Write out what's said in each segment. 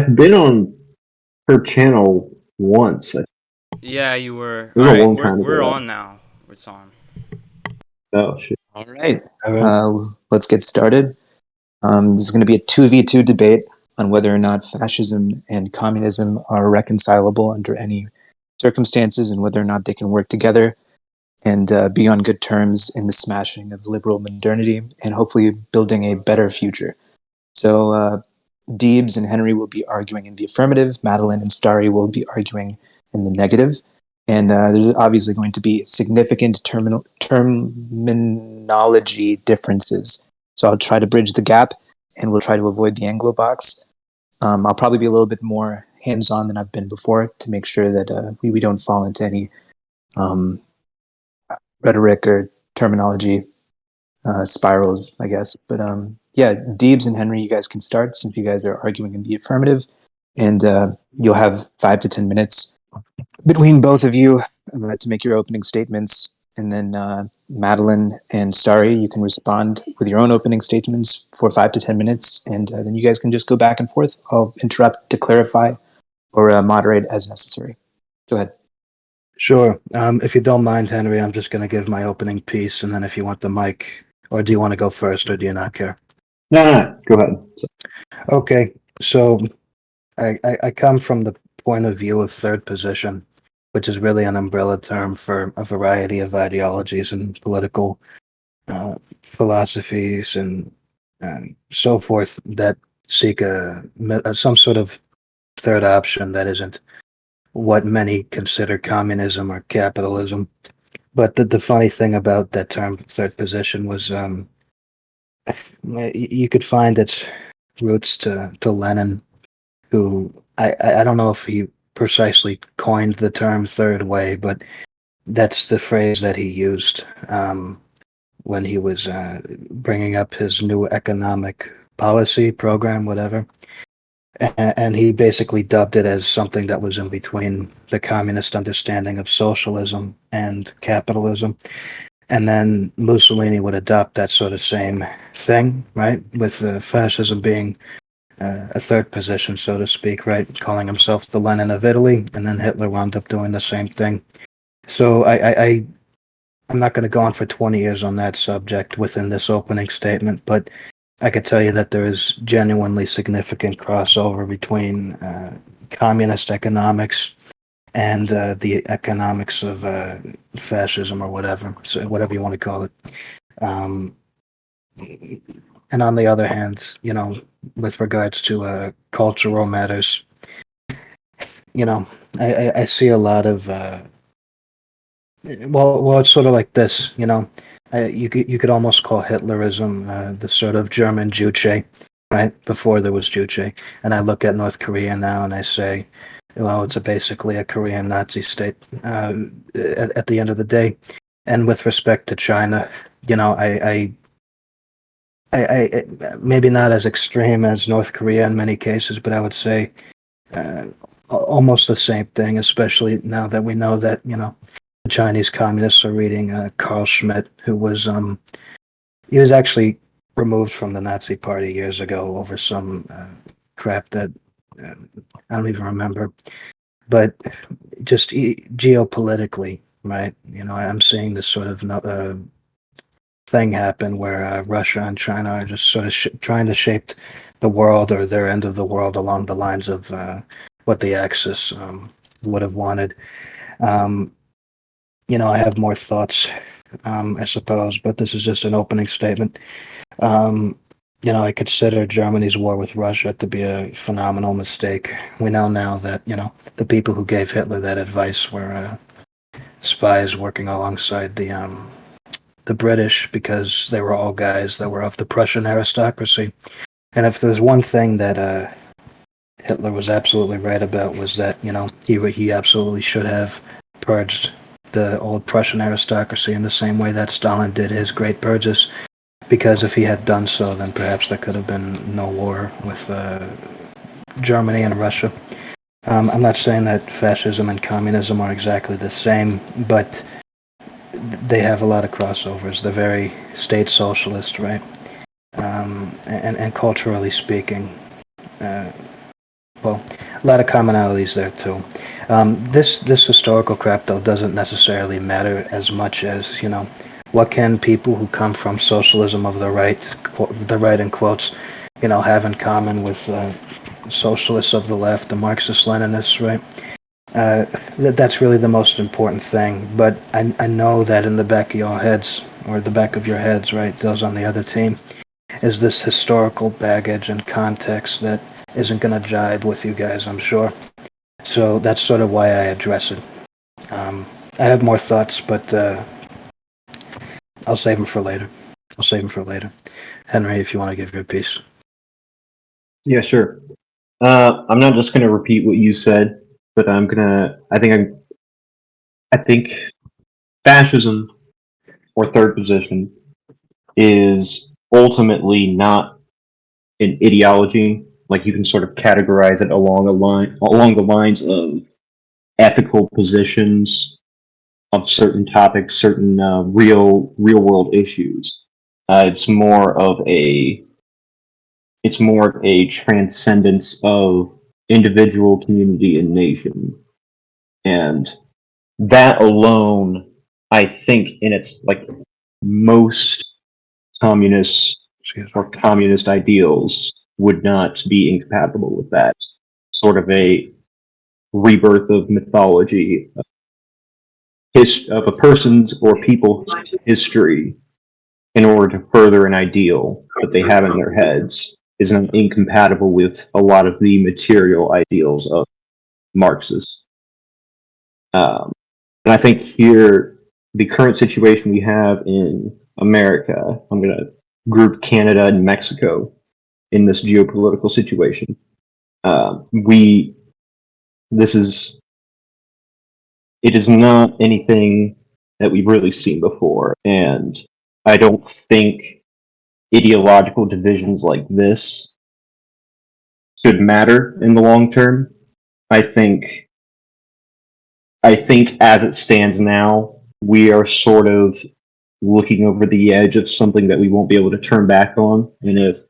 I've been on her channel once. It Yeah, you were. was All a right, long time we're ago. on now. It's on. Oh shit! All right. Let's get started. This is going to be a 2v2 debate on whether or not fascism and communism are reconcilable under any circumstances and whether or not they can work together and be on good terms in the smashing of liberal modernity and hopefully building a better future. So Deebs and Henry will be arguing in the affirmative. Madeline and Starry will be arguing in the negative. And there's obviously going to be significant terminology differences. So I'll try to bridge the gap and we'll try to avoid the Anglo box. I'll probably be a little bit more hands-on than I've been before to make sure that we don't fall into any rhetoric or terminology spirals, I guess. But yeah, Deebs and Henry, you guys can start since you guys are arguing in the affirmative. And you'll have 5 to 10 minutes between both of you to make your opening statements. And then Madeline and Starry, you can respond with your own opening statements for 5 to 10 minutes. And then you guys can just go back and forth. I'll interrupt to clarify or moderate as necessary. Go ahead. Sure. If you don't mind, Henry, I'm just going to give my opening piece. And then if you want the mic, or do you want to go first, or do you not care? No, go ahead. Okay. So I come from the point of view of third position, which is really an umbrella term for a variety of ideologies and political philosophies and so forth that seek some sort of third option that isn't what many consider communism or capitalism. But the funny thing about that term third position was you could find its roots to Lenin, who I don't know if he precisely coined the term third way, but that's the phrase that he used when he was bringing up his new economic policy program, whatever. And he basically dubbed it as something that was in between the communist understanding of socialism and capitalism. And then Mussolini would adopt that sort of same thing, right? With fascism being a third position, so to speak, right? Calling himself the Lenin of Italy, and then Hitler wound up doing the same thing. So I'm not going to go on for 20 years on that subject within this opening statement, but I could tell you that there is genuinely significant crossover between communist economics and the economics of fascism or whatever, so whatever you want to call it. And on the other hand, with regards to cultural matters, I see a lot of well, it's sort of like this, you could almost call Hitlerism the sort of German Juche, right? Before there was Juche, and I look at North Korea now and I say, well, it's basically a Korean Nazi state at the end of the day. And with respect to China, I maybe not as extreme as North Korea in many cases, but I would say almost the same thing, especially now that we know that, the Chinese communists are reading Carl Schmitt, who was he was actually removed from the Nazi Party years ago over some crap that I don't even remember. But just geopolitically, right? I'm seeing this sort of thing happen where Russia and China are just sort of trying to shape the world or their end of the world along the lines of what the Axis would have wanted. I have more thoughts, I suppose, but this is just an opening statement. I consider Germany's war with Russia to be a phenomenal mistake. We know now that, the people who gave Hitler that advice were spies working alongside the British, because they were all guys that were of the Prussian aristocracy. And if there's one thing that Hitler was absolutely right about, was that, he absolutely should have purged the old Prussian aristocracy in the same way that Stalin did his great purges, because if he had done so, then perhaps there could have been no war with Germany and Russia. I'm not saying that fascism and communism are exactly the same, but they have a lot of crossovers. They're very state socialist, right? And culturally speaking, Well, a lot of commonalities there too. This historical crap though doesn't necessarily matter as much as what can people who come from socialism of the right in quotes, have in common with socialists of the left, the Marxist-Leninists, right? That's really the most important thing. But I know that in the back of your heads, or the back of your heads, right, those on the other team, is this historical baggage and context that isn't going to jibe with you guys, I'm sure. So that's sort of why I address it. I have more thoughts, but I'll save them for later. Henry, if you want to give your piece. Yeah, sure. I'm not just gonna repeat what you said, but I think fascism, or third position, is ultimately not an ideology. Like, you can sort of categorize it along the lines of ethical positions on certain topics, certain real world issues. It's more of a transcendence of individual, community, and nation, and that alone, I think, in its like most communist or communist ideals would not be incompatible with that sort of a rebirth of mythology, of a person's or people's history in order to further an ideal that they have in their heads is not incompatible with a lot of the material ideals of Marxists. And I think here, the current situation we have in America, I'm going to group Canada and Mexico in this geopolitical situation. We, this is, it is not anything that we've really seen before, and I don't think ideological divisions like this should matter in the long term. I think as it stands now, we are sort of looking over the edge of something that we won't be able to turn back on. And if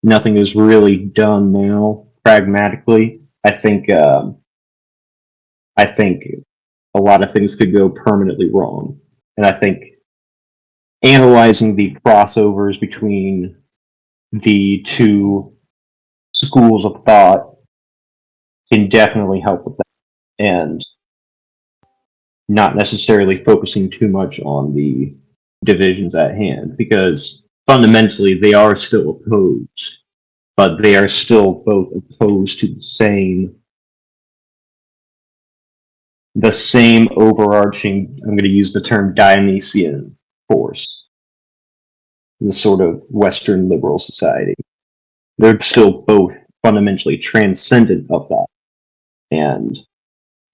nothing is really done now, pragmatically, I think a lot of things could go permanently wrong. And I think analyzing the crossovers between the two schools of thought can definitely help with that. And not necessarily focusing too much on the divisions at hand, because fundamentally they are still opposed, but they are still both opposed to the same overarching, I'm going to use the term Dionysian force, the sort of Western liberal society. They're still both fundamentally transcendent of that, and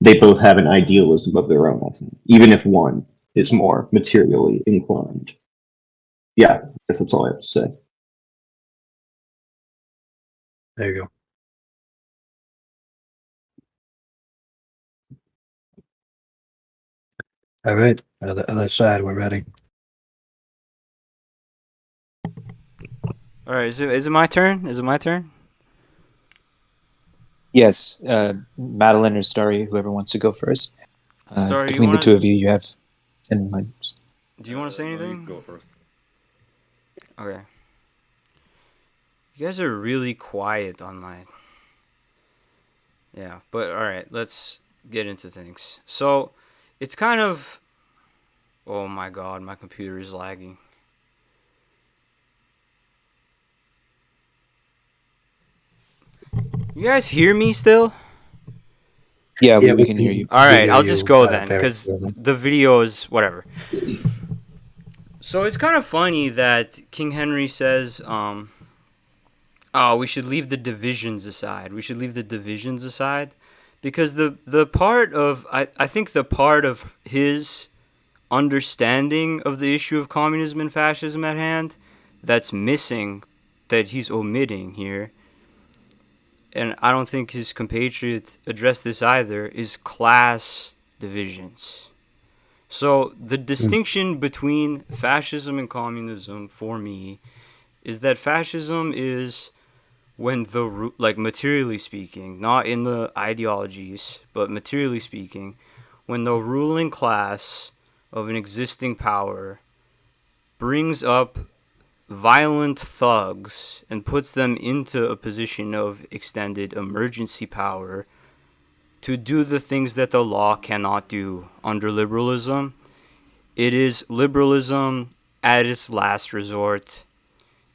they both have an idealism of their own, I think, even if one is more materially inclined. Yeah, I guess that's all I have to say. There you go. All right, other side, we're ready. All right, is it my turn? Is it my turn? Yes, Madeline or Starry, whoever wants to go first. Starry, Between the two of you, you have 10 minutes. Do you want to say anything? No, you go first. Okay. You guys are really quiet on my... Yeah, but alright, let's get into things. So, it's kind of... Oh my god, my computer is lagging. You guys hear me still? Yeah, we can hear you. Alright, I'll just go then, because the video is whatever. So it's kind of funny that King Henry says, oh, we should leave the divisions aside. We should leave the divisions aside. Because the part of, I think the part of his understanding of the issue of communism and fascism at hand that's missing, that he's omitting here, and I don't think his compatriot addressed this either, is class divisions. So the distinction between fascism and communism for me is that fascism is when materially speaking, not in the ideologies, but materially speaking, when the ruling class of an existing power brings up violent thugs and puts them into a position of extended emergency power to do the things that the law cannot do under liberalism. It is liberalism at its last resort.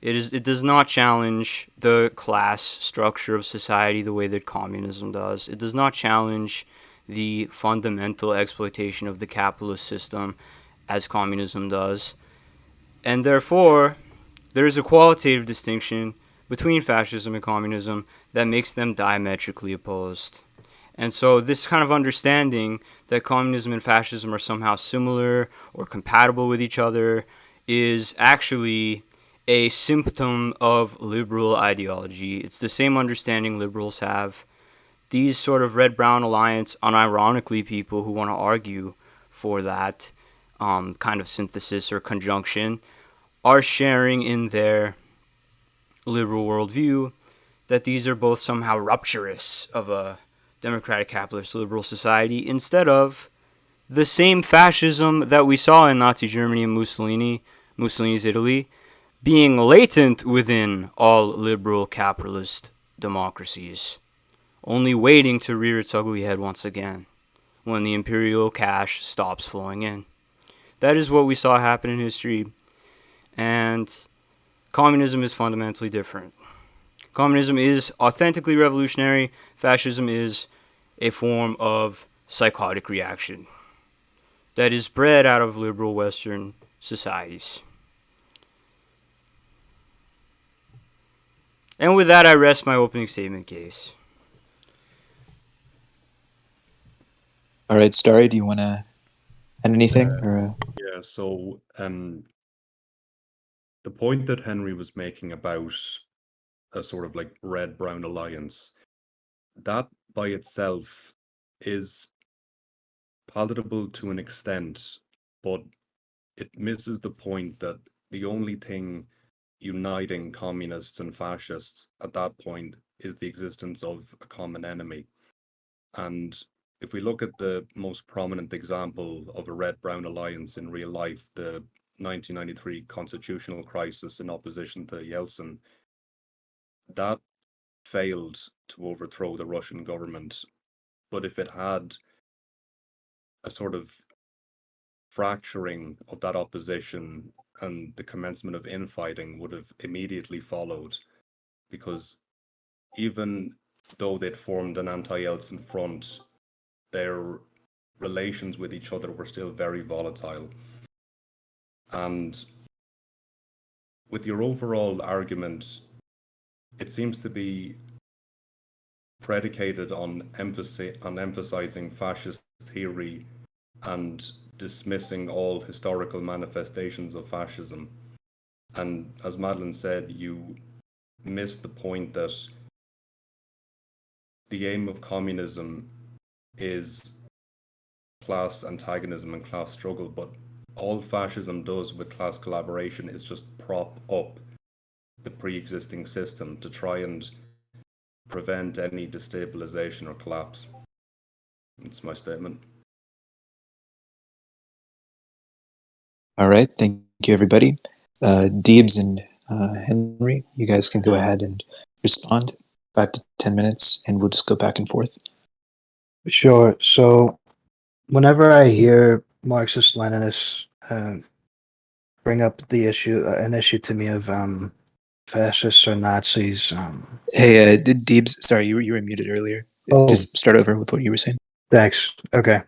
It does not challenge the class structure of society the way that communism does. It does not challenge the fundamental exploitation of the capitalist system as communism does. And therefore, there is a qualitative distinction between fascism and communism that makes them diametrically opposed. And so this kind of understanding that communism and fascism are somehow similar or compatible with each other is actually a symptom of liberal ideology. It's the same understanding liberals have. These sort of red-brown alliance, unironically, people who want to argue for that kind of synthesis or conjunction are sharing in their liberal worldview that these are both somehow rupturous of a democratic capitalist liberal society instead of the same fascism that we saw in Nazi Germany and Mussolini's Italy, being latent within all liberal capitalist democracies, only waiting to rear its ugly head once again when the imperial cash stops flowing in. That is what we saw happen in history, and communism is fundamentally different. Communism is authentically revolutionary. Fascism is a form of psychotic reaction that is bred out of liberal Western societies. And with that, I rest my opening statement case. All right, Starry, do you want to add anything? Yeah, so the point that Henry was making about a sort of like red-brown alliance, that by itself is palatable to an extent, but it misses the point that the only thing uniting communists and fascists at that point is the existence of a common enemy. And if we look at the most prominent example of a red-brown alliance in real life, the 1993 constitutional crisis in opposition to Yeltsin, that failed to overthrow the Russian government. But if it had, a sort of fracturing of that opposition and the commencement of infighting would have immediately followed, because even though they'd formed an anti-Yeltsin front, their relations with each other were still very volatile. And with your overall argument, it seems to be predicated on emphasizing fascist theory and dismissing all historical manifestations of fascism. And as Madeline said, you miss the point that the aim of communism is class antagonism and class struggle, but all fascism does with class collaboration is just prop up the pre-existing system to try and prevent any destabilization or collapse. That's my statement. All right, thank you, everybody. Deebs and Henry, you guys can go ahead and respond. 5 to 10 minutes, and we'll just go back and forth. Sure. So, whenever I hear Marxist-Leninists bring up the issue, an issue to me of fascists or Nazis. Hey, Deebs, sorry, you were muted earlier. Oh. Just start over with what you were saying. Thanks. Okay.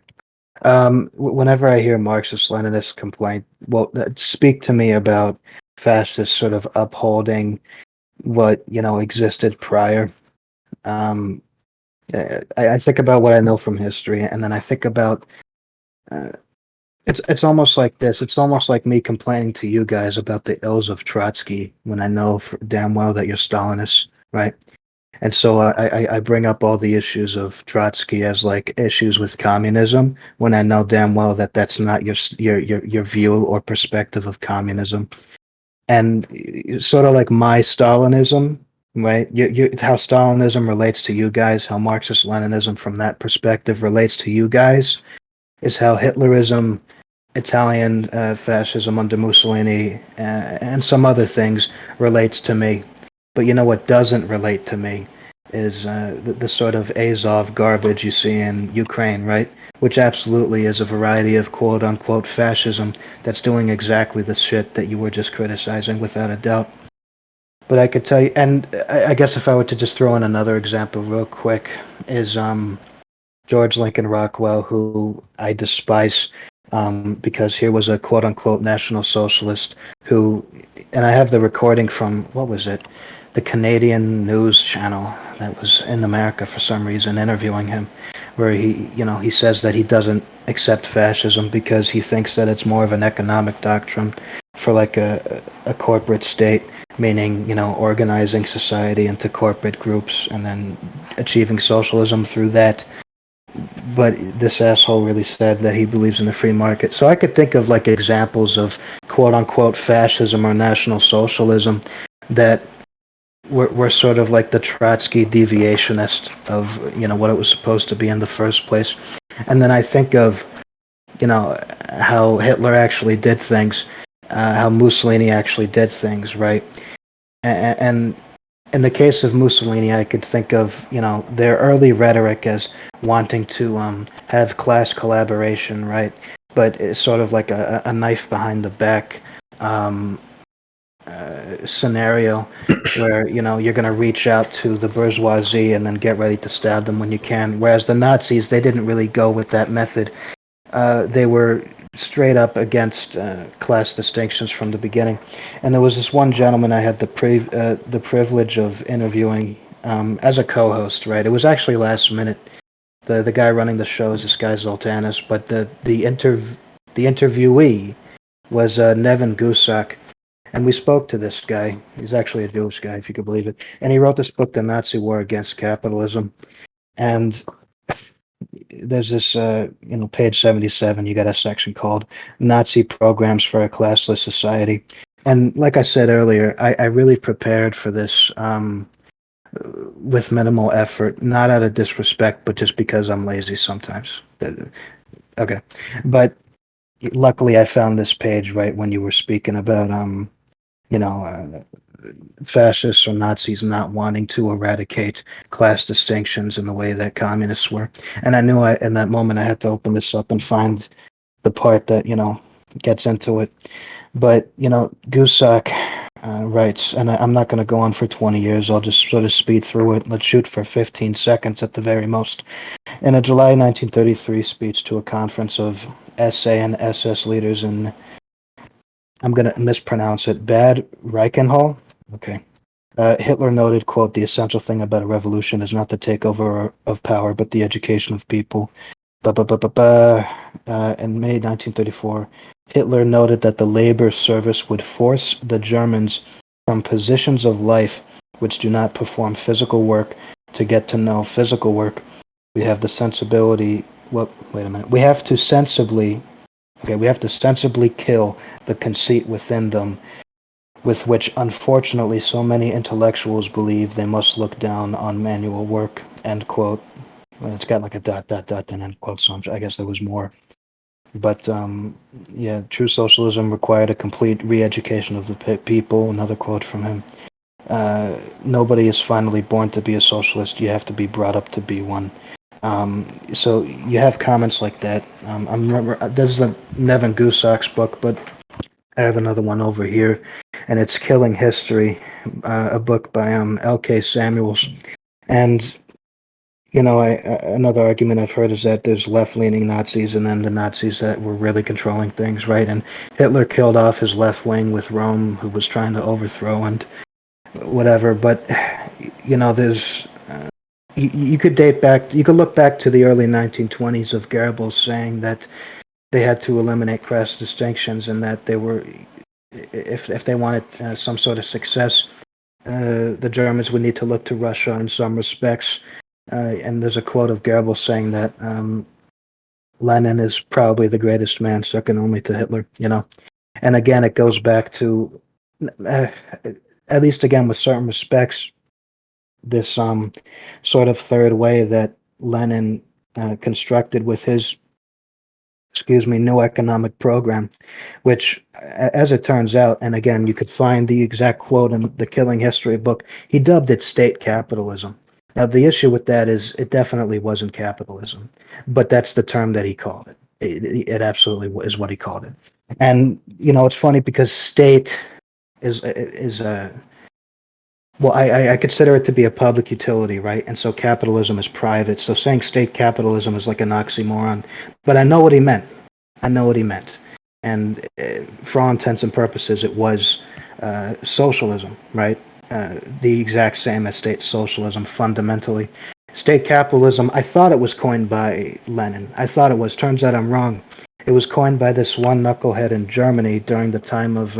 Whenever I hear Marxist-Leninist complaint, speak to me about fascists sort of upholding what existed prior. I think about what I know from history, and then I think about it's almost like this. It's almost like me complaining to you guys about the ills of Trotsky when I know damn well that you're Stalinists, right? And so I bring up all the issues of Trotsky as like issues with communism when I know damn well that that's not your view or perspective of communism. And sort of like my Stalinism right? How Stalinism relates to you guys, how Marxist-Leninism from that perspective relates to you guys, is how Hitlerism, Italian fascism under Mussolini, and some other things relates to me. But you know what doesn't relate to me is the sort of Azov garbage you see in Ukraine, right? Which absolutely is a variety of quote-unquote fascism that's doing exactly the shit that you were just criticizing, without a doubt. But I could tell you, and I guess if I were to just throw in another example real quick, is George Lincoln Rockwell, who I despise because he was a quote-unquote national socialist who, and I have the recording from, what was it, the Canadian news channel that was in America for some reason interviewing him, where he says that he doesn't accept fascism because he thinks that it's more of an economic doctrine for like a corporate state, meaning, organizing society into corporate groups and then achieving socialism through that. But this asshole really said that he believes in the free market. So I could think of like examples of quote unquote fascism or national socialism that were sort of like the Trotsky deviationist of what it was supposed to be in the first place. And then I think of how Hitler actually did things, how Mussolini actually did things, right? And in the case of Mussolini, I could think of their early rhetoric as wanting to have class collaboration, right? But it's sort of like a knife behind the back scenario where you're going to reach out to the bourgeoisie and then get ready to stab them when you can. Whereas the Nazis, they didn't really go with that method. They were straight up against class distinctions from the beginning. And there was this one gentleman I had the privilege of interviewing as a co-host, right? It was actually last minute. The guy running the show is this guy Zoltanis, but the interviewee was Nevin Gusak. And we spoke to this guy. He's actually a Jewish guy, if you could believe it. And he wrote this book, The Nazi War Against Capitalism. And there's this, page 77, you got a section called Nazi Programs for a Classless Society. And like I said earlier, I really prepared for this with minimal effort, not out of disrespect, but just because I'm lazy sometimes. Okay. But luckily I found this page right when you were speaking about, fascists or Nazis not wanting to eradicate class distinctions in the way that communists were. And I knew in that moment I had to open this up and find the part that, gets into it. But, Gusak writes, and I'm not going to go on for 20 years, I'll just sort of speed through it. Let's shoot for 15 seconds at the very most. In a July 1933 speech to a conference of SA and SS leaders in, I'm going to mispronounce it, Bad Reichenhall. Okay. Hitler noted, quote, "The essential thing about a revolution is not the takeover of power, but the education of people." In May 1934, Hitler noted that the labor service would force the Germans from positions of life which do not perform physical work to get to know physical work. We have the sensibility. Well, wait a minute. We have to sensibly kill the conceit within them, with which unfortunately so many intellectuals believe they must look down on manual work, end quote. Well, it's got like a ... then end quote, so I guess there was more. But true socialism required a complete re-education of the people, another quote from him. Nobody is finally born to be a socialist, you have to be brought up to be one. So you have comments like that. I remember, there's the Nevin Gusak's book, but I have another one over here, and it's Killing History, a book by L.K. Samuels. And, another argument I've heard is that there's left-leaning Nazis and then the Nazis that were really controlling things, right? And Hitler killed off his left wing with Rome, who was trying to overthrow and whatever. But, there's... You could look back to the early 1920s of Goebbels saying that they had to eliminate class distinctions and that they were, if they wanted some sort of success, the Germans would need to look to Russia in some respects. And there's a quote of Goebbels saying that Lenin is probably the greatest man, second only to Hitler, And again, it goes back to, at least again with certain respects, this sort of third way that Lenin constructed with his, new economic program, which, as it turns out, and again, you could find the exact quote in the Killing History book, he dubbed it state capitalism. Now, the issue with that is it definitely wasn't capitalism, but that's the term that he called it. It absolutely is what he called it. And, it's funny because state is a well, I consider it to be a public utility, right? And so capitalism is private. So saying state capitalism is like an oxymoron. But I know what he meant. I know what he meant. And for all intents and purposes, it was socialism, right? The exact same as state socialism, fundamentally. State capitalism, I thought it was coined by Lenin. I thought it was. Turns out I'm wrong. It was coined by this one knucklehead in Germany during the time of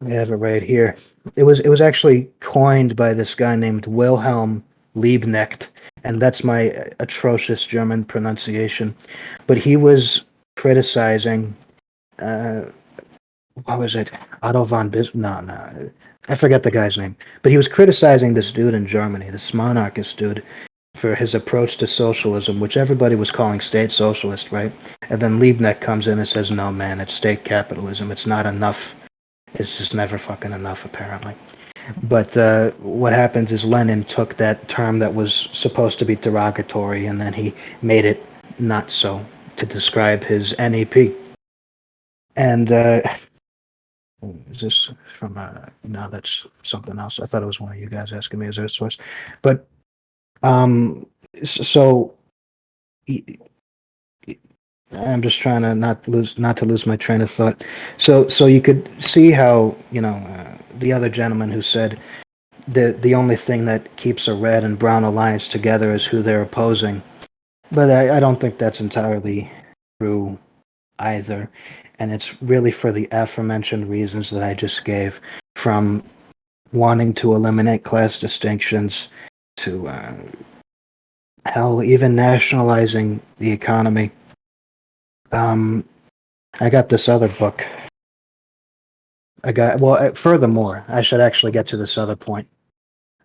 I have it right here. It was actually coined by this guy named Wilhelm Liebknecht, and that's my atrocious German pronunciation. But he was criticizing, what was it? Otto von Bis? No, I forget the guy's name. But he was criticizing this dude in Germany, this monarchist dude, for his approach to socialism, which everybody was calling state socialist, right? And then Liebknecht comes in and says, "No, man, it's state capitalism. It's not enough. It's just never fucking enough, apparently." But what happens is Lenin took that term that was supposed to be derogatory and then he made it not so to describe his NEP. And is this from, no, that's something else. I thought it was one of you guys asking me as a source. But so I'm just trying to not to lose my train of thought. So you could see how the other gentleman who said the only thing that keeps a red and brown alliance together is who they're opposing, but I don't think that's entirely true either, and it's really for the aforementioned reasons that I just gave, from wanting to eliminate class distinctions to hell, even nationalizing the economy. I got this other book. Furthermore, I should actually get to this other point.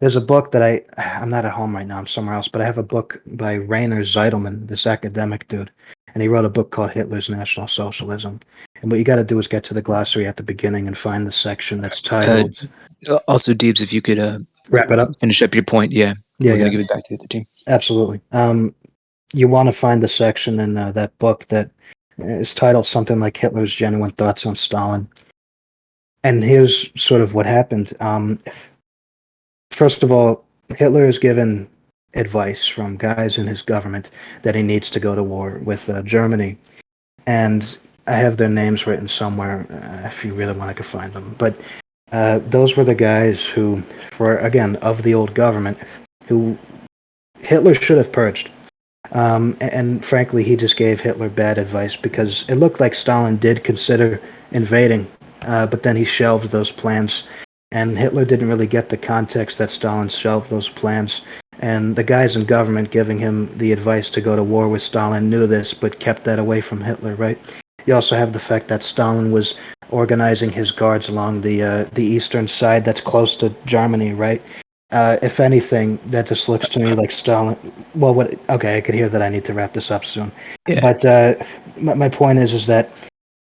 There's a book that I'm not at home right now, I'm somewhere else, but I have a book by Rainer Zeidelman, this academic dude, and he wrote a book called Hitler's National Socialism. And what you got to do is get to the glossary at the beginning and find the section that's titled. Also, Deebs, if you could wrap it up, finish up your point, we're going to give it back to the team. Absolutely. You want to find the section in that book that is titled something like Hitler's Genuine Thoughts on Stalin. And here's sort of what happened. First of all, Hitler is given advice from guys in his government that he needs to go to war with Germany. And I have their names written somewhere. If you really want, I could find them. But those were the guys who were, again, of the old government, who Hitler should have purged. And frankly, he just gave Hitler bad advice because it looked like Stalin did consider invading, but then he shelved those plans. And Hitler didn't really get the context that Stalin shelved those plans. And the guys in government giving him the advice to go to war with Stalin knew this, but kept that away from Hitler, right? You also have the fact that Stalin was organizing his guards along the eastern side that's close to Germany, right? If anything, that just looks to me like Stalin. Well, okay, I could hear that I need to wrap this up soon. Yeah. But my point is that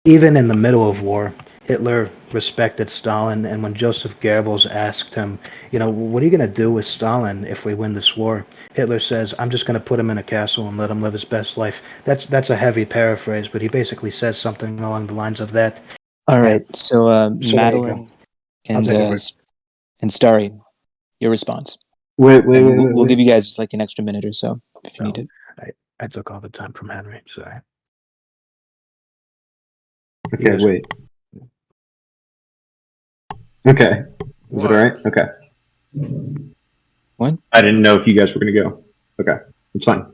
even in the middle of war, Hitler respected Stalin, and when Joseph Goebbels asked him, what are you going to do with Stalin if we win this war? Hitler says, "I'm just going to put him in a castle and let him live his best life." That's a heavy paraphrase, but he basically says something along the lines of that. All right, so Madeline and Starry, your response. Wait. We'll give you guys like an extra minute or so if you need it. I took all the time from Henry, sorry. Okay, wait. Okay. Is it all right? Okay. What? I didn't know if you guys were going to go. Okay. It's fine.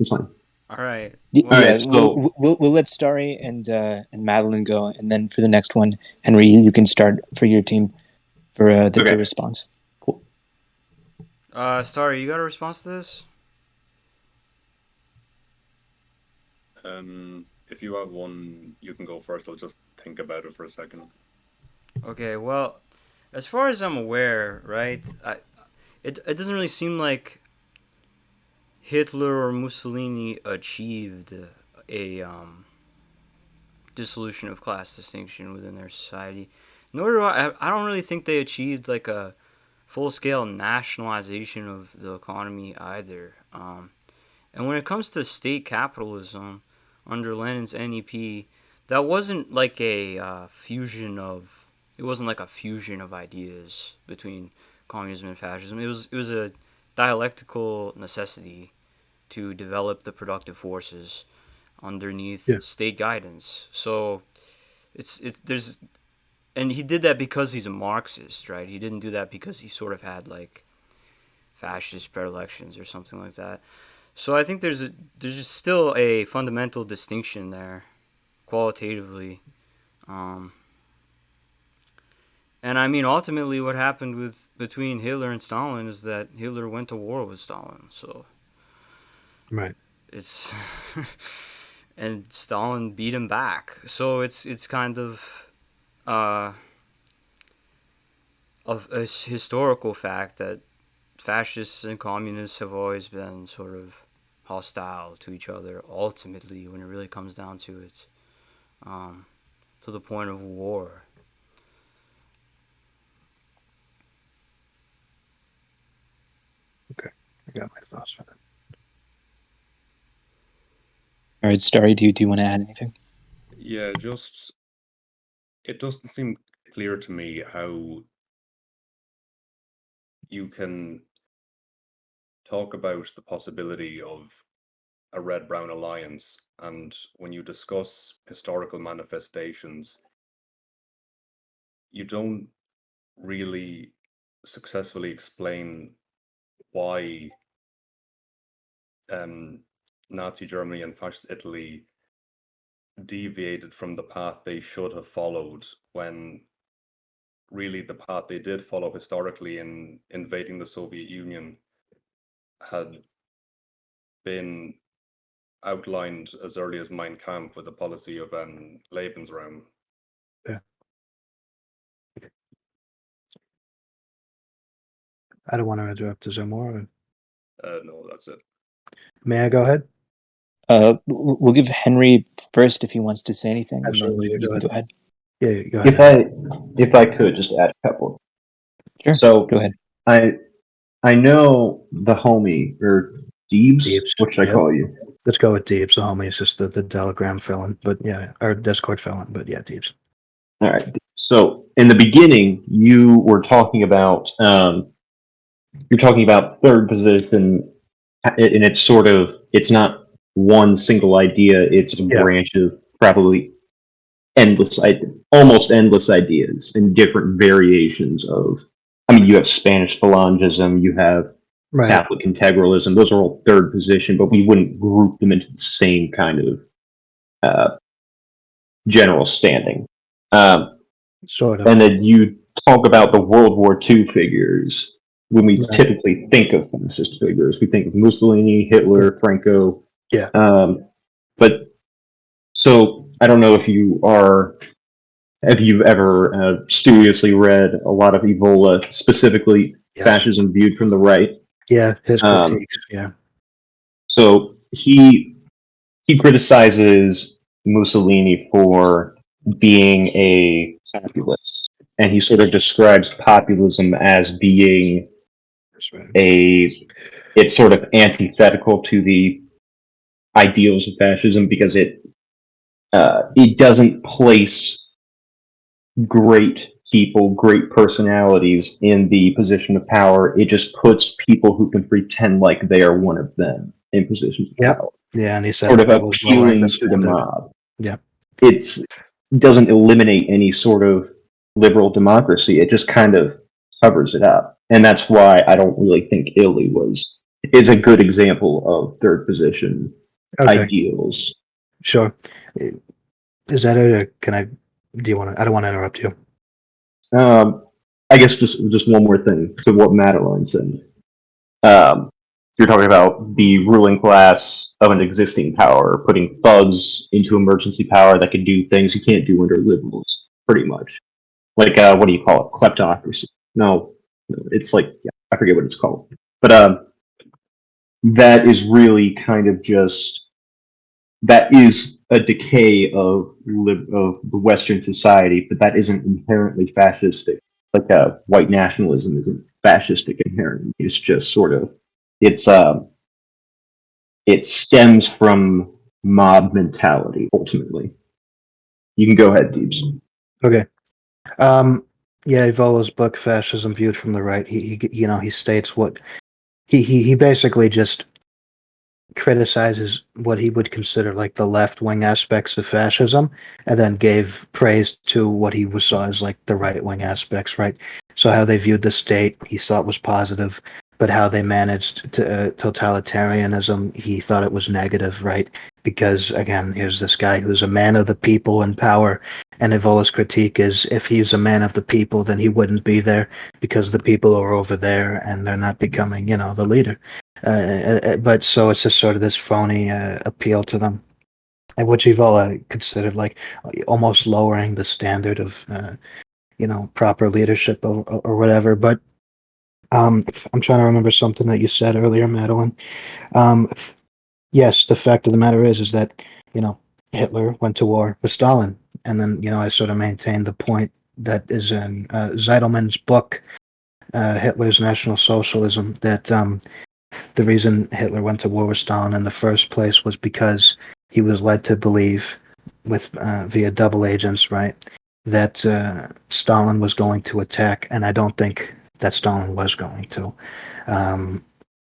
All right. All right, so we'll let Starry and Madeline go, and then for the next one, Henry, you can start for your team for the response. Cool. Starry, you got a response to this? If you have one, you can go first. I'll just think about it for a second. Okay, well, as far as I'm aware, right, it doesn't really seem like Hitler or Mussolini achieved a dissolution of class distinction within their society. Nor do I don't really think they achieved like a full-scale nationalization of the economy either. And when it comes to state capitalism under Lenin's NEP, that wasn't like a fusion of. It wasn't like a fusion of ideas between communism and fascism. It was a dialectical necessity to develop the productive forces underneath state guidance. So it's there's and he did that because he's a Marxist, right? He didn't do that because he sort of had like fascist predilections or something like that. So I think there's just still a fundamental distinction there, qualitatively. And I mean, ultimately, what happened between Hitler and Stalin is that Hitler went to war with Stalin. So, right, it's and Stalin beat him back. So it's kind of a historical fact that fascists and communists have always been sort of hostile to each other. Ultimately, when it really comes down to it, to the point of war. Okay, I got my thoughts on it. All right, Starry, do you want to add anything? Yeah, just it doesn't seem clear to me how you can talk about the possibility of a red-brown alliance, and when you discuss historical manifestations, you don't really successfully explain why Nazi Germany and Fascist Italy deviated from the path they should have followed, when really the path they did follow historically in invading the Soviet Union had been outlined as early as Mein Kampf with the policy of Lebensraum. Yeah. I don't want to interrupt. Is there more? No, that's it. May I go ahead? We'll give Henry first if he wants to say anything. Absolutely, And then you can go ahead. Yeah, go ahead. If I could just add a couple. Sure. So Go ahead. I know the homie or Deebs. Deebs, What should I yep. call you? Let's go with Deebs. The homie is just the Telegram felon, but yeah, or Discord felon, but yeah, Deebs. All right. So in the beginning, you were talking about third position, and it's not one single idea. It's a branch of probably almost endless ideas and different variations of. I mean, you have Spanish Phalangism, you have Catholic integralism. Those are all third position, but we wouldn't group them into the same kind of general standing. Sort of. And then you talk about the World War II figures. When we typically think of fascist figures, we think of Mussolini, Hitler, Franco. Yeah. But so I don't know if have you ever seriously read a lot of Evola, specifically Fascism Viewed from the Right? Yeah, his critiques. Yeah. So he criticizes Mussolini for being a populist, and he sort of describes populism as being it's sort of antithetical to the ideals of fascism because it doesn't place great people, great personalities in the position of power. It just puts people who can pretend like they are one of them in positions of power. Yeah, and he said sort of that was lowering appealing the to the standard. mob. Yeah. It doesn't eliminate any sort of liberal democracy. It just kind of covers it up. And that's why I don't really think Italy is a good example of third position ideals. Sure. Is that it, or can I? Do you want to? I don't want to interrupt you. I guess just one more thing to what Madeline said. You're talking about the ruling class of an existing power, putting thugs into emergency power that can do things you can't do under liberals, pretty much. Like, what do you call it? Kleptocracy. No, it's like I forget what it's called, but that is really kind of just that is a decay of the Western society, but that isn't inherently fascistic. Like white nationalism isn't fascistic inherently. It's just sort of it's it stems from mob mentality ultimately. You can go ahead, Deebs. Okay. Yeah, Ivola's book "Fascism Viewed from the Right." He states what he basically just criticizes what he would consider like the left wing aspects of fascism, and then gave praise to what he saw as like the right wing aspects. Right. So how they viewed the state, he thought was positive, but how they managed to totalitarianism, he thought it was negative. Right. Because again, here's this guy who's a man of the people in power. And Ivola's critique is if he's a man of the people, then he wouldn't be there because the people are over there and they're not becoming, the leader. But so it's just sort of this phony appeal to them, and which Evola considered like almost lowering the standard of, proper leadership or whatever. But I'm trying to remember something that you said earlier, Madeline. Um, yes, the fact of the matter is that, Hitler went to war with Stalin. And then, I sort of maintained the point that is in Zeidelman's book, Hitler's National Socialism, that the reason Hitler went to war with Stalin in the first place was because he was led to believe, with via double agents, right, that Stalin was going to attack, and I don't think that Stalin was going to.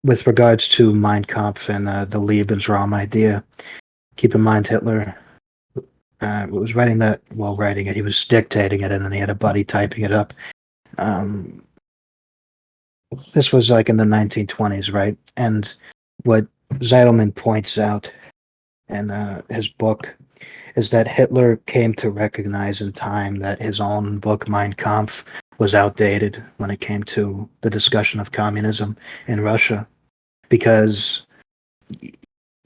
With regards to Mein Kampf and the Lebensraum idea, keep in mind Hitler was writing it, he was dictating it, and then he had a buddy typing it up. This was like in the 1920s, right? And what Zeidelman points out in his book is that Hitler came to recognize in time that his own book, Mein Kampf, was outdated when it came to the discussion of communism in Russia, because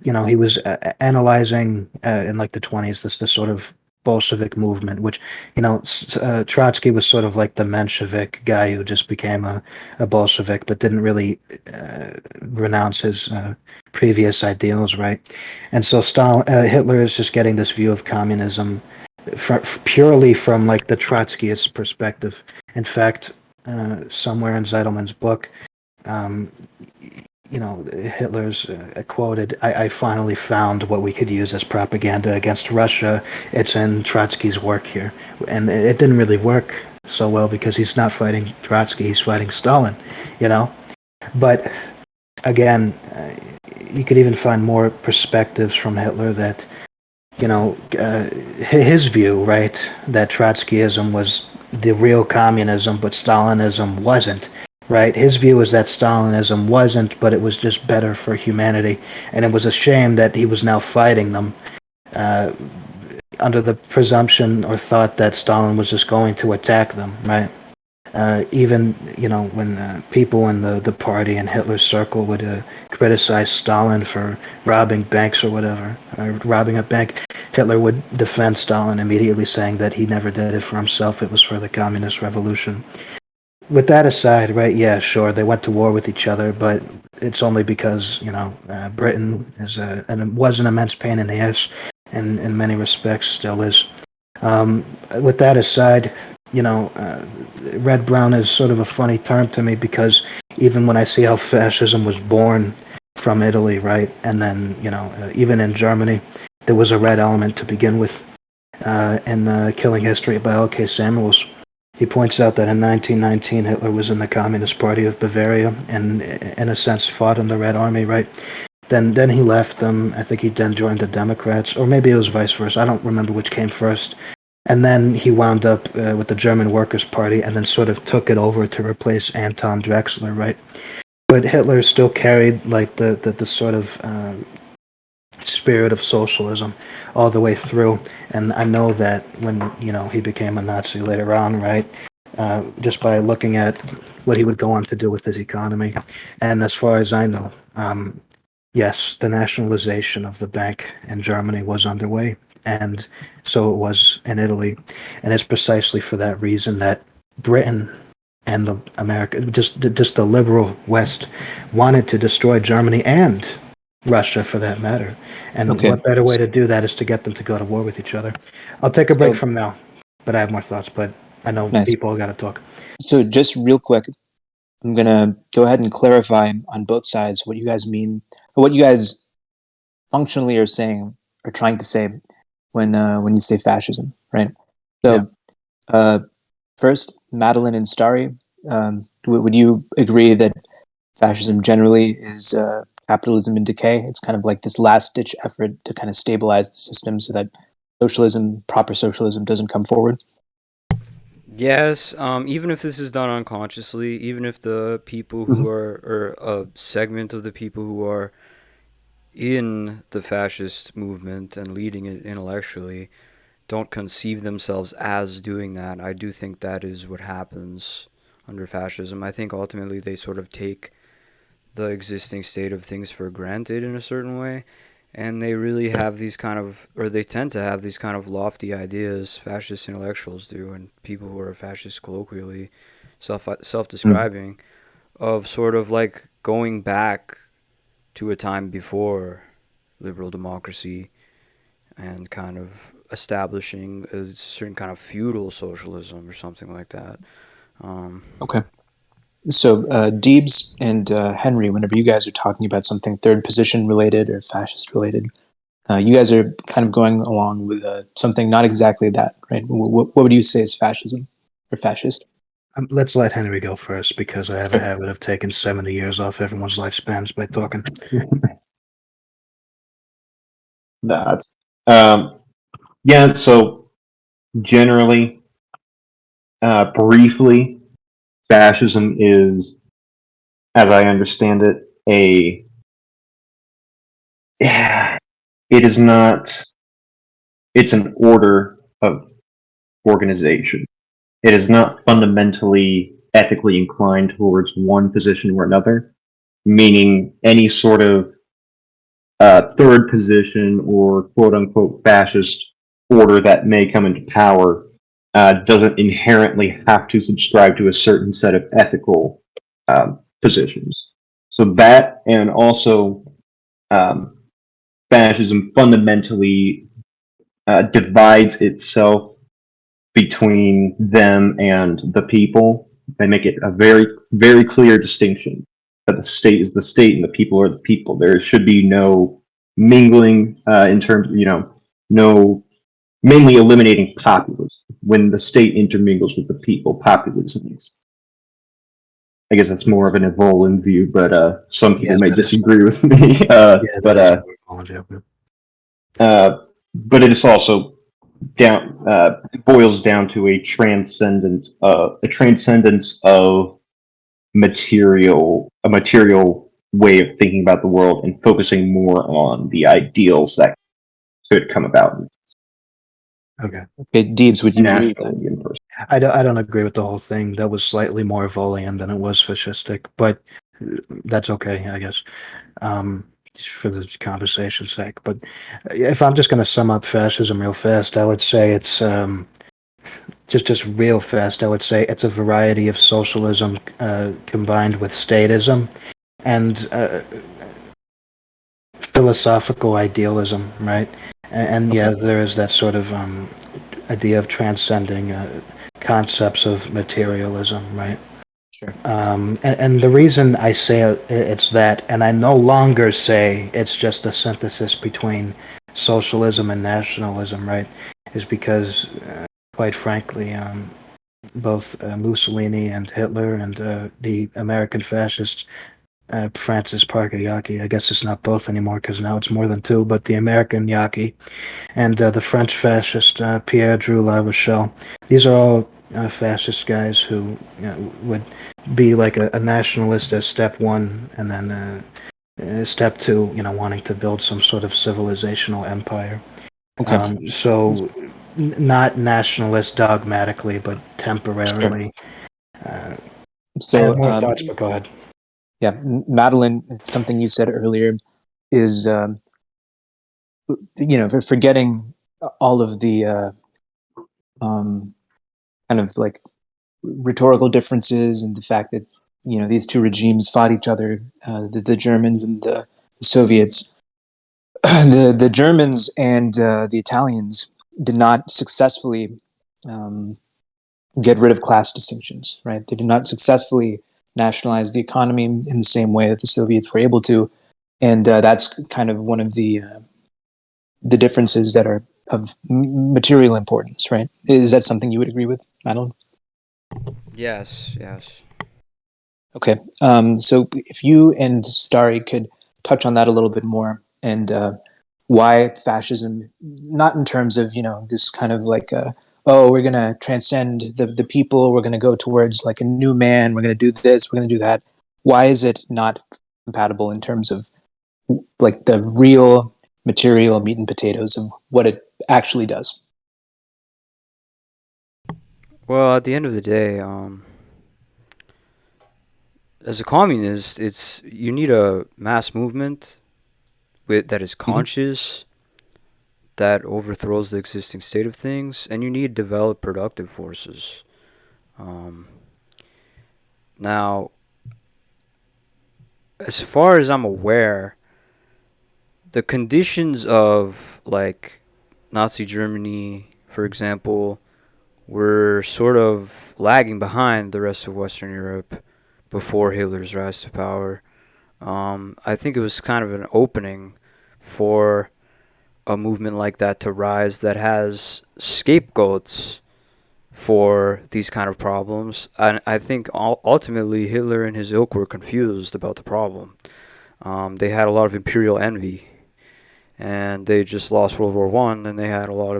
he was analyzing in like the 20s this sort of Bolshevik movement, which Trotsky was sort of like the Menshevik guy who just became a Bolshevik, but didn't really renounce his previous ideals, right? And so Hitler is just getting this view of communism purely from like the Trotskyist perspective. In fact, somewhere in Zeidelman's book, Hitler's quoted, I finally found what we could use as propaganda against Russia. It's in Trotsky's work here. And it didn't really work so well because he's not fighting Trotsky, he's fighting Stalin, But again, you could even find more perspectives from Hitler that, his view, right, that Trotskyism was the real communism, but Stalinism wasn't. Right, his view is that Stalinism wasn't, but it was just better for humanity, and it was a shame that he was now fighting them under the presumption or thought that Stalin was just going to attack them. Right, even when people in the party and Hitler's circle would criticize Stalin for robbing banks or whatever, robbing a bank, Hitler would defend Stalin immediately, saying that he never did it for himself; it was for the communist revolution. With that aside, right? Yeah, sure, they went to war with each other, but it's only because Britain is and was an immense pain in the ass, and in many respects still is. With that aside, red brown is sort of a funny term to me because even when I see how fascism was born from Italy, right, and then even in Germany, there was a red element to begin with. In the Killing History by L.K. Samuels, he points out that in 1919, Hitler was in the Communist Party of Bavaria and, in a sense, fought in the Red Army, right? Then he left them. I think he then joined the Democrats, or maybe it was vice versa. I don't remember which came first. And then he wound up with the German Workers' Party and then sort of took it over to replace Anton Drexler, right? But Hitler still carried like the sort of spirit of socialism all the way through. And I know that when he became a Nazi later on, right, just by looking at what he would go on to do with his economy. And as far as I know, yes, the nationalization of the bank in Germany was underway, and so it was in Italy. And it's precisely for that reason that Britain and the America, just the liberal West, wanted to destroy Germany and Russia, for that matter. And Okay. what better way to do that is to get them to go to war with each other. I'll take a break from now, but I have more thoughts. But I know people got to talk. So just real quick, I'm gonna go ahead and clarify on both sides what you guys mean, or what you guys functionally are saying or trying to say when you say fascism, right? So, first, Madeline and Starry, would you agree that fascism generally is capitalism in decay? It's kind of like this last-ditch effort to kind of stabilize the system so that socialism, proper socialism, doesn't come forward? Yes, even if this is done unconsciously, even if the people who are, or a segment of the people who are in the fascist movement and leading it intellectually don't conceive themselves as doing that, I do think that is what happens under fascism. I think ultimately they sort of take the existing state of things for granted in a certain way, and they really have these kind of, or they tend to have these kind of lofty ideas, fascist intellectuals do, and people who are fascist colloquially self-describing, of sort of like going back to a time before liberal democracy and kind of establishing a certain kind of feudal socialism or something like that. Okay. So, Deebs and Henry, whenever you guys are talking about something third position related or fascist related, you guys are kind of going along with something not exactly that, right? What would you say is fascism or fascist? Let's let Henry go first, because I have a habit of taking 70 years off everyone's lifespans by talking. That's yeah. So generally, briefly, fascism is, as I understand it, it is not. It's an order of organization. It is not fundamentally ethically inclined towards one position or another, meaning any sort of third position or quote unquote fascist order that may come into power doesn't inherently have to subscribe to a certain set of ethical positions. So that, and also fascism fundamentally divides itself between them and the people. They make it a very, very clear distinction that the state is the state and the people are the people. There should be no mingling in terms of, no, mainly eliminating populism. When the state intermingles with the people, populism is. I guess that's more of an evolved view, but some people may disagree with me. But it is also boils down to a transcendence of a material way of thinking about the world and focusing more on the ideals that could come about. Okay, Deebs, would you agree with that? I don't agree with the whole thing. That was slightly more Volian than it was fascistic, but that's okay, I guess, just for the conversation's sake. But if I'm just going to sum up fascism real fast, I would say it's just real fast. I would say it's a variety of socialism combined with statism and philosophical idealism, right? And yeah, there is that sort of idea of transcending concepts of materialism, right? Sure. And the reason I say it's that, and I no longer say it's just a synthesis between socialism and nationalism, right, is because, quite frankly, both Mussolini and Hitler and the American fascists, Francis Parker Yaki, I guess it's not both anymore because now it's more than two, but the American Yaki and the French fascist Pierre Drew La Rochelle. These are all fascist guys who would be like a nationalist as step one, and then step two, wanting to build some sort of civilizational empire. Okay. So not nationalist dogmatically, but temporarily. Sure. I have more thoughts, but go ahead. Yeah, Madeline, something you said earlier is, forgetting all of the kind of like rhetorical differences and the fact that these two regimes fought each other, the Germans and the Soviets. The Germans and the Italians did not successfully get rid of class distinctions, right? They did not successfully nationalize the economy in the same way that the Soviets were able to, and that's kind of one of the differences that are of material importance, right? Is that something you would agree with, Madeline? Yes, yes. Okay, so if you and Starry could touch on that a little bit more, and why fascism, not in terms of this kind of like oh, we're going to transcend the people, we're going to go towards like a new man, we're going to do this, we're going to do that. Why is it not compatible in terms of like the real material meat and potatoes of what it actually does? Well, at the end of the day, as a communist, you need a mass movement that is conscious, that overthrows the existing state of things, and you need developed productive forces. Now, as far as I'm aware, the conditions of like Nazi Germany, for example, were sort of lagging behind the rest of Western Europe before Hitler's rise to power. I think it was kind of an opening for a movement like that to rise that has scapegoats for these kind of problems. And I think ultimately Hitler and his ilk were confused about the problem. They had a lot of imperial envy, and they just lost World War One, and they had a lot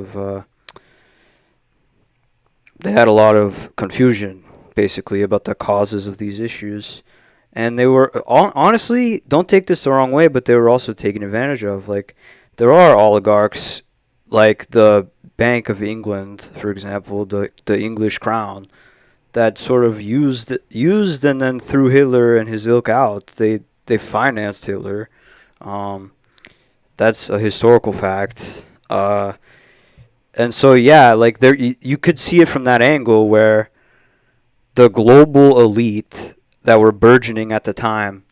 of confusion, basically, about the causes of these issues. And they were honestly, don't take this the wrong way, but they were also taken advantage of. Like, there are oligarchs, like the Bank of England, for example, the English crown, that sort of used and then threw Hitler and his ilk out. They financed Hitler. That's a historical fact. And so yeah, like there you could see it from that angle where the global elite that were burgeoning at the time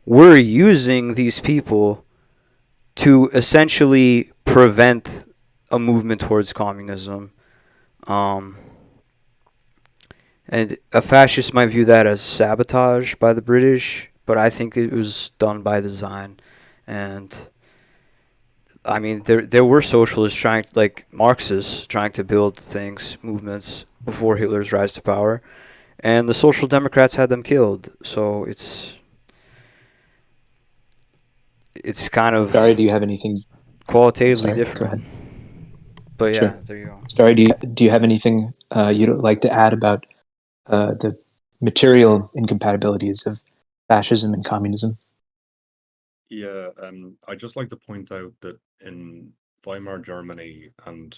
were using these people to essentially prevent a movement towards communism. Um, and a fascist might view that as sabotage by the British, but I think it was done by design. And I mean, there were socialists trying, like Marxists, trying to build things, movements before Hitler's rise to power, and the Social Democrats had them killed. So it's kind of Starry, do you have anything? qualitatively Sorry, go different. ahead. But yeah, Sure. there you go. Starry, do you have anything you'd like to add about the material incompatibilities of fascism and communism? Yeah, I'd just like to point out that in Weimar Germany and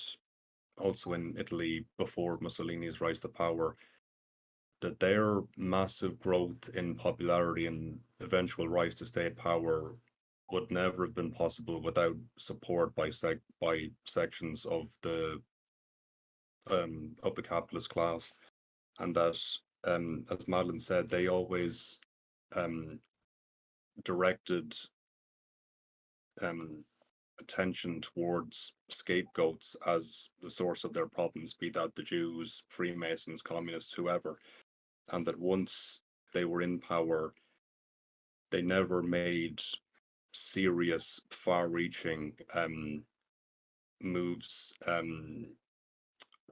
also in Italy before Mussolini's rise to power, that their massive growth in popularity and eventual rise to state power would never have been possible without support by sections of the capitalist class, and that as Madeline said, they always directed attention towards scapegoats as the source of their problems, be that the Jews, Freemasons, communists, whoever, and that once they were in power, they never made serious, far-reaching moves,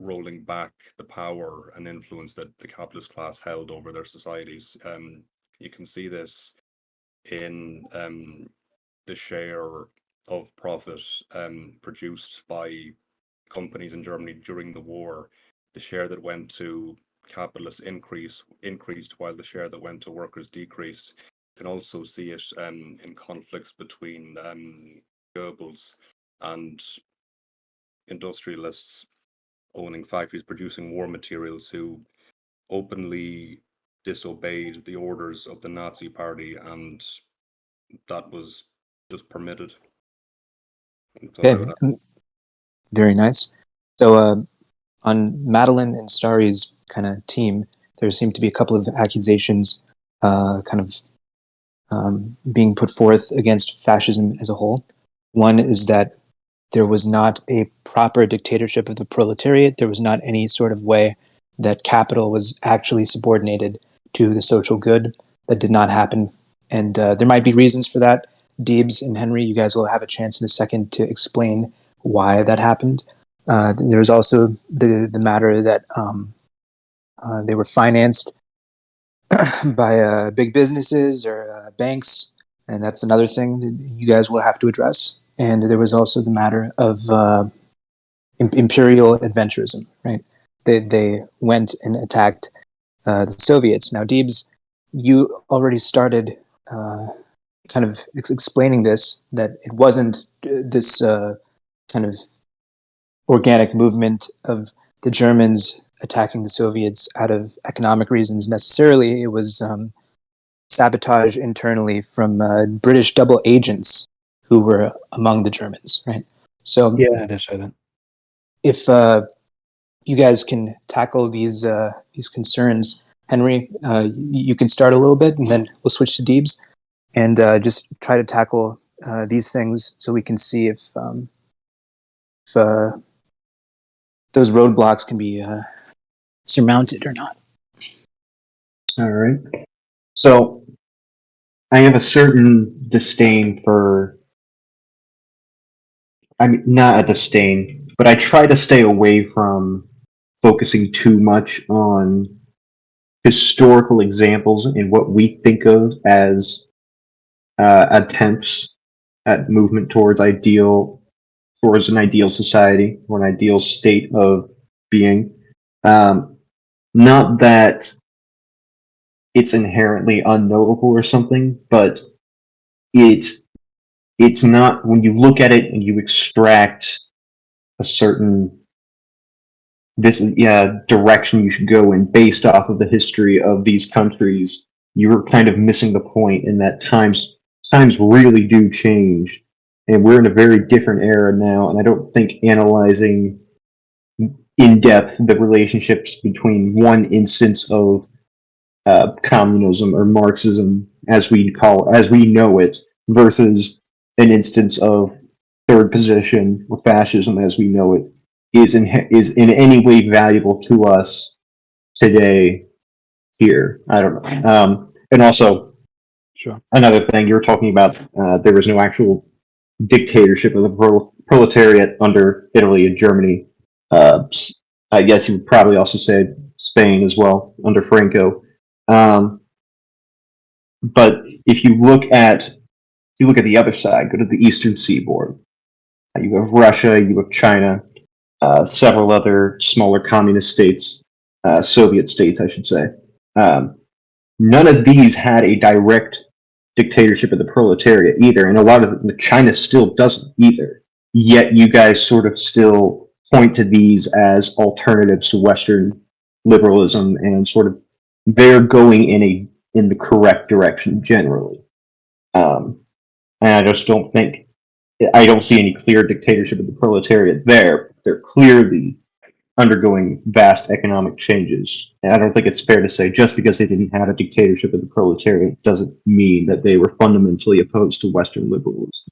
rolling back the power and influence that the capitalist class held over their societies. You can see this in the share of profit produced by companies in Germany during the war. The share that went to capitalists increased while the share that went to workers decreased. You can also see it in conflicts between Goebbels and industrialists owning factories producing war materials who openly disobeyed the orders of the Nazi Party, and that was just permitted. Okay, very nice. So on Madeline and Starry's kind of team, there seemed to be a couple of accusations being put forth against fascism as a whole. One is that there was not a proper dictatorship of the proletariat. There was not any sort of way that capital was actually subordinated to the social good. That did not happen. And there might be reasons for that. Deebs and Henry, you guys will have a chance in a second to explain why that happened. There was also the matter that they were financed by big businesses or banks, and that's another thing that you guys will have to address. And there was also the matter of imperial adventurism, right? They went and attacked the Soviets. Now, Deebs, you already started kind of explaining this, that it wasn't this kind of organic movement of the Germans attacking the Soviets out of economic reasons necessarily. It was sabotage internally from British double agents who were among the Germans, right? So Yeah, I say that. If you guys can tackle these concerns, Henry, you can start a little bit, and then we'll switch to Deebs, and just try to tackle these things so we can see if those roadblocks can be surmounted or not. All right. So I have a certain disdain for, I mean, not a disdain, but I try to stay away from focusing too much on historical examples and what we think of as attempts at movement towards an ideal society or an ideal state of being. Not that it's inherently unknowable or something, but it's not, when you look at it and you extract a certain direction you should go in based off of the history of these countries, you're kind of missing the point in that times really do change, and we're in a very different era now, and I don't think analyzing in depth the relationships between one instance of communism or Marxism, as we know it, versus an instance of third position or fascism as we know it, is in any way valuable to us today here. I don't know. And also, Sure. another thing you were talking about, there was no actual dictatorship of the proletariat under Italy and Germany. I guess you would probably also say Spain as well under Franco. But if you look at the other side, go to the Eastern Seaboard. You have Russia, you have China, several other smaller communist states, Soviet states, I should say. None of these had a direct dictatorship of the proletariat either, and a lot of China still doesn't either. Yet you guys sort of still point to these as alternatives to Western liberalism, and sort of they're going in the correct direction generally. And I just don't see any clear dictatorship of the proletariat there. They're clearly undergoing vast economic changes. And I don't think it's fair to say just because they didn't have a dictatorship of the proletariat doesn't mean that they were fundamentally opposed to Western liberalism.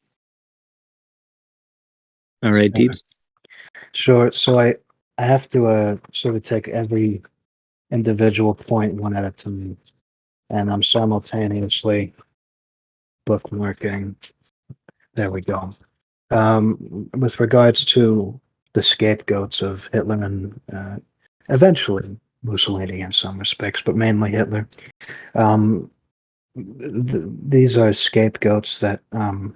All right, Deebs. Sure. So I have to sort of take every individual point one at a time, and I'm simultaneously bookmarking. There we go. With regards to the scapegoats of Hitler and eventually Mussolini in some respects, but mainly Hitler. These are scapegoats that, how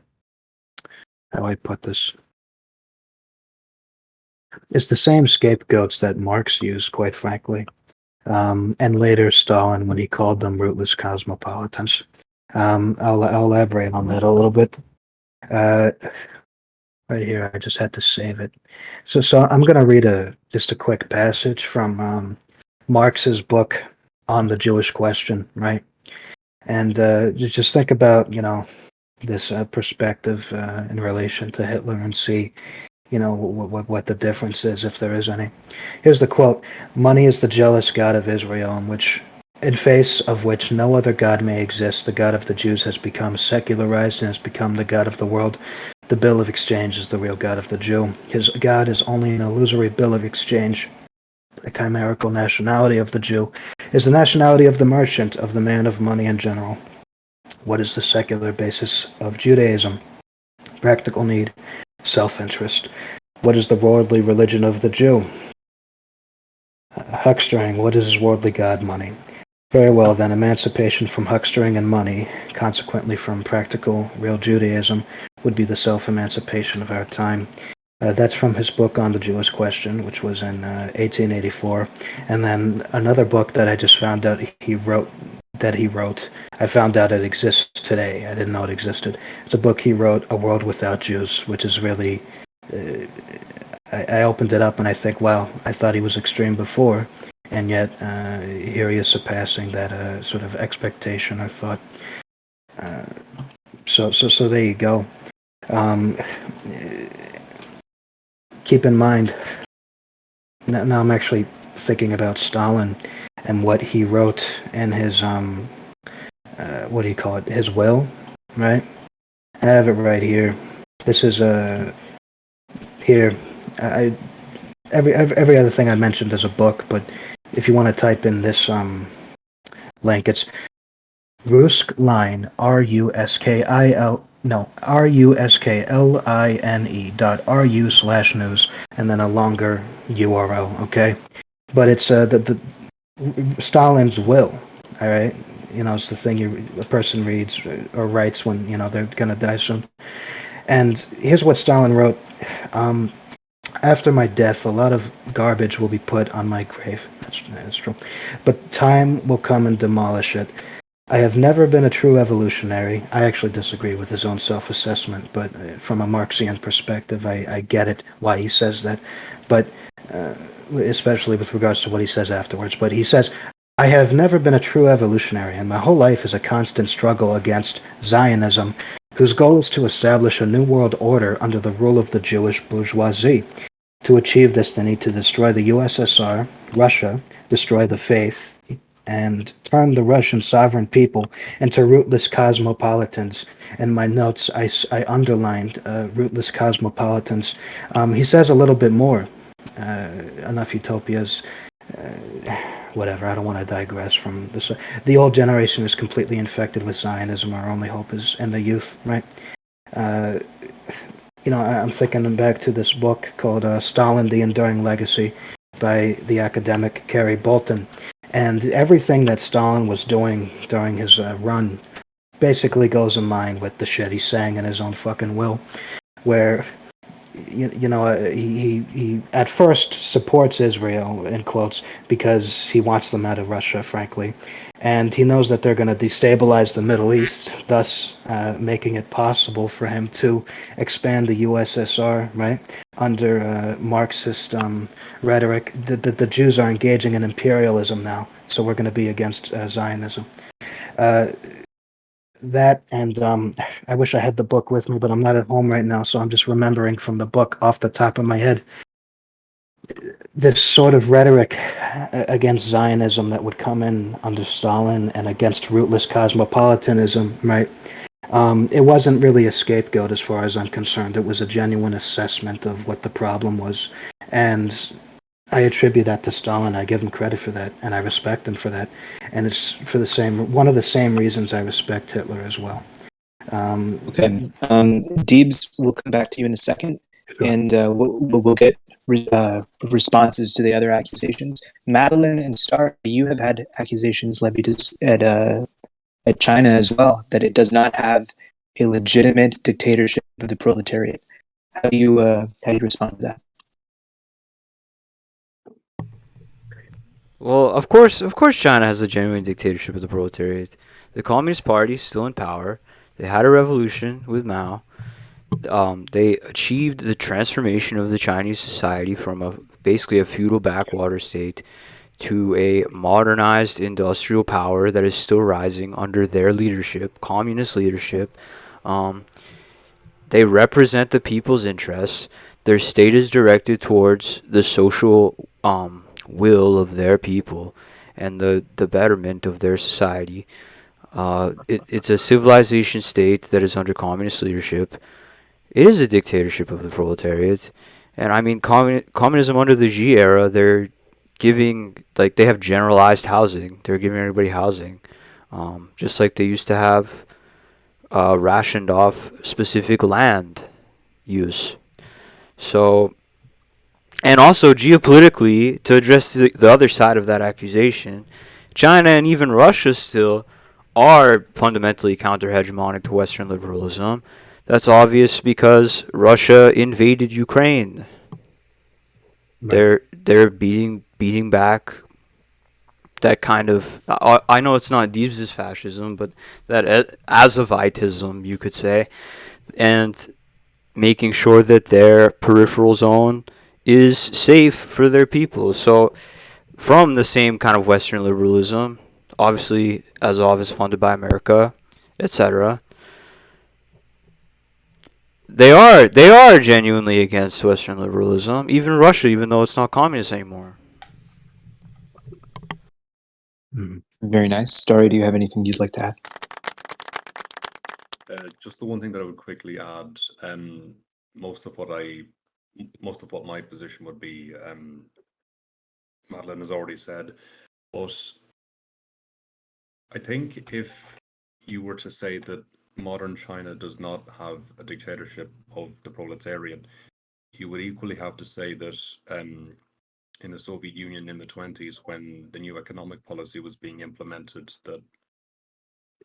do I put this? It's the same scapegoats that Marx used, quite frankly, and later Stalin when he called them rootless cosmopolitans. I'll elaborate on that a little bit. Right here, I just had to save it. So I'm going to read just a quick passage from Marx's book on the Jewish question, right? And just think about, this perspective in relation to Hitler, and see what the difference is, if there is any. Here's the quote: "Money is the jealous god of Israel, in face of which no other god may exist. The god of the Jews has become secularized and has become the god of the world. The bill of exchange is the real god of the Jew. His god is only an illusory bill of exchange. The chimerical nationality of the Jew is the nationality of the merchant, of the man of money in general. What is the secular basis of Judaism? Practical need, self-interest. What is the worldly religion of the Jew? Huckstering. What is his worldly god? Money. Very well, then, emancipation from huckstering and money, consequently from practical, real Judaism, would be the self-emancipation of our time." That's from his book on the Jewish question, which was in 1884. And then another book that I just found out he wrote, I found out it exists today. I didn't know it existed. It's a book he wrote, A World Without Jews, which is really... I opened it up and I think, wow, I thought he was extreme before. And yet, here he is surpassing that sort of expectation or thought. So there you go. Keep in mind, now I'm actually thinking about Stalin and what he wrote in his, what do you call it, his will, right? I have it right here. This is, here, every other thing I mentioned is a book, but if you want to type in this link, it's Ruskline, RUSKLINE.RU/news, and then a longer URL, okay? But it's the Stalin's will, all right? It's the thing a person reads or writes when, they're going to die soon. And here's what Stalin wrote. After my death, a lot of garbage will be put on my grave. That's true. But time will come and demolish it. I have never been a true evolutionary. I actually disagree with his own self-assessment, but from a Marxian perspective, I get it, why he says that. But especially with regards to what he says afterwards. But he says, I have never been a true evolutionary, and my whole life is a constant struggle against Zionism, whose goal is to establish a new world order under the rule of the Jewish bourgeoisie. To achieve this, they need to destroy the USSR, Russia, destroy the faith, and turn the Russian sovereign people into rootless cosmopolitans. In my notes, I underlined rootless cosmopolitans. He says a little bit more. Enough utopias. Whatever, I don't want to digress from this. The old generation is completely infected with Zionism. Our only hope is in the youth, right? I'm thinking back to this book called Stalin, the Enduring Legacy by the academic Carrie Bolton. And everything that Stalin was doing during his run basically goes in line with the shit he's saying in his own fucking will, where he at first supports Israel, in quotes, because he wants them out of Russia, frankly. And he knows that they're going to destabilize the Middle East, thus making it possible for him to expand the USSR, right? Under Marxist rhetoric, the Jews are engaging in imperialism now, so we're going to be against Zionism. That and I wish I had the book with me, but I'm not at home right now, so I'm just remembering from the book off the top of my head this sort of rhetoric against Zionism that would come in under Stalin and against rootless cosmopolitanism, right? It wasn't really a scapegoat as far as I'm concerned. It was a genuine assessment of what the problem was, and I attribute that to Stalin. I give him credit for that, and I respect him for that. And it's for one of the same reasons I respect Hitler as well. Okay. Deebs, we'll come back to you in a second, Sure. and we'll get responses to the other accusations. Madeline and Starr, you have had accusations levied at China as well, that it does not have a legitimate dictatorship of the proletariat. How do you respond to that? Well, of course, China has a genuine dictatorship of the proletariat. The Communist Party is still in power. They had a revolution with Mao. They achieved the transformation of the Chinese society from basically a feudal backwater state to a modernized industrial power that is still rising under their leadership, communist leadership. They represent the people's interests. Their state is directed towards the social will of their people and the betterment of their society. It's a civilization state that is under communist leadership. It is a dictatorship of the proletariat. And I mean, communism under the Xi era, they're giving, like, they have generalized housing. They're giving everybody housing. Just like they used to have rationed off specific land use. So, and also geopolitically, to address the other side of that accusation, China and even Russia still are fundamentally counter-hegemonic to Western liberalism. That's obvious because Russia invaded Ukraine. Right. They're beating back that kind of, I know it's not Deebs' fascism, but that Azovitism, you could say, and making sure that their peripheral zone is safe for their people. So from the same kind of Western liberalism, obviously Azov is funded by America, etc. They are genuinely against Western liberalism, even Russia, even though it's not communist anymore. Very nice. Starry, do you have anything you'd like to add? Just the one thing that I would quickly add, most of what my position would be, Madeline has already said, but I think if you were to say that modern China does not have a dictatorship of the proletariat, you would equally have to say that in the Soviet Union in the 20s, when the new economic policy was being implemented, that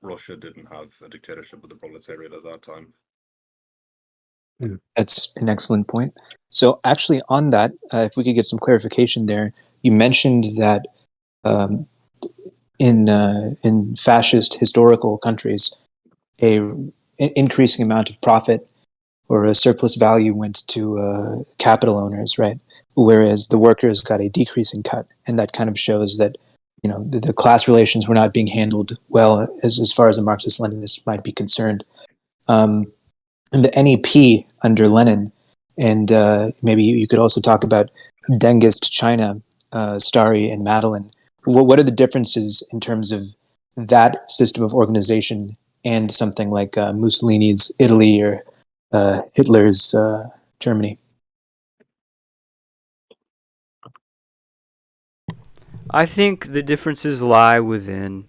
Russia didn't have a dictatorship of the proletariat at that time. That's an excellent point. So actually on that, if we could get some clarification there, you mentioned that in fascist historical countries, an increasing amount of profit or a surplus value went to capital owners, right? Whereas the workers got a decreasing cut, and that kind of shows that the class relations were not being handled well as far as the Marxist-Leninists might be concerned. And the NEP under Lenin, and maybe you could also talk about Dengist China, Starry and Madeline. What are the differences in terms of that system of organization and something like Mussolini's Italy or Hitler's Germany? I think the differences lie within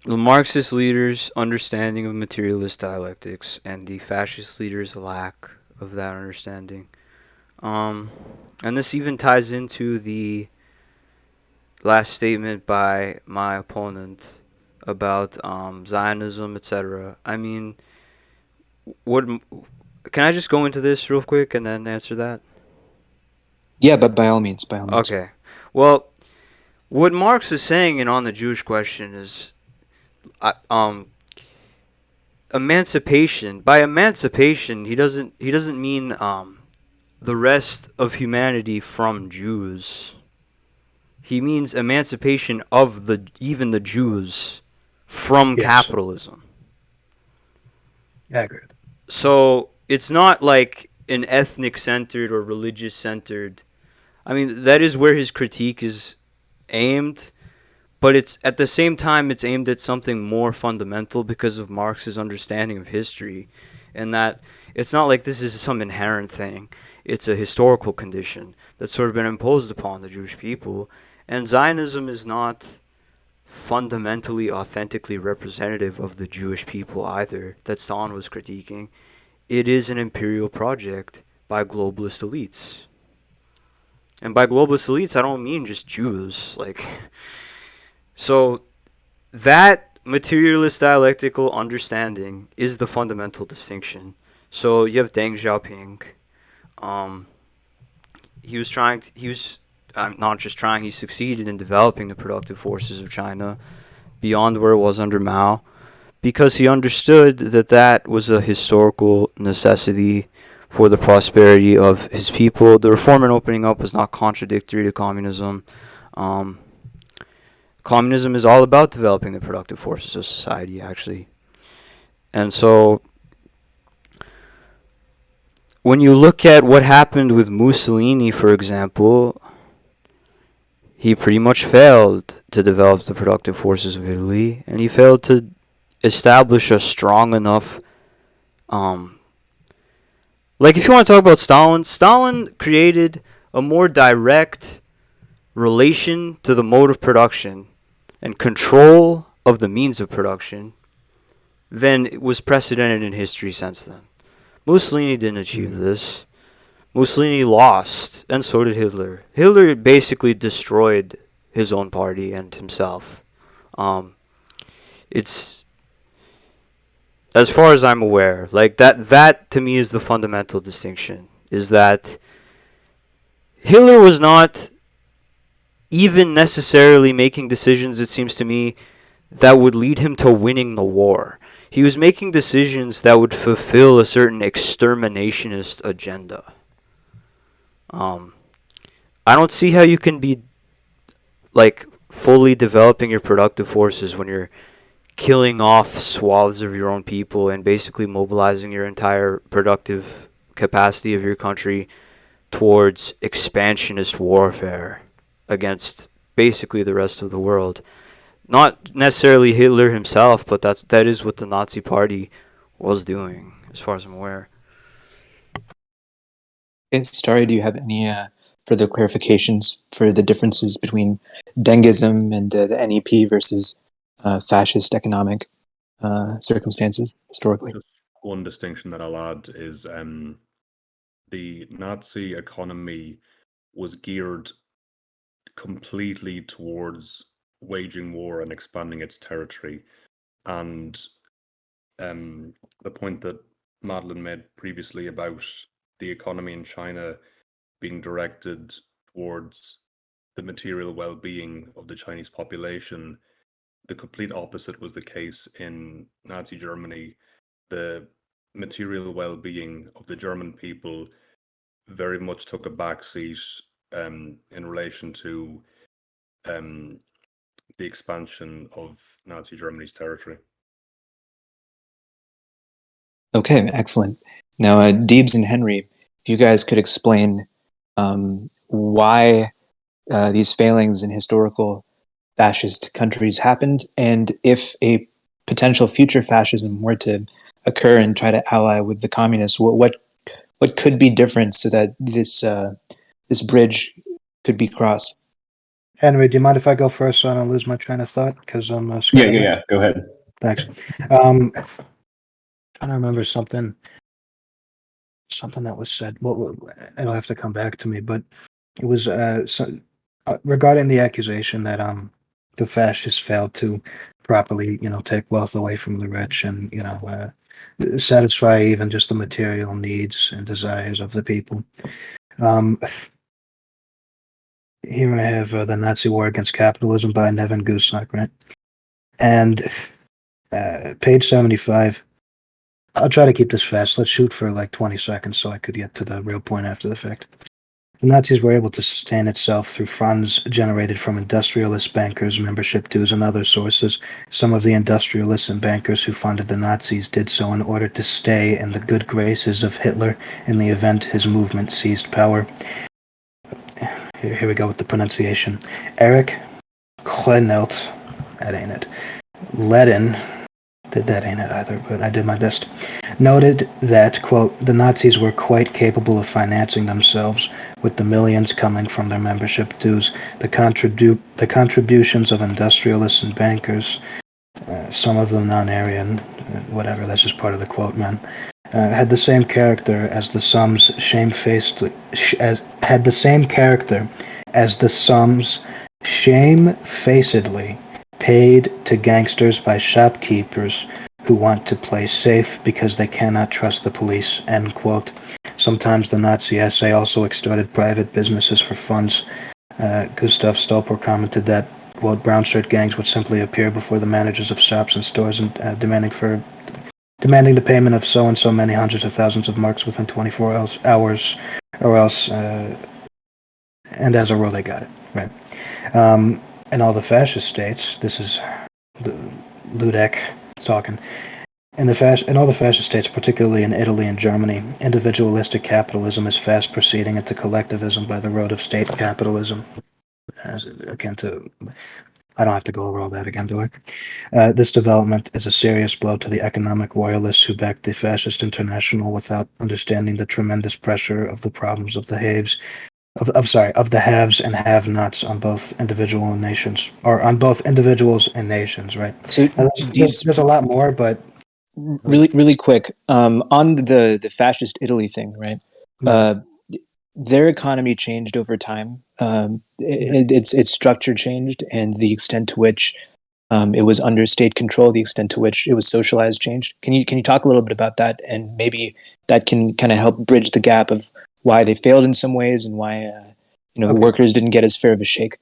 the Marxist leaders' understanding of materialist dialectics and the fascist leaders' lack of that understanding. And this even ties into the last statement by my opponent about Zionism, etc. I mean, can I just go into this real quick and then answer that? Yeah, but by all means, by all means. Okay. Well, what Marx is saying in On the Jewish Question is emancipation. By emancipation, he doesn't mean the rest of humanity from Jews. He means emancipation of even the Jews from capitalism. Accurate. So it's not like an ethnic-centered or religious-centered. I mean, that is where his critique is aimed, but it's at the same time it's aimed at something more fundamental because of Marx's understanding of history, and that it's not like this is some inherent thing. It's a historical condition that's sort of been imposed upon the Jewish people, and Zionism is not fundamentally, authentically representative of the Jewish people either, that Stalin was critiquing. It is an imperial project by globalist elites. And by globalist elites, I don't mean just Jews. So that materialist dialectical understanding is the fundamental distinction. So you have Deng Xiaoping. He succeeded in developing the productive forces of China beyond where it was under Mao, because he understood that was a historical necessity for the prosperity of his people. The reform and opening up was not contradictory to communism. Communism is all about developing the productive forces of society, actually. And so when you look at what happened with Mussolini, for example, he pretty much failed to develop the productive forces of Italy, and he failed to establish a strong enough, like if you want to talk about Stalin, Stalin created a more direct relation to the mode of production and control of the means of production than was precedented in history since then. Mussolini didn't achieve this. Mussolini lost, and so did Hitler. Hitler basically destroyed his own party and himself. It's, as far as I'm aware, like that to me is the fundamental distinction, is that Hitler was not even necessarily making decisions, it seems to me, that would lead him to winning the war. He was making decisions that would fulfill a certain exterminationist agenda. I don't see how you can be like fully developing your productive forces when you're killing off swaths of your own people and basically mobilizing your entire productive capacity of your country towards expansionist warfare against basically the rest of the world. Not necessarily Hitler himself, but that is what the Nazi Party was doing, as far as I'm aware. Okay, Starry, do you have any further clarifications for the differences between Dengism and the NEP versus fascist economic circumstances historically? Just one distinction that I'll add is the Nazi economy was geared completely towards waging war and expanding its territory. And the point that Madeline made previously about the economy in China being directed towards the material well-being of the Chinese population, the complete opposite was the case in Nazi Germany. The material well-being of the German people very much took a backseat in relation to the expansion of Nazi Germany's territory. Okay, excellent. Now, Deebs and Henry, if you guys could explain why these failings in historical fascist countries happened, and if a potential future fascism were to occur and try to ally with the communists, what could be different so that this bridge could be crossed? Henry, do you mind if I go first so I don't lose my train of thought? Because I'm scared. Yeah. Go ahead. Thanks. Trying to remember something that was said. Well, it'll have to come back to me, but it was regarding the accusation that the fascists failed to properly, take wealth away from the rich and satisfy even just the material needs and desires of the people. Here I have the Nazi War Against Capitalism by Nevin Gusak, right? And page 75. I'll try to keep this fast. Let's shoot for like 20 seconds so I could get to the real point after the fact. The Nazis were able to sustain itself through funds generated from industrialist bankers, membership dues, and other sources. Some of the industrialists and bankers who funded the Nazis did so in order to stay in the good graces of Hitler in the event his movement seized power. Here we go with the pronunciation. Eric Klenelt, that ain't it. Ledin, that ain't it either, but I did my best, noted that, quote, the Nazis were quite capable of financing themselves with the millions coming from their membership dues, the contributions of industrialists and bankers, some of them non-Aryan, whatever, that's just part of the quote, man, had the same character as the sums shamefacedly paid to gangsters by shopkeepers who want to play safe because they cannot trust the police, end quote. Sometimes the Nazi SA also extorted private businesses for funds. Gustav Stolper commented that, quote, brown shirt gangs would simply appear before the managers of shops and stores and demanding the payment of so and so many hundreds of thousands of marks within 24 hours, or else, and as a rule, they got it, right? In all the fascist states, this is Ludek talking, In all the fascist states, particularly in Italy and Germany, individualistic capitalism is fast proceeding into collectivism by the road of state capitalism. Again, I don't have to go over all that again, do I? This development is a serious blow to the economic royalists who backed the fascist international without understanding the tremendous pressure of the problems of the haves, of the haves and have-nots on both individual and nations, or on both individuals and nations, right? So, There's a lot more, but really quick, on the fascist Italy thing, right? Their economy changed over time. Its structure changed, and the extent to which it was under state control, the extent to which it was socialized changed. Can you talk a little bit about that, and maybe that can kind of help bridge the gap of why they failed in some ways and why workers didn't get as fair of a shake?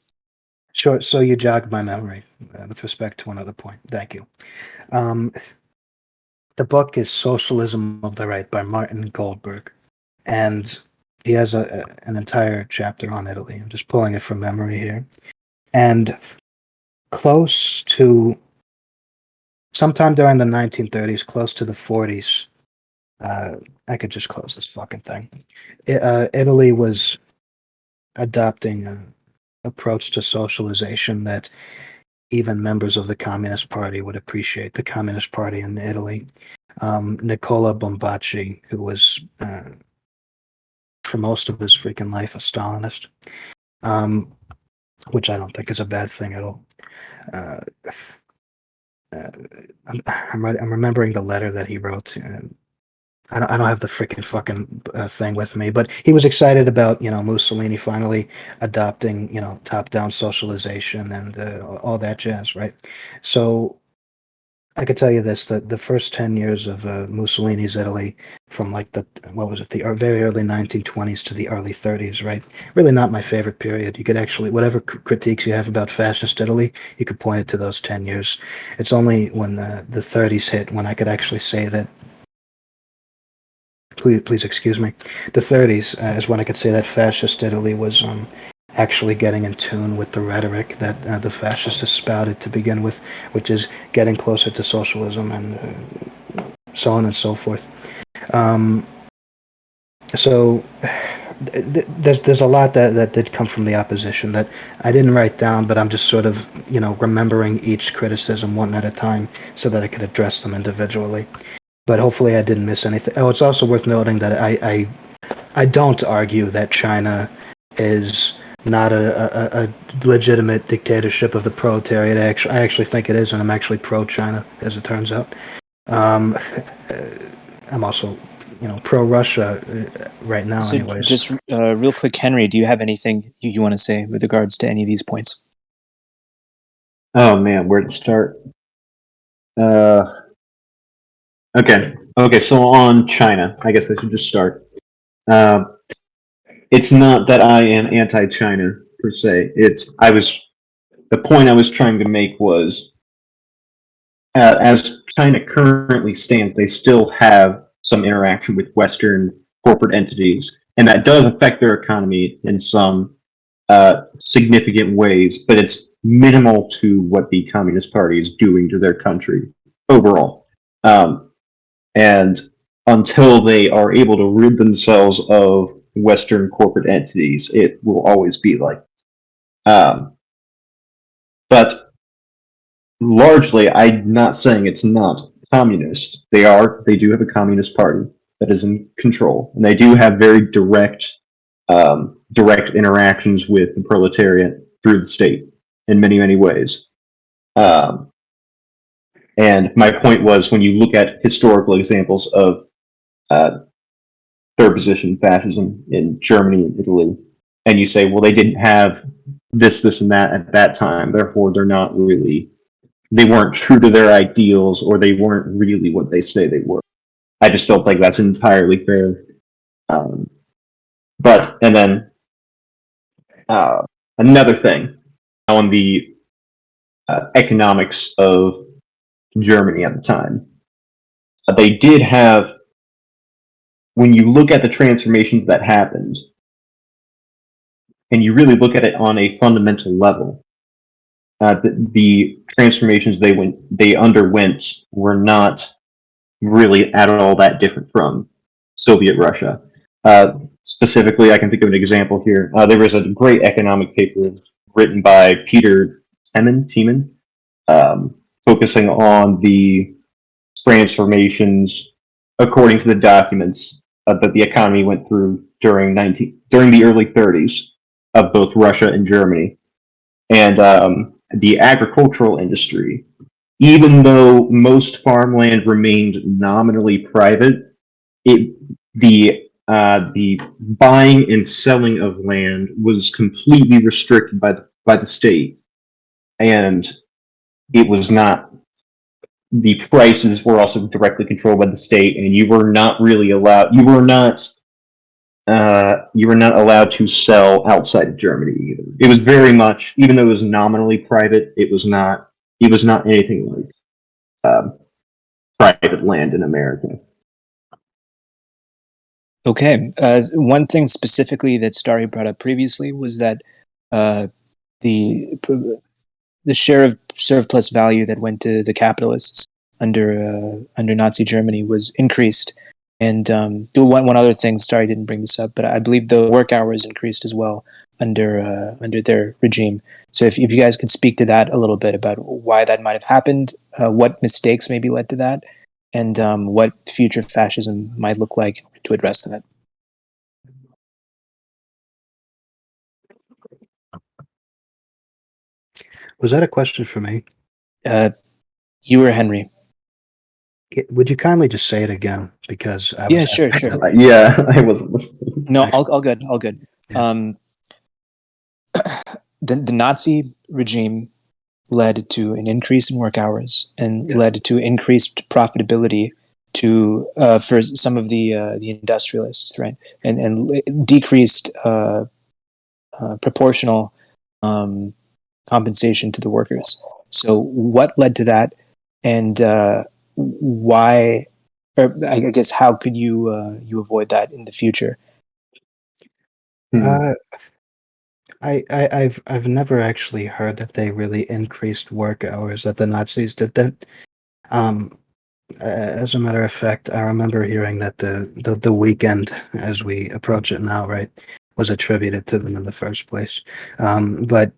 Sure. So you jogged my memory with respect to another point. Thank you. The book is Socialism of the Right by Martin Goldberg, and he has an entire chapter on Italy. I'm just pulling it from memory here. And close to sometime during the 1930s, close to the 40s, I could just close this fucking thing. Italy was adopting an approach to socialization that even members of the Communist Party would appreciate. The Communist Party in Italy. Nicola Bombacci, who was for most of his freaking life a Stalinist, which I don't think is a bad thing at all. I'm remembering the letter that he wrote. I don't have the freaking fucking thing with me, but he was excited about Mussolini finally adopting top-down socialization and all that jazz, right? So I could tell you this: that the first 10 years of Mussolini's Italy, from like the very early 1920s to the early 30s, right? Really not my favorite period. You could actually, whatever critiques you have about fascist Italy, you could point it to those 10 years. It's only when the 30s hit when I could actually say that. Please excuse me. The 30s is when I could say that fascist Italy was actually getting in tune with the rhetoric that the fascists spouted to begin with, which is getting closer to socialism and so on and so forth. So there's a lot that did come from the opposition that I didn't write down, but I'm just sort of remembering each criticism one at a time so that I could address them individually. But hopefully I didn't miss anything. Oh, it's also worth noting that I don't argue that China is not a legitimate dictatorship of the proletariat. I actually think it is, and I'm actually pro-China, as it turns out. I'm also, pro-Russia right now, So anyways. just real quick, Henry, do you have anything you want to say with regards to any of these points? Oh man, where to start? Okay, so on China, I guess I should just start. It's not that I am anti-China per se. The point I was trying to make was, as China currently stands, they still have some interaction with Western corporate entities, and that does affect their economy in some significant ways, but it's minimal to what the Communist Party is doing to their country overall. And until they are able to rid themselves of Western corporate entities, it will always be like. But largely, I'm not saying it's not communist. They do have a communist party that is in control, and they do have very direct interactions with the proletariat through the state in many, many ways. And my point was, when you look at historical examples of third position fascism in Germany and Italy, and you say, well, they didn't have this, and that at that time, therefore they weren't true to their ideals, or they weren't really what they say they were. I just don't think that's entirely fair. And then another thing on the economics of Germany at the time, they did have, when you look at the transformations that happened, and you really look at it on a fundamental level, the transformations they underwent were not really at all that different from Soviet Russia. Specifically, I can think of an example here. There was a great economic paper written by Peter Tiemann, focusing on the transformations according to the documents that the economy went through during the early 30s of both Russia and Germany, and the agricultural industry. Even though most farmland remained nominally private, the buying and selling of land was completely restricted by the state, and it was not. The prices were also directly controlled by the state, and you were not really allowed. You were not. You were not allowed to sell outside of Germany either. It was very much, even though it was nominally private, it was not. It was not anything like private land in America. Okay. One thing specifically that Starry brought up previously was that the share of surplus value that went to the capitalists under Nazi Germany was increased. And one other thing, Starry didn't bring this up, but I believe the work hours increased as well under their regime. So if you guys could speak to that a little bit about why that might have happened, what mistakes maybe led to that, and what future fascism might look like to address that. Was that a question for me? You or Henry? Would you kindly just say it again? Because I Yeah, was sure. Yeah, I wasn't listening. No, all good. Yeah. The Nazi regime led to an increase in work hours and led to increased profitability to for some of the industrialists, right? And decreased proportional compensation to the workers. So what led to that, and why, or I guess how could you you avoid that in the future? I've never actually heard that they really increased work hours, that the Nazis did that. As a matter of fact, I remember hearing that the weekend, as we approach it now, right, was attributed to them in the first place. But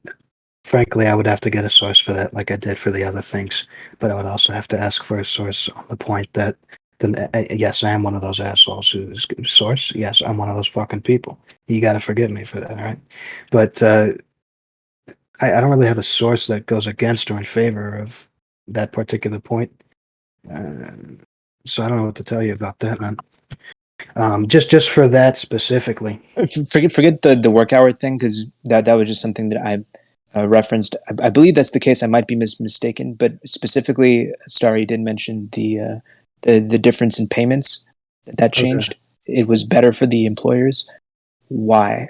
frankly, I would have to get a source for that, like I did for the other things. But I would also have to ask for a source on the point that, yes, I am one of those assholes who's source. Yes, I'm one of those fucking people. You got to forgive me for that, all right? But I don't really have a source that goes against or in favor of that particular point. So I don't know what to tell you about that, man. Just for that specifically. Forget the work hour thing, because that was just something that I referenced. I believe that's the case. I might be mistaken, but specifically, Starry did mention the difference in payments that changed. Okay. It was better for the employers. Why?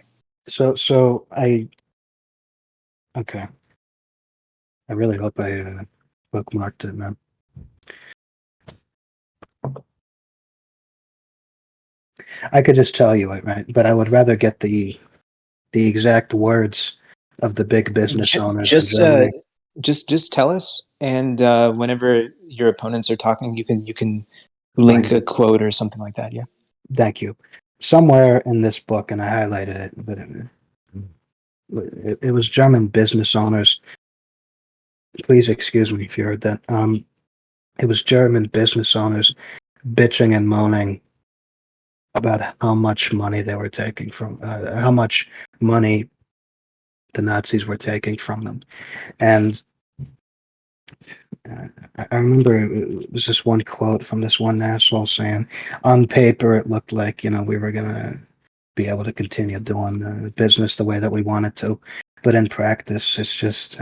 So I really hope I bookmarked it, man. I could just tell you it, right? But I would rather get the exact words of the big business owners. Just tell us, and whenever your opponents are talking, you can link a quote or something like that. Yeah. Thank you. Somewhere in this book, and I highlighted it, but it was German business owners. Please excuse me if you heard that. It was German business owners bitching and moaning about how much money they were taking from, how much money the Nazis were taking from them. And I remember it was this one quote from this one asshole saying, on paper, it looked like, we were going to be able to continue doing business the way that we wanted to. But in practice, it's just,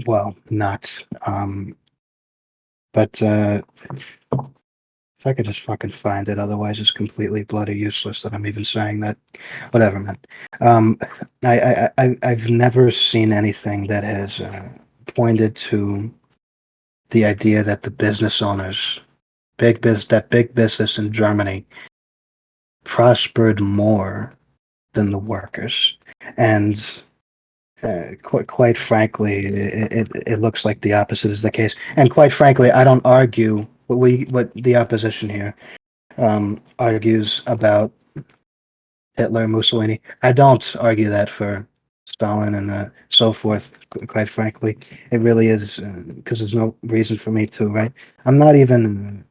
well, not. But if I could just fucking find it, otherwise it's completely bloody useless that I'm even saying that. Whatever, man. I've never seen anything that has pointed to the idea that the business owners, big business in Germany, prospered more than the workers. And quite frankly, it looks like the opposite is the case. And quite frankly, I don't argue what the opposition here argues about Hitler, Mussolini. I don't argue that for Stalin and so forth. Quite frankly, it really is because there's no reason for me to. Right? I'm not even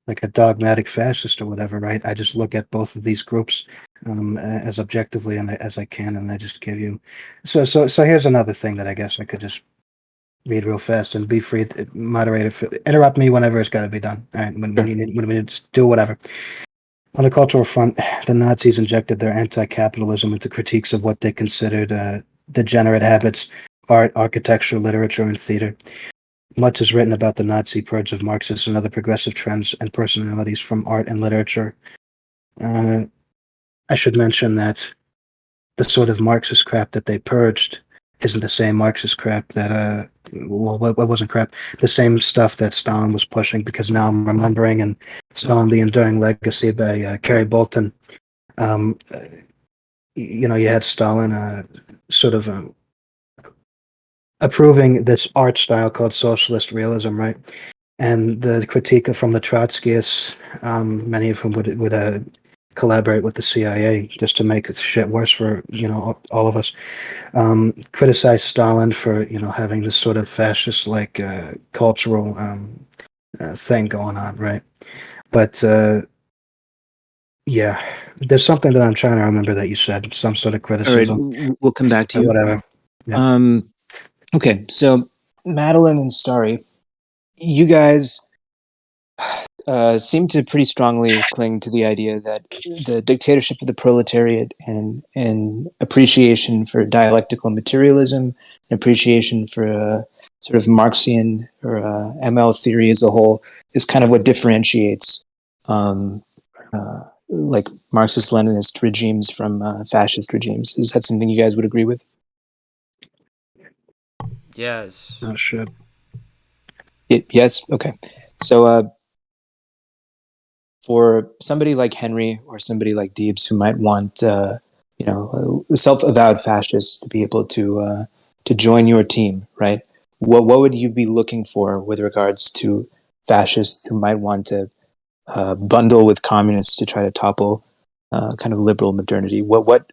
like a dogmatic fascist or whatever. Right? I just look at both of these groups as objectively and as I can, and I just give you. So here's another thing that I guess I could just read real fast and be free to moderate it. Interrupt me whenever it's got to be done. All right, when you need, just do whatever. On the cultural front, the Nazis injected their anti-capitalism into critiques of what they considered degenerate habits, art, architecture, literature, and theater. Much is written about the Nazi purge of Marxists and other progressive trends and personalities from art and literature. I should mention that the sort of Marxist crap that they purged isn't the same Marxist crap that what wasn't crap, the same stuff that Stalin was pushing, because now I'm remembering, and Stalin, the Enduring Legacy by Kerry Bolton. You had Stalin sort of approving this art style called socialist realism, right? And the critique from the Trotskyists, many of whom would collaborate with the CIA just to make shit worse for all of us. Criticized Stalin for having this sort of fascist like cultural thing going on, right? But yeah, there's something that I'm trying to remember that you said, some sort of criticism. All right, we'll come back to you. Whatever. Yeah. Okay, so Madeline and Starry, you guys seem to pretty strongly cling to the idea that the dictatorship of the proletariat and appreciation for dialectical materialism, appreciation for sort of Marxian or ML theory as a whole is kind of what differentiates like Marxist-Leninist regimes from fascist regimes. Is that something you guys would agree with? Yes. Oh shit. Yes. Okay. So for somebody like Henry or somebody like Deebs who might want, self-avowed fascists to be able to join your team, right? What would you be looking for with regards to fascists who might want to bundle with communists to try to topple kind of liberal modernity? What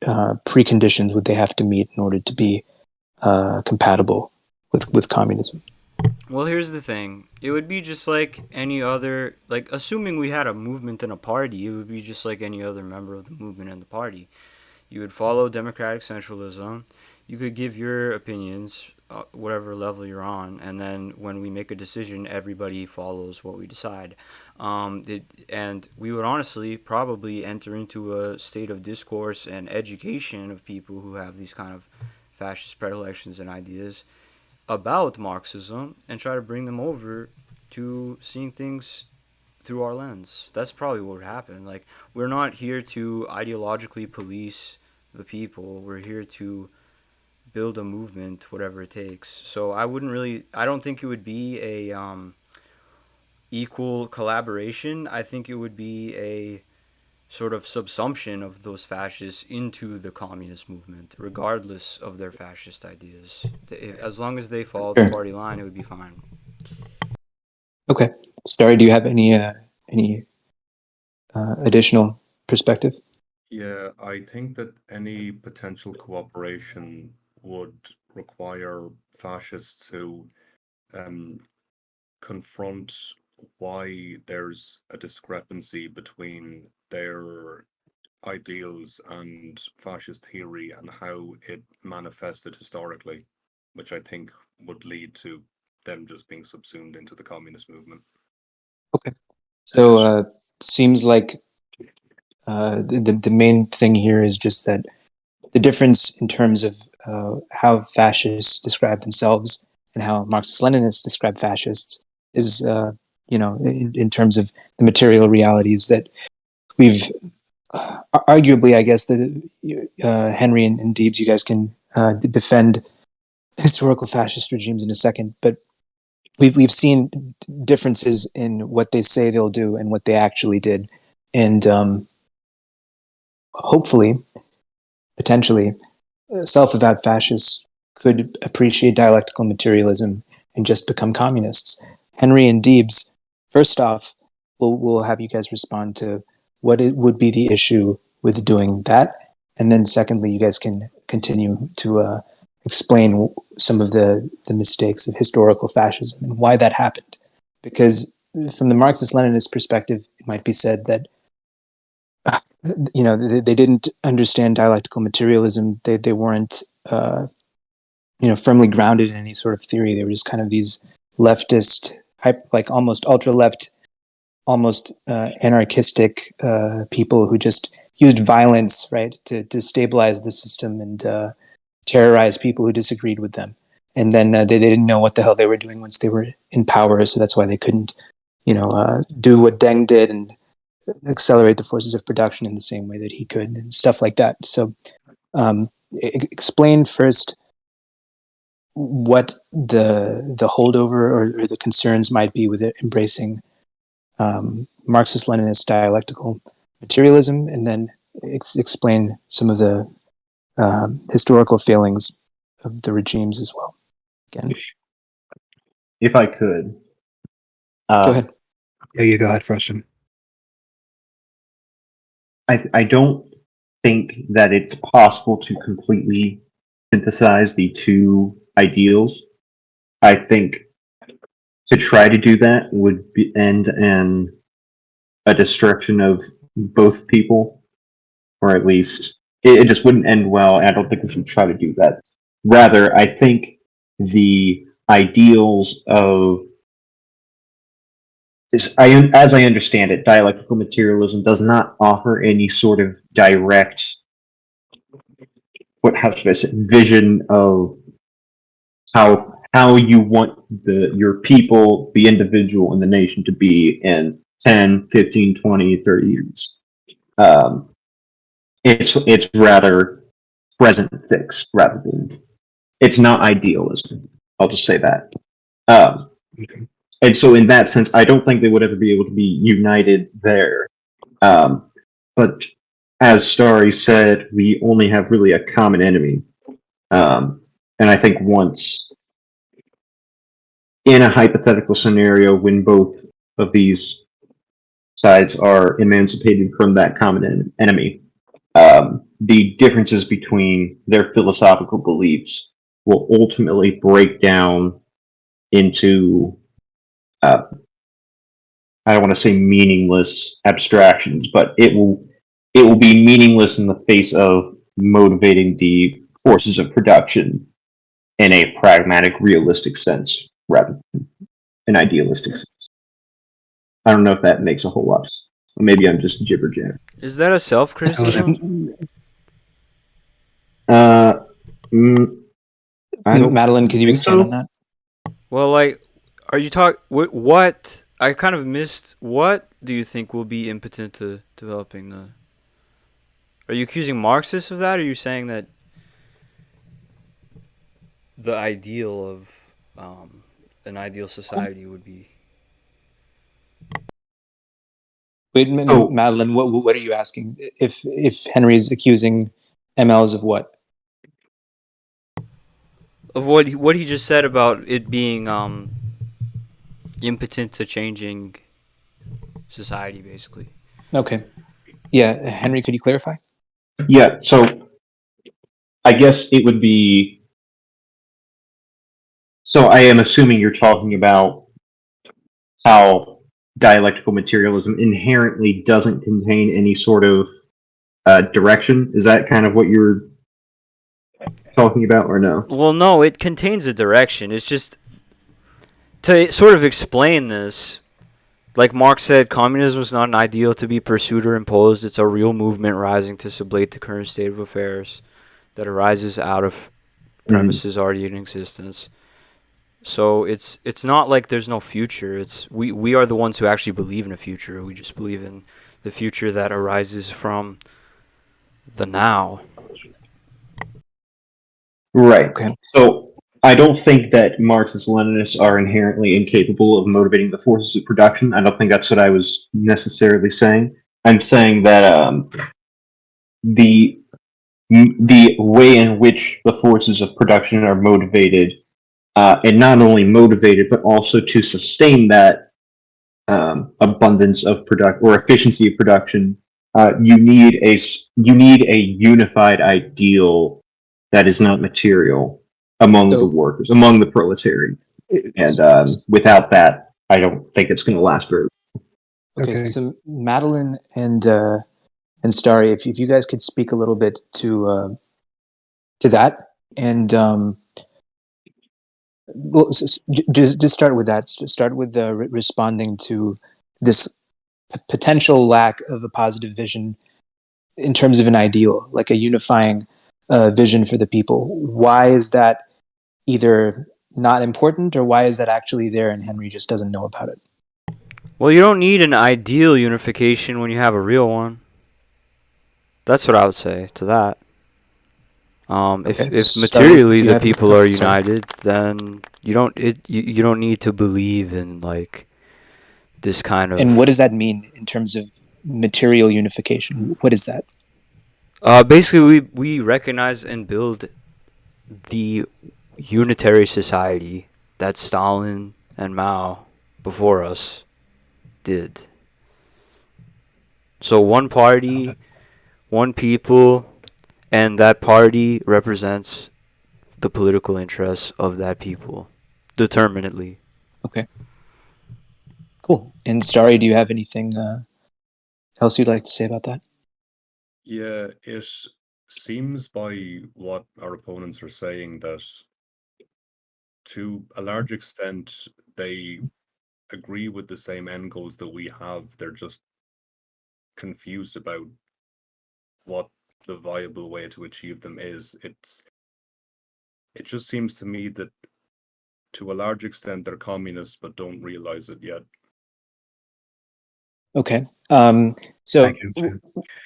preconditions would they have to meet in order to be compatible with communism? Well, here's the thing. It would be just like any other, like, assuming we had a movement and a party, it would be just like any other member of the movement and the party. You would follow democratic centralism. You could give your opinions, whatever level you're on, and then when we make a decision, everybody follows what we decide. And we would honestly probably enter into a state of discourse and education of people who have these kind of fascist predilections and ideas about Marxism and try to bring them over to seeing things through our lens. That's probably what would happen. Like, we're not here to ideologically police the people. We're here to build a movement, whatever it takes. So I don't think it would be a equal collaboration. I think it would be a sort of subsumption of those fascists into the communist movement, regardless of their fascist ideas. As long as they follow the party line, it would be fine. Okay, Starry, do you have any additional perspective? Yeah, I think that any potential cooperation would require fascists to confront why there's a discrepancy between their ideals and fascist theory and how it manifested historically, which I think would lead to them just being subsumed into the communist movement. Okay, so seems like the main thing here is just that the difference in terms of how fascists describe themselves and how Marxist-Leninists describe fascists is, in terms of the material realities that we've arguably, I guess, that Henry and Deebs, you guys can defend historical fascist regimes in a second, but we've seen differences in what they say they'll do and what they actually did, and hopefully, potentially, self-avowed fascists could appreciate dialectical materialism and just become communists. Henry and Deebs, first off, we'll have you guys respond to what it would be the issue with doing that. And then secondly, you guys can continue to explain some of the mistakes of historical fascism and why that happened. Because from the Marxist-Leninist perspective, it might be said that they didn't understand dialectical materialism. They weren't firmly grounded in any sort of theory. They were just kind of these leftist, like almost ultra-left, almost anarchistic people who just used violence, right, to stabilize the system and terrorize people who disagreed with them. And then they didn't know what the hell they were doing once they were in power, so that's why they couldn't, do what Deng did and accelerate the forces of production in the same way that he could, and stuff like that. So explain first what the holdover or the concerns might be with it embracing Marxist-Leninist dialectical materialism, and then explain some of the historical failings of the regimes as well. Again, if I could. Go ahead. Yeah, you go ahead, Preston. I don't think that it's possible to completely synthesize the two ideals. I think to try to do that would end in a destruction of both people, or at least it just wouldn't end well. And I don't think we should try to do that. Rather, I think the ideals of as I understand it, dialectical materialism does not offer any sort of direct, how should I say, vision of how you want your people, the individual, and the nation to be in 10, 15, 20, 30 years. It's rather present fixed rather than, it's not idealism. I'll just say that. Okay. And so in that sense, I don't think they would ever be able to be united there. But as Starry said, we only have really a common enemy. And I think once in a hypothetical scenario when both of these sides are emancipated from that common enemy, the differences between their philosophical beliefs will ultimately break down into I don't want to say meaningless abstractions, but it will be meaningless in the face of motivating the forces of production in a pragmatic, realistic sense rather than an idealistic sense. I don't know if that makes a whole lot of sense. Maybe I'm just jibber jabber. Is that a self-criticism? Madeline, can you expand on that? Well, like, are you what? I kind of missed. What do you think will be impotent to developing the? Are you accusing Marxists of that, or are you saying that the ideal of an ideal society would be? Wait, Madeline, what are you asking? If Henry's accusing MLs of what? Of what he just said about it being impotent to changing society, basically. Okay. Yeah, Henry, could you clarify? Yeah, so I guess it would be. So I am assuming you're talking about how dialectical materialism inherently doesn't contain any sort of direction. Is that kind of what you're talking about, or no? Well, no, it contains a direction. It's just to sort of explain this. Like Marx said, communism is not an ideal to be pursued or imposed. It's a real movement rising to sublate the current state of affairs that arises out of premises already in existence. So it's not like there's no future. It's we are the ones who actually believe in a future. We just believe in the future that arises from the now. Right. Okay. So I don't think that Marxists-Leninists are inherently incapable of motivating the forces of production. I don't think that's what I was necessarily saying. I'm saying that the the way in which the forces of production are motivated, and not only motivated, but also to sustain that abundance of product or efficiency of production, you need a unified ideal that is not material among the workers, among the proletariat. And without that, I don't think it's going to last very long. Okay, so Madeline and Starry, if you guys could speak a little bit to that, and well, just start with that. Start with responding to this potential lack of a positive vision in terms of an ideal, like a unifying vision for the people. Why is that either not important, or why is that actually there and Henry just doesn't know about it? Well, you don't need an ideal unification when you have a real one. That's what I would say to that. If materially the people are united, then you don't need to believe in like this kind of. And what does that mean in terms of material unification? What is that? Basically, we recognize and build the unitary society that Stalin and Mao before us did. So one party, one people, and that party represents the political interests of that people, determinately. Okay. Cool. And Starry, do you have anything else you'd like to say about that? Yeah, it seems by what our opponents are saying that to a large extent they agree with the same end goals that we have. They're just confused about what the viable way to achieve them is. It just seems to me that to a large extent they're communists but don't realize it yet. Okay. So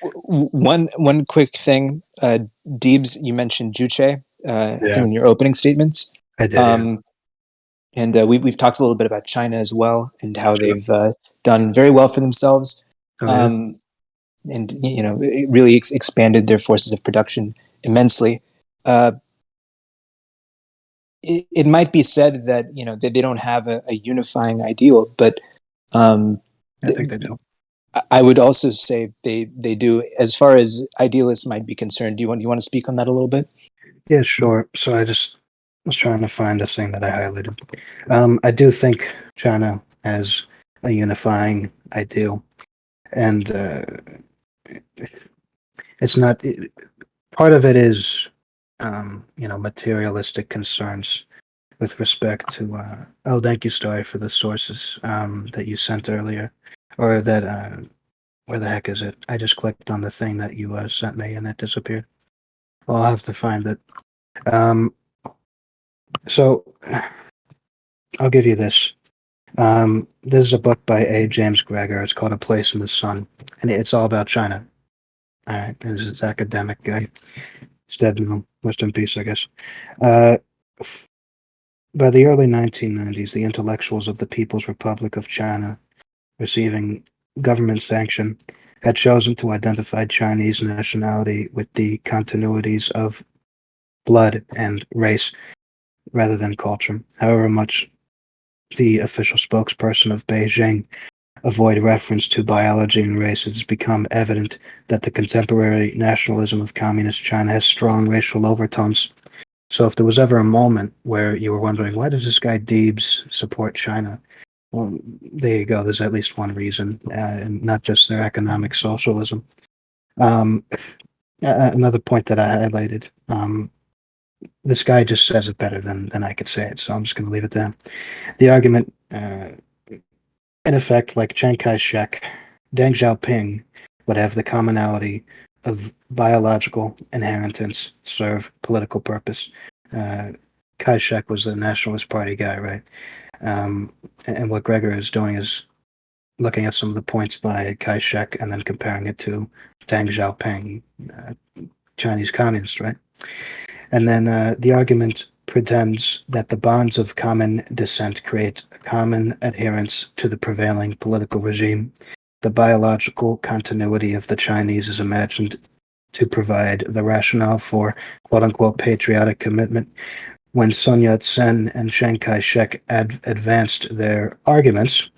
one quick thing, Deebs, you mentioned Juche in your opening statements. I did. And we've talked a little bit about China as well, and how they've done very well for themselves. And it really expanded their forces of production immensely. It might be said that they don't have a unifying ideal, but I think they do. I would also say they do, as far as idealists might be concerned. Do you want to speak on that a little bit? Yeah, sure. So I just was trying to find this thing that I highlighted. I do think China has a unifying ideal, and it's not. Part of it is, materialistic concerns with respect to. Oh, thank you, Starry, for the sources that you sent earlier, or that. Where the heck is it? I just clicked on the thing that you sent me and it disappeared. Well, I'll have to find it. So I'll give you this. This is a book by A. James Greger. It's called A Place in the Sun, and it's all about China. All right, this is an academic guy. He's dead now. Rest in peace, I guess. By the early 1990s, the intellectuals of the People's Republic of China, receiving government sanction, had chosen to identify Chinese nationality with the continuities of blood and race rather than culture. However much the official spokesperson of Beijing avoid reference to biology and race, it has become evident that the contemporary nationalism of communist China has strong racial overtones. So if there was ever a moment where you were wondering, why does this guy Deebs support China? Well, there you go. There's at least one reason, and not just their economic socialism. Another point that I highlighted, this guy just says it better than I could say it, so I'm just going to leave it there. The argument, in effect, like Chiang Kai-shek, Deng Xiaoping would have the commonality of biological inheritance serve political purpose. Kai-shek was the Nationalist Party guy, right? And what Greger is doing is looking at some of the points by Kai-shek and then comparing it to Deng Xiaoping, Chinese communist, right? And then the argument pretends that the bonds of common descent create a common adherence to the prevailing political regime. The biological continuity of the Chinese is imagined to provide the rationale for quote-unquote patriotic commitment. When Sun Yat-sen and Chiang Kai-shek advanced their arguments,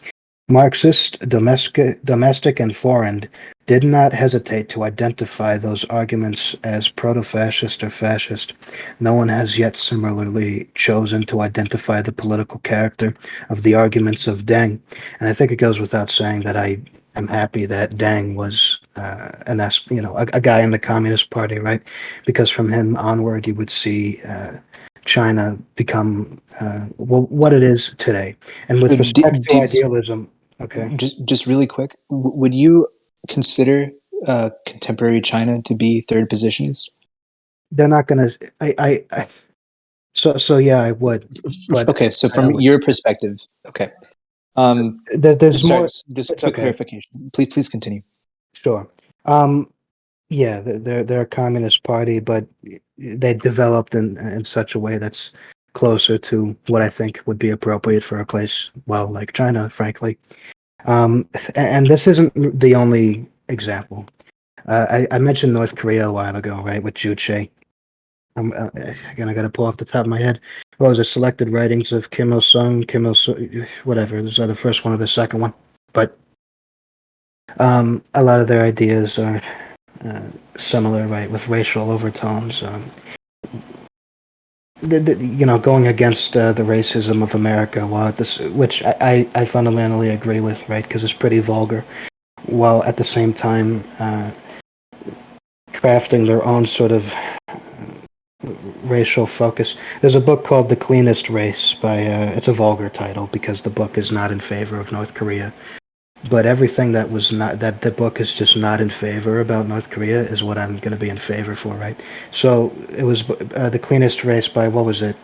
Marxists, domestic and foreign, did not hesitate to identify those arguments as proto-fascist or fascist. No one has yet similarly chosen to identify the political character of the arguments of Deng. And I think it goes without saying that I am happy that Deng was a guy in the Communist Party, right? Because from him onward, you would see China become what it is today. And with respect to idealism, okay. Just really quick, would you consider contemporary China to be third positionist? They're not going to. So yeah, I would. But okay, so from your perspective, okay. There's more. Just quick clarification. Please continue. Sure. Yeah, they're a communist party, but they developed in such a way that's closer to what I think would be appropriate for a place, well, like China, frankly. And this isn't the only example. I mentioned North Korea a while ago, right, with Juche. Again, I got to pull off the top of my head. What was it? Selected writings of Kim Il Sung, whatever. This is the first one or the second one. But a lot of their ideas are similar, right, with racial overtones. Going against the racism of America, which I fundamentally agree with, right, because it's pretty vulgar, while at the same time crafting their own sort of racial focus. There's a book called The Cleanest Race by, it's a vulgar title because the book is not in favor of North Korea. But everything that the book is just not in favor about North Korea is what I'm going to be in favor for, right? So it was The Cleanest Race by, what was it?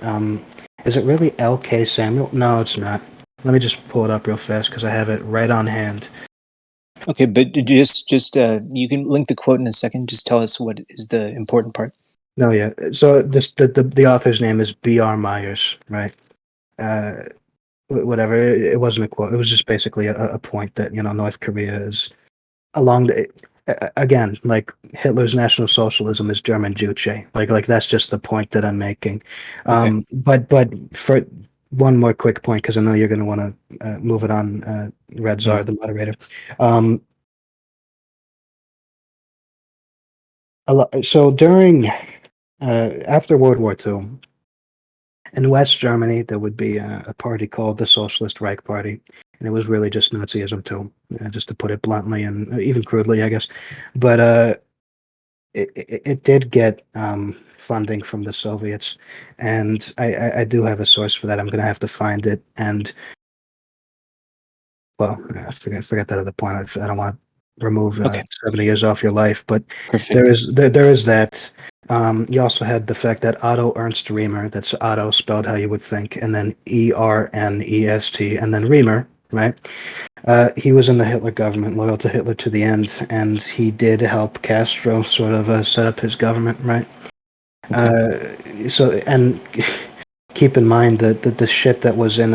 Is it really L.K. Samuel? No, it's not. Let me just pull it up real fast because I have it right on hand. Okay, but just you can link the quote in a second. Just tell us what is the important part. No, yeah. So the author's name is B.R. Myers, right? Whatever. It wasn't a quote. It was just basically a point that, North Korea is along the, again, like Hitler's National Socialism is German Juche. Like that's just the point that I'm making. Okay. But for one more quick point, because I know you're going to want to move it on, Red Czar, the moderator. So during after World War II, in West Germany, there would be a party called the Socialist Reich Party, and it was really just Nazism too, just to put it bluntly and even crudely, I guess. But it did get funding from the Soviets, and I do have a source for that. I'm going to have to find it, and well, I forget that other point. I don't want to remove 70 years off your life, but perfect. There is that. You also had the fact that Otto Ernst Reamer, that's Otto spelled how you would think, and then Ernest, and then Reamer, right? He was in the Hitler government, loyal to Hitler to the end, and he did help Castro sort of set up his government, right? Okay. And keep in mind that the shit that was in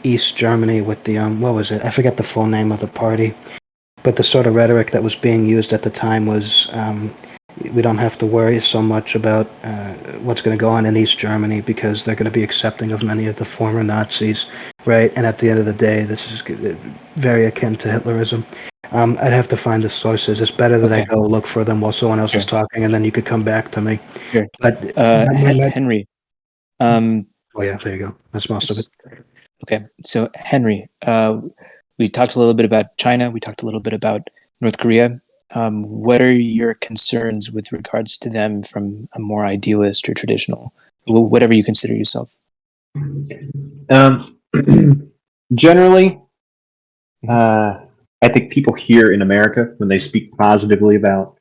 East Germany with the what was it? I forget the full name of the party, but the sort of rhetoric that was being used at the time was we don't have to worry so much about what's going to go on in East Germany because they're going to be accepting of many of the former Nazis, right? And at the end of the day, this is very akin to Hitlerism. I'd have to find the sources. It's better that I go look for them while someone else is talking, and then you could come back to me. Sure. But Henry. Oh yeah, there you go. That's most of it. Okay, so Henry, we talked a little bit about China. We talked a little bit about North Korea. What are your concerns with regards to them from a more idealist or traditional, whatever you consider yourself? Generally, I think people here in America, when they speak positively about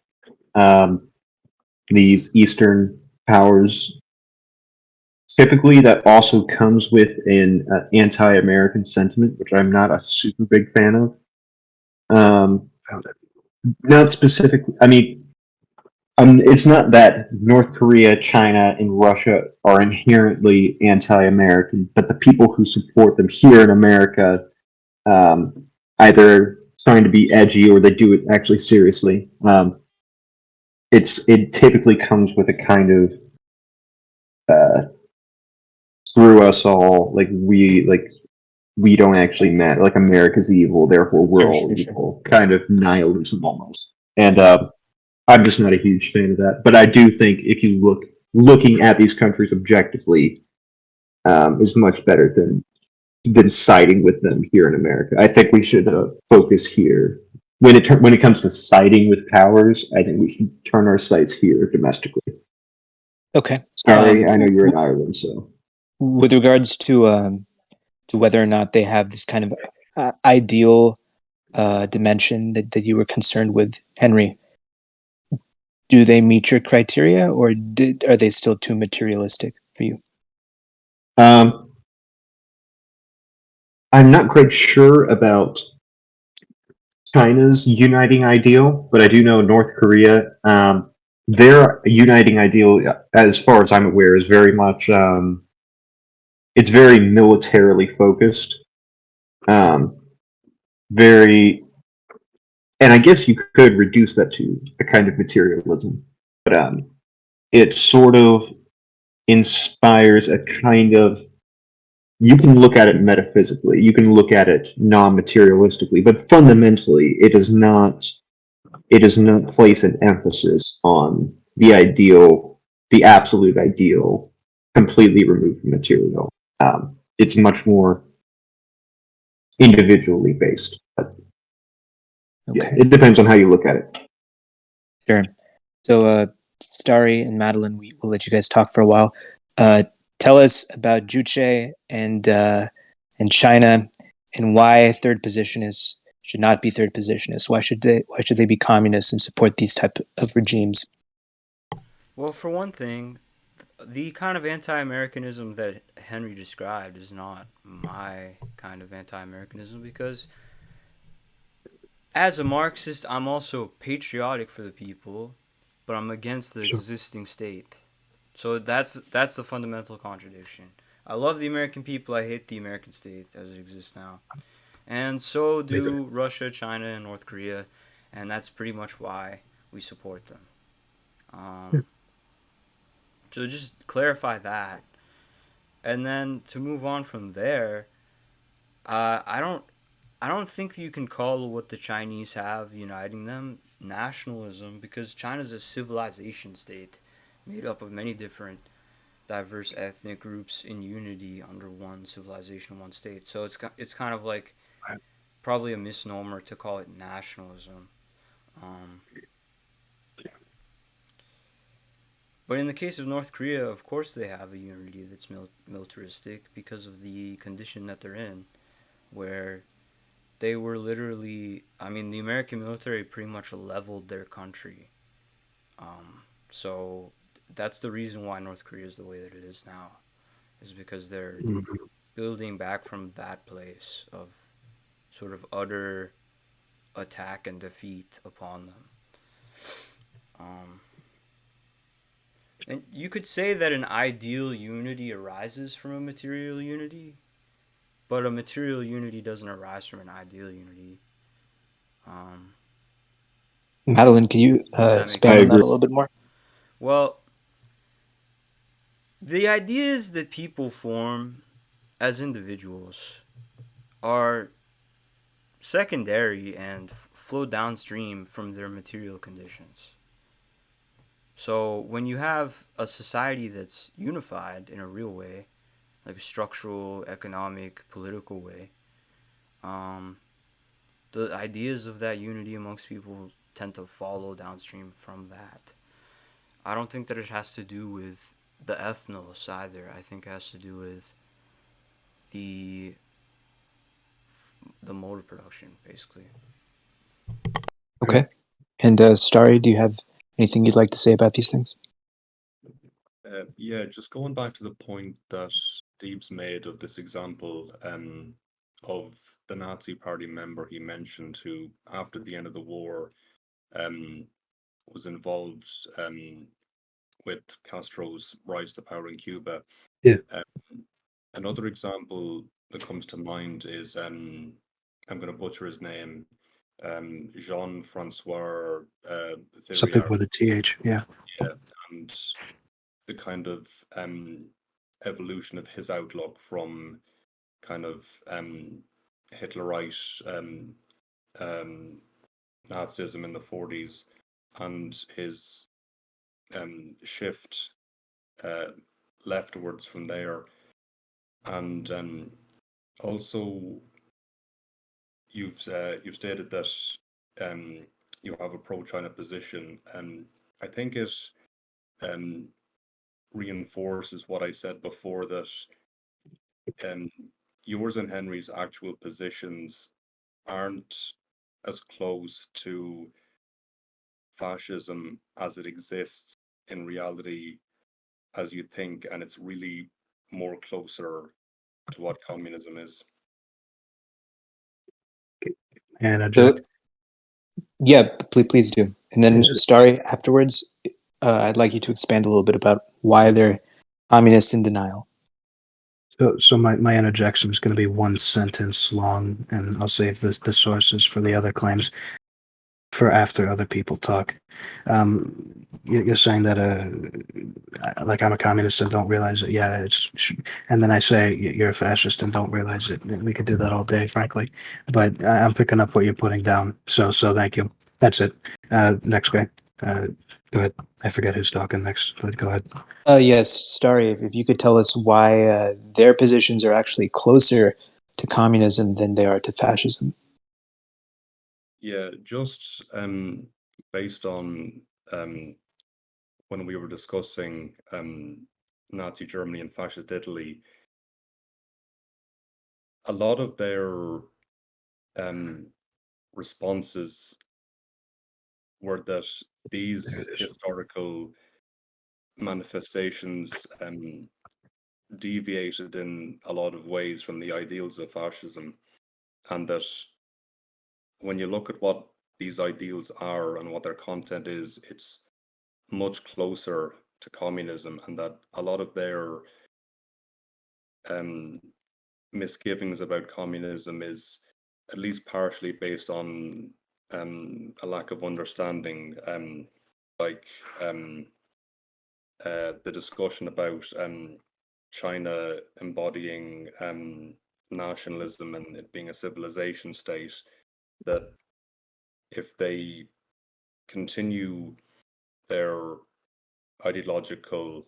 these Eastern powers, typically that also comes with an anti-American sentiment, which I'm not a super big fan of. Found it. Not specifically. I mean, it's not that North Korea, China, and Russia are inherently anti-American, but the people who support them here in America, either trying to be edgy or they do it actually seriously. it typically comes with a kind of screw us all, like we don't actually matter, like America's evil, therefore we're all evil, kind of nihilism almost. And I'm just not a huge fan of that. But I do think if you looking at these countries objectively, is much better than siding with them here in America. I think we should focus here when it comes to siding with powers. I think we should turn our sights here domestically. Okay. Sorry, I know you're in Ireland, so with regards to whether or not they have this kind of ideal dimension that you were concerned with, Henry, do they meet your criteria, or are they still too materialistic for you? I'm not quite sure about China's uniting ideal, but I do know North Korea, their uniting ideal, as far as I'm aware, is very much it's very militarily focused. Very, and I guess you could reduce that to a kind of materialism, but it sort of inspires a kind of, you can look at it metaphysically, you can look at it non-materialistically, but fundamentally it does not place an emphasis on the ideal, the absolute ideal, completely removed from material. It's much more individually based. But yeah, it depends on how you look at it. Sure. So, Starry and Madeline, we will let you guys talk for a while. Tell us about Juche and China, and why third positionists should not be third positionists. Why should they be communists and support these type of regimes? Well, for one thing, the kind of anti-Americanism that Henry described is not my kind of anti-Americanism, because as a Marxist, I'm also patriotic for the people, but I'm against the existing state. So that's the fundamental contradiction. I love the American people, I hate the American state as it exists now. And so do Russia, China, and North Korea, and that's pretty much why we support them. So just clarify that. And then to move on from there, I don't think you can call what the Chinese have uniting them nationalism, because China's a civilization state made up of many different diverse ethnic groups in unity under one civilization, one state. So it's kind of like probably a misnomer to call it nationalism. But in the case of North Korea, of course they have a unity that's militaristic because of the condition that they're in, where they were literally, I mean, the American military pretty much leveled their country. So that's the reason why North Korea is the way that it is now, is because they're building back from that place of sort of utter attack and defeat upon them. And you could say that an ideal unity arises from a material unity, but a material unity doesn't arise from an ideal unity. Madeline, can you expand on that a little bit more? Well, the ideas that people form as individuals are secondary and flow downstream from their material conditions. So when you have a society that's unified in a real way, like a structural, economic, political way, the ideas of that unity amongst people tend to follow downstream from that. I don't think that it has to do with the ethnos either. I think it has to do with the mode of production, basically. Okay. And Starry, do you have anything you'd like to say about these things? Yeah, just going back to the point that Deebs made of this example of the Nazi Party member he mentioned who, after the end of the war, was involved with Castro's rise to power in Cuba. Yeah. Another example that comes to mind is I'm going to butcher his name, Jean-Francois Something Thiriart, with a TH. Yeah. and the kind of evolution of his outlook from kind of Hitlerite Nazism in the 40s and his shift leftwards from there. And also, you've stated that you have a pro-China position, and I think it reinforces what I said before, that yours and Henry's actual positions aren't as close to fascism as it exists in reality as you think, and it's really more closer to what communism is. And So, yeah, please do. And then, Starry, afterwards, I'd like you to expand a little bit about why they're communists in denial. So my interjection is going to be one sentence long, and I'll save the sources for the other claims for after other people talk. You're saying that like I'm a communist and don't realize it. Yeah, and then I say you're a fascist and don't realize it. We could do that all day, frankly. But I'm picking up what you're putting down. So thank you. That's it. Next guy. Go ahead. I forget who's talking next, but go ahead. Yes, Starry, if you could tell us why their positions are actually closer to communism than they are to fascism. Yeah, just based on when we were discussing Nazi Germany and fascist Italy, a lot of their responses were that these historical manifestations deviated in a lot of ways from the ideals of fascism, and that when you look at what these ideals are and what their content is, it's much closer to communism, and that a lot of their misgivings about communism is at least partially based on a lack of understanding, like the discussion about China embodying nationalism and it being a civilization state, that if they continue their ideological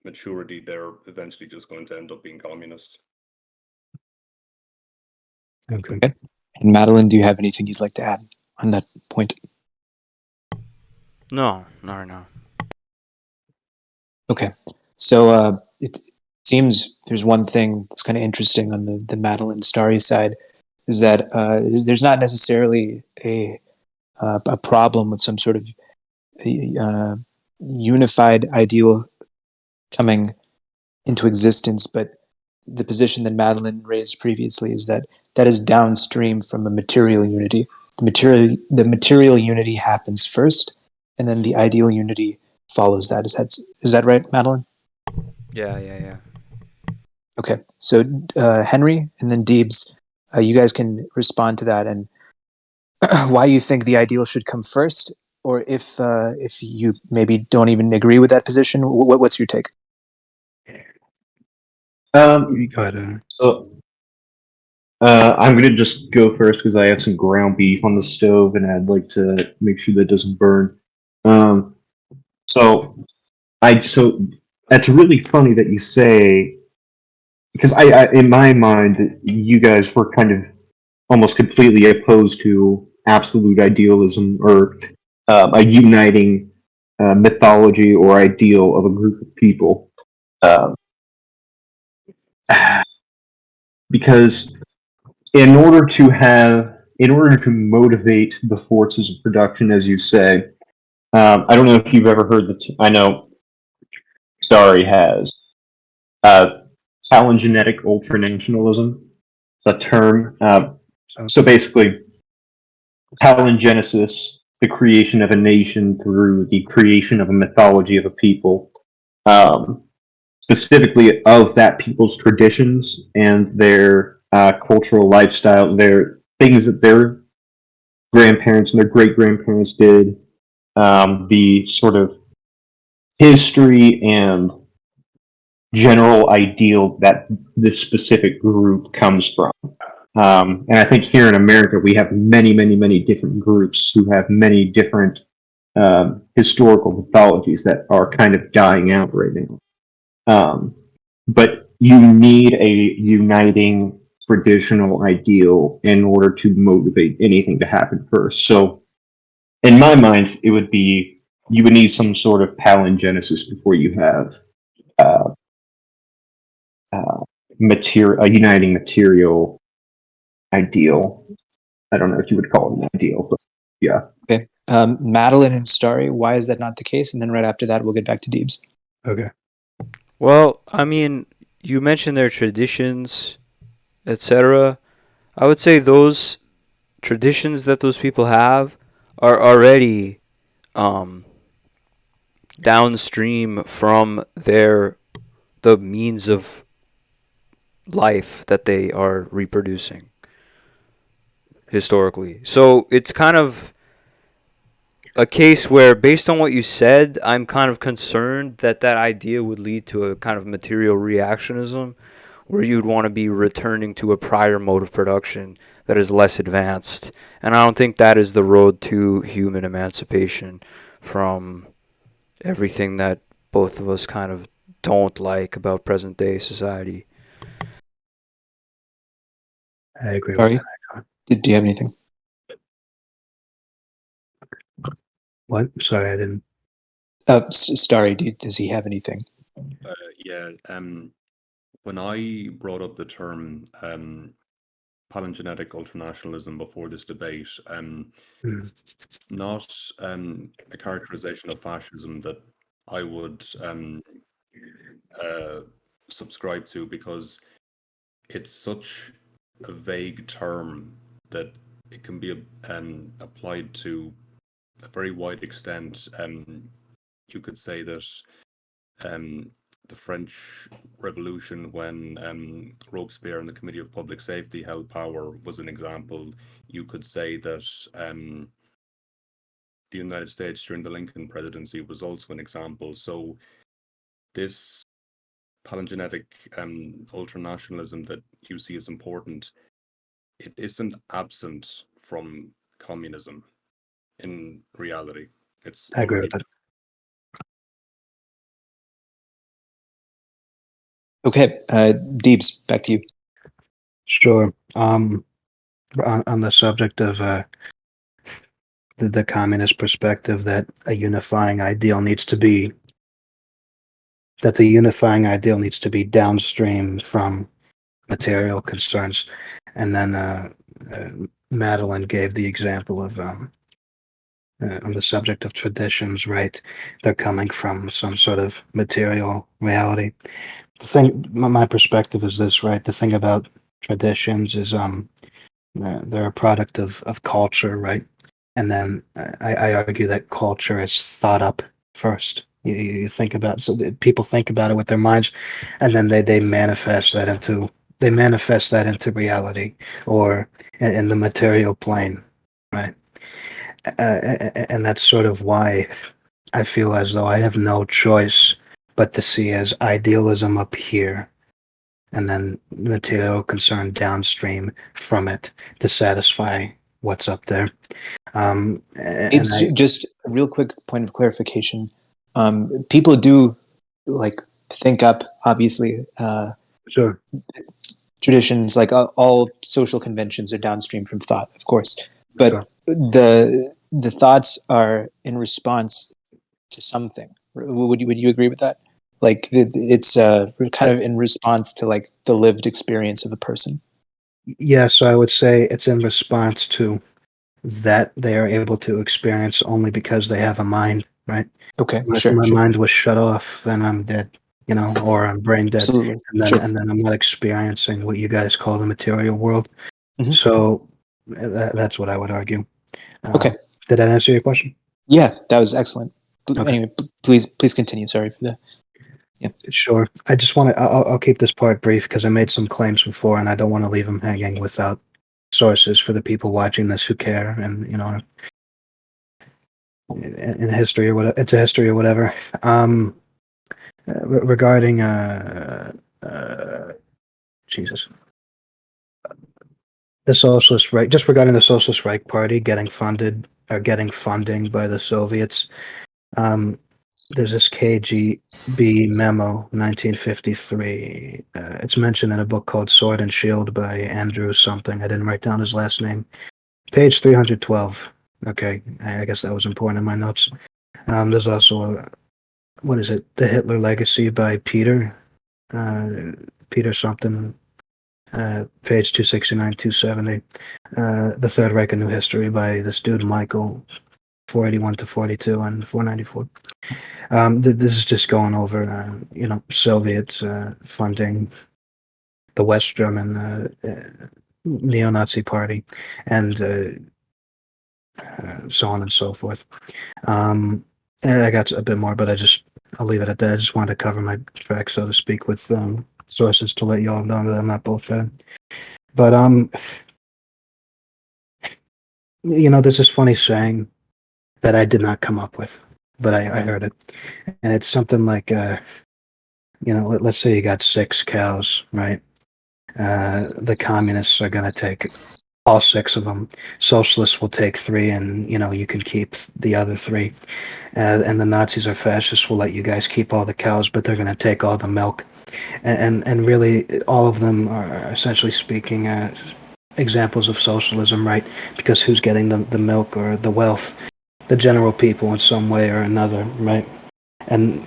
maturity, they're eventually just going to end up being communists. Okay. And Madeline, do you have anything you'd like to add on that point? No, not right now. Okay. So it seems there's one thing that's kind of interesting on the Madeline Starry side, is that there's not necessarily a problem with some sort of unified ideal coming into existence, but the position that Madeline raised previously is that that is downstream from a material unity. The material unity happens first, and then the ideal unity follows that. Is that right, Madeline? Yeah. Okay, so Henry and then Deebs, you guys can respond to that and why you think the ideal should come first, or if you maybe don't even agree with that position. What's your take? Go ahead. So I'm gonna just go first because I have some ground beef on the stove and I'd like to make sure that doesn't burn. So that's really funny that you say, because I in my mind you guys were kind of almost completely opposed to absolute idealism or a uniting mythology or ideal of a group of people. Because in order to motivate the forces of production, as you say, I don't know if you've ever heard I know Starry has, palingenetic ultranationalism. It's a term. So basically, palingenesis, the creation of a nation through the creation of a mythology of a people, specifically of that people's traditions and their cultural lifestyle, their things that they're grandparents and their great grandparents did, the sort of history and general ideal that this specific group comes from. And I think here in America, we have many, many, many different groups who have many different historical mythologies that are kind of dying out right now. But you need a uniting traditional ideal in order to motivate anything to happen first. So, in my mind, it would be you would need some sort of palingenesis before you have uh, a uniting material ideal. I don't know if you would call it an ideal, but yeah. Okay. Madeline and Starry, why is that not the case? And then right after that, we'll get back to Deebs. Okay. Well, I mean, you mentioned their traditions, etc. I would say those traditions that those people have are already downstream from the means of life that they are reproducing historically. So it's kind of a case where, based on what you said, I'm kind of concerned that idea would lead to a kind of material reactionism, where you'd want to be returning to a prior mode of production that is less advanced. And I don't think that is the road to human emancipation from everything that both of us kind of don't like about present day society. I agree Sorry? with that. Do you have anything? What? Sorry, I didn't. Starry, does he have anything? Yeah. When I brought up the term palingenetic ultranationalism before this debate, it's not a characterization of fascism that I would subscribe to, because it's such a vague term that it can be applied to a very wide extent. You could say that the French Revolution, when Robespierre and the Committee of Public Safety held power, was an example. You could say that the United States during the Lincoln presidency was also an example. So this palingenetic ultranationalism that you see as important, it isn't absent from communism in reality. It's I agree already with that. Okay, Deebs, back to you. Sure. On the subject of the communist perspective, that the unifying ideal needs to be downstream from material concerns, and then Madeline gave the example of on the subject of traditions, right? They're coming from some sort of material reality. The thing, my perspective is this, right? The thing about traditions is they're a product of culture, right? And then I argue that culture is thought up first. You think about, so people think about it with their minds, and then they manifest that into reality, or in the material plane, right? And that's sort of why I feel as though I have no choice but to see as idealism up here, and then material concern downstream from it to satisfy what's up there. Just a real quick point of clarification. People do think up, obviously, Sure. traditions, like all social conventions are downstream from thought, of course, but Sure. the thoughts are in response to something. Would you agree with that? Like it's kind of in response to like the lived experience of a person. Yes, I would say it's in response to that they are able to experience only because they have a mind, right? Okay, If my mind was shut off, then I'm dead, or I'm brain dead. Absolutely. And then I'm not experiencing what you guys call the material world. Mhm. So that's what I would argue. Okay. Did that answer your question? Yeah, that was excellent. Okay. Anyway, please continue. Sorry for the. Yeah. Sure. I just want to. I'll keep this part brief because I made some claims before, and I don't want to leave them hanging without sources for the people watching this who care, and in history or whatever, into history or whatever. Regarding Jesus, the Socialist Reich, just regarding the Socialist Reich Party getting funding by the Soviets. There's this KGB memo, 1953. It's mentioned in a book called Sword and Shield by Andrew something. I didn't write down his last name. Page 312. Okay, I guess that was important in my notes. There's also what is it? The Hitler Legacy by Peter something. Page 269, 270. The Third Reich: A New History by this dude Michael, 481 to 42 and 494. This is just going over, Soviets funding the West German neo-Nazi party, and so on and so forth. And I got a bit more, but I'll leave it at that. I just wanted to cover my tracks, so to speak, with sources to let you all know that I'm not bullshitting. But there's this funny saying that I did not come up with, but I heard it, and it's something like, let's say you got 6 cows, right? The communists are going to take all 6 of them. Socialists will take 3, and you can keep the other 3. And the Nazis or fascists will let you guys keep all the cows, but they're going to take all the milk. And really, all of them are essentially speaking examples of socialism, right? Because who's getting the milk or the wealth? The general people in some way or another, right? And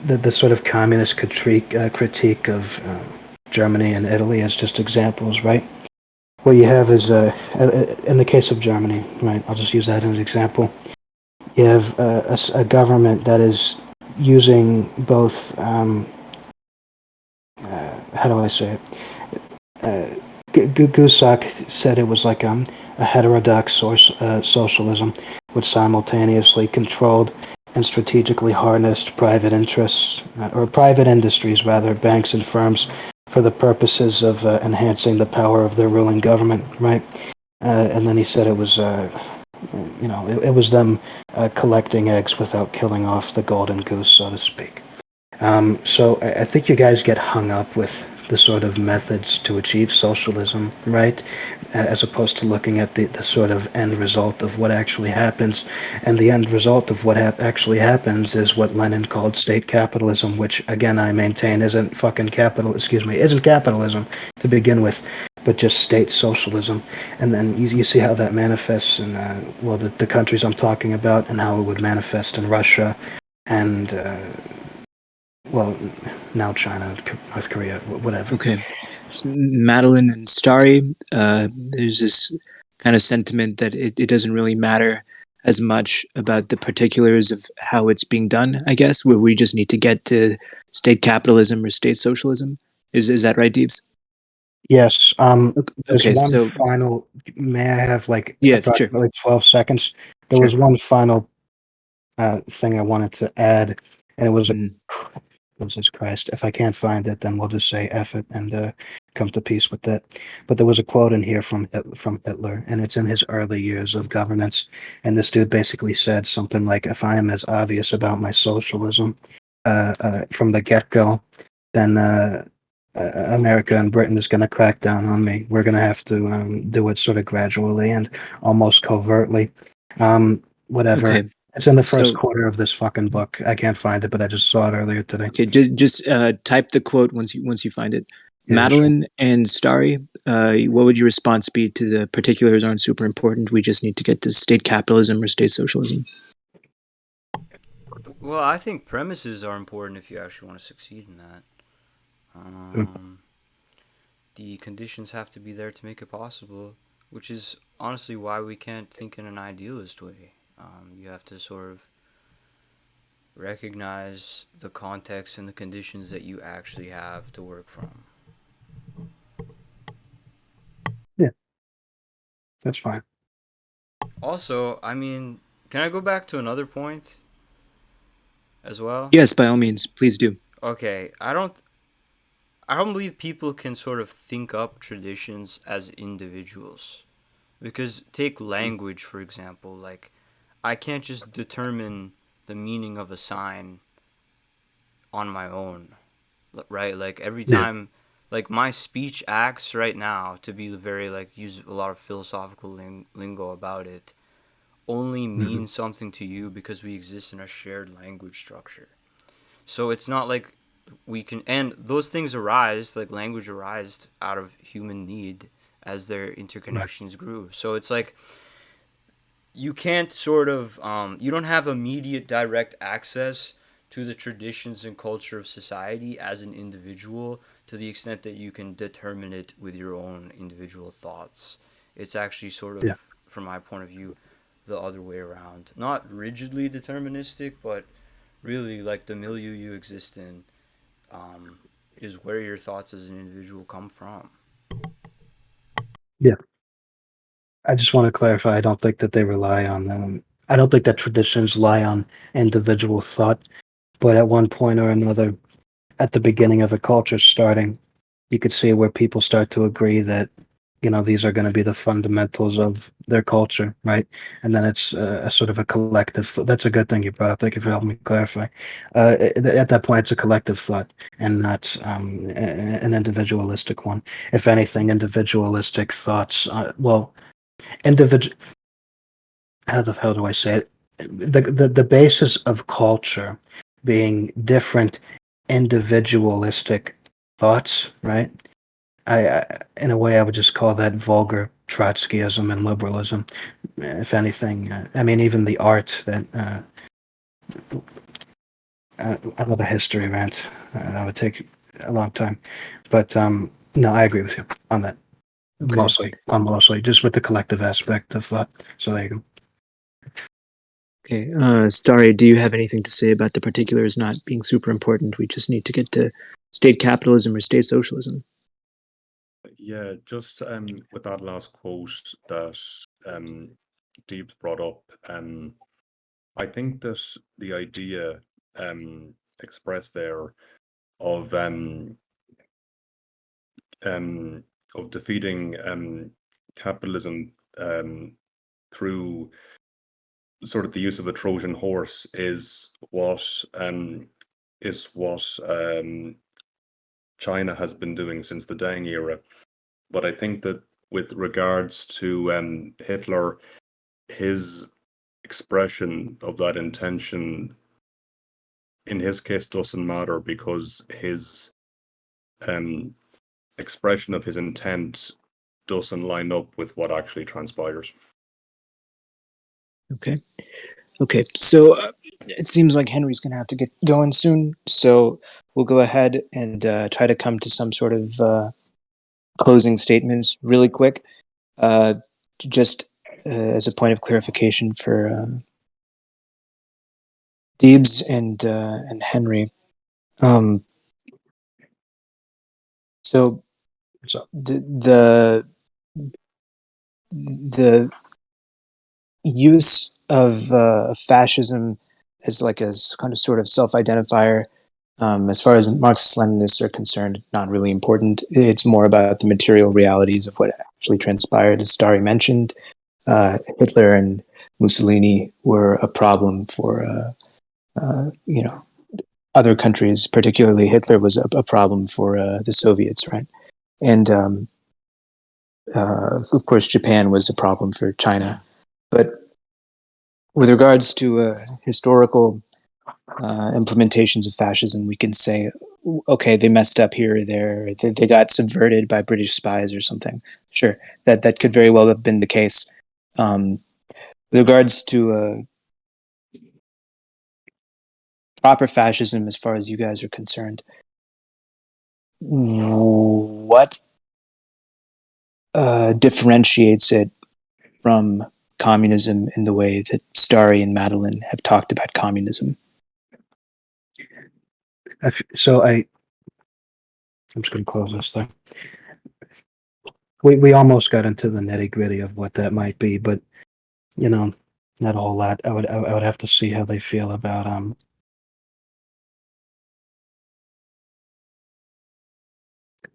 the sort of communist critique of Germany and Italy as just examples, right? What you have is, in the case of Germany, right? I'll just use that as an example. You have a government that is using both, how do I say it? Gusak said it was like a heterodox socialism, which simultaneously controlled and strategically harnessed private interests, or private industries rather, banks and firms, for the purposes of enhancing the power of their ruling government, right? And then he said it was, it was them collecting eggs without killing off the golden goose, so to speak. So I think you guys get hung up with the sort of methods to achieve socialism, right? As opposed to looking at the sort of end result of what actually happens. And the end result of what actually happens is what Lenin called state capitalism, which, again, I maintain isn't capitalism to begin with, but just state socialism. And then you see how that manifests in, the countries I'm talking about, and how it would manifest in Russia and, now China, North Korea, whatever. Okay. So Madeline and Starry, there's this kind of sentiment that it doesn't really matter as much about the particulars of how it's being done, I guess, where we just need to get to state capitalism or state socialism. Is that right, Deebs? Yes. There's Okay, one final. May I have approximately 12 seconds? There was one final thing I wanted to add, and it was Jesus Christ. If I can't find it, then we'll just say F it and come to peace with that. But there was a quote in here from Hitler, and it's in his early years of governance. And this dude basically said something like, if I am as obvious about my socialism from the get-go, then America and Britain is going to crack down on me. We're going to have to do it sort of gradually and almost covertly. Whatever. Okay. It's in the first quarter of this fucking book. I can't find it, but I just saw it earlier today. Okay, just type the quote once you find it. Yeah, Madeline and Starry, what would your response be to the particulars aren't super important? We just need to get to state capitalism or state socialism. Well, I think premises are important if you actually want to succeed in that. The conditions have to be there to make it possible, which is honestly why we can't think in an idealist way. You have to sort of recognize the context and the conditions that you actually have to work from. Yeah, that's fine. Also, I mean, can I go back to another point as well? Yes, by all means, please do. Okay, I I don't believe people can sort of think up traditions as individuals. Because take language, for example. Like, I can't just determine the meaning of a sign on my own, right? Like, every Yeah. time, like, my speech acts right now to be very, like, use a lot of philosophical lingo about it, only Mhm. means something to you because we exist in a shared language structure. So it's not like we can, and those things arise, like language arised out of human need as their Right. interconnections grew. So it's like you can't sort of, you don't have immediate direct access to the traditions and culture of society as an individual to the extent that you can determine it with your own individual thoughts. It's actually sort of, Yeah. from my point of view, the other way around. Not rigidly deterministic, but really like the milieu you exist in, um, is where your thoughts as an individual come from. Yeah. I just want to clarify. I don't think that they rely on. I don't think that traditions lie on individual thought, but at one point or another, at the beginning of a culture starting, you could see where people start to agree that, these are going to be the fundamentals of their culture, right? And then it's a sort of a collective. That's a good thing you brought up. Thank you for helping me clarify. At that point, it's a collective thought and not an individualistic one. If anything, individualistic thoughts. Well, individual. How the hell do I say it? The basis of culture being different individualistic thoughts, right? In a way, I would just call that vulgar Trotskyism and liberalism. If anything, I mean, even the art that another history rant that would take a long time. But no, I agree with you on that. Okay. Mostly, just with the collective aspect of thought. So there you go. Okay. Starry, do you have anything to say about the particulars not being super important? We just need to get to state capitalism or state socialism. Yeah, just with that last quote that Deebs brought up, I think that the idea expressed there of um um defeating capitalism through sort of the use of a Trojan horse is what China has been doing since the Deng era. But I think that with regards to Hitler, his expression of that intention in his case doesn't matter because his um, expression of his intent doesn't line up with what actually transpires. Okay. Okay. So it seems like Henry's going to have to get going soon. So we'll go ahead and try to come to some sort of closing statements really quick. Just as a point of clarification for Deebs and Henry. Um, so So the use of fascism as like a kind of sort of self-identifier, as far as Marxist-Leninists are concerned, not really important. It's more about the material realities of what actually transpired. As Starry mentioned, Hitler and Mussolini were a problem for other countries. Particularly, Hitler was a problem for the Soviets, right? And of course, Japan was a problem for China. But with regards to historical implementations of fascism, we can say, okay, they messed up here or there. They got subverted by British spies or something. Sure, that could very well have been the case. With regards to proper fascism, as far as you guys are concerned, what differentiates it from communism in the way that Starry and Madeline have talked about communism? I'm just going to close this thing. We almost got into the nitty gritty of what that might be, but not a whole lot. I would have to see how they feel about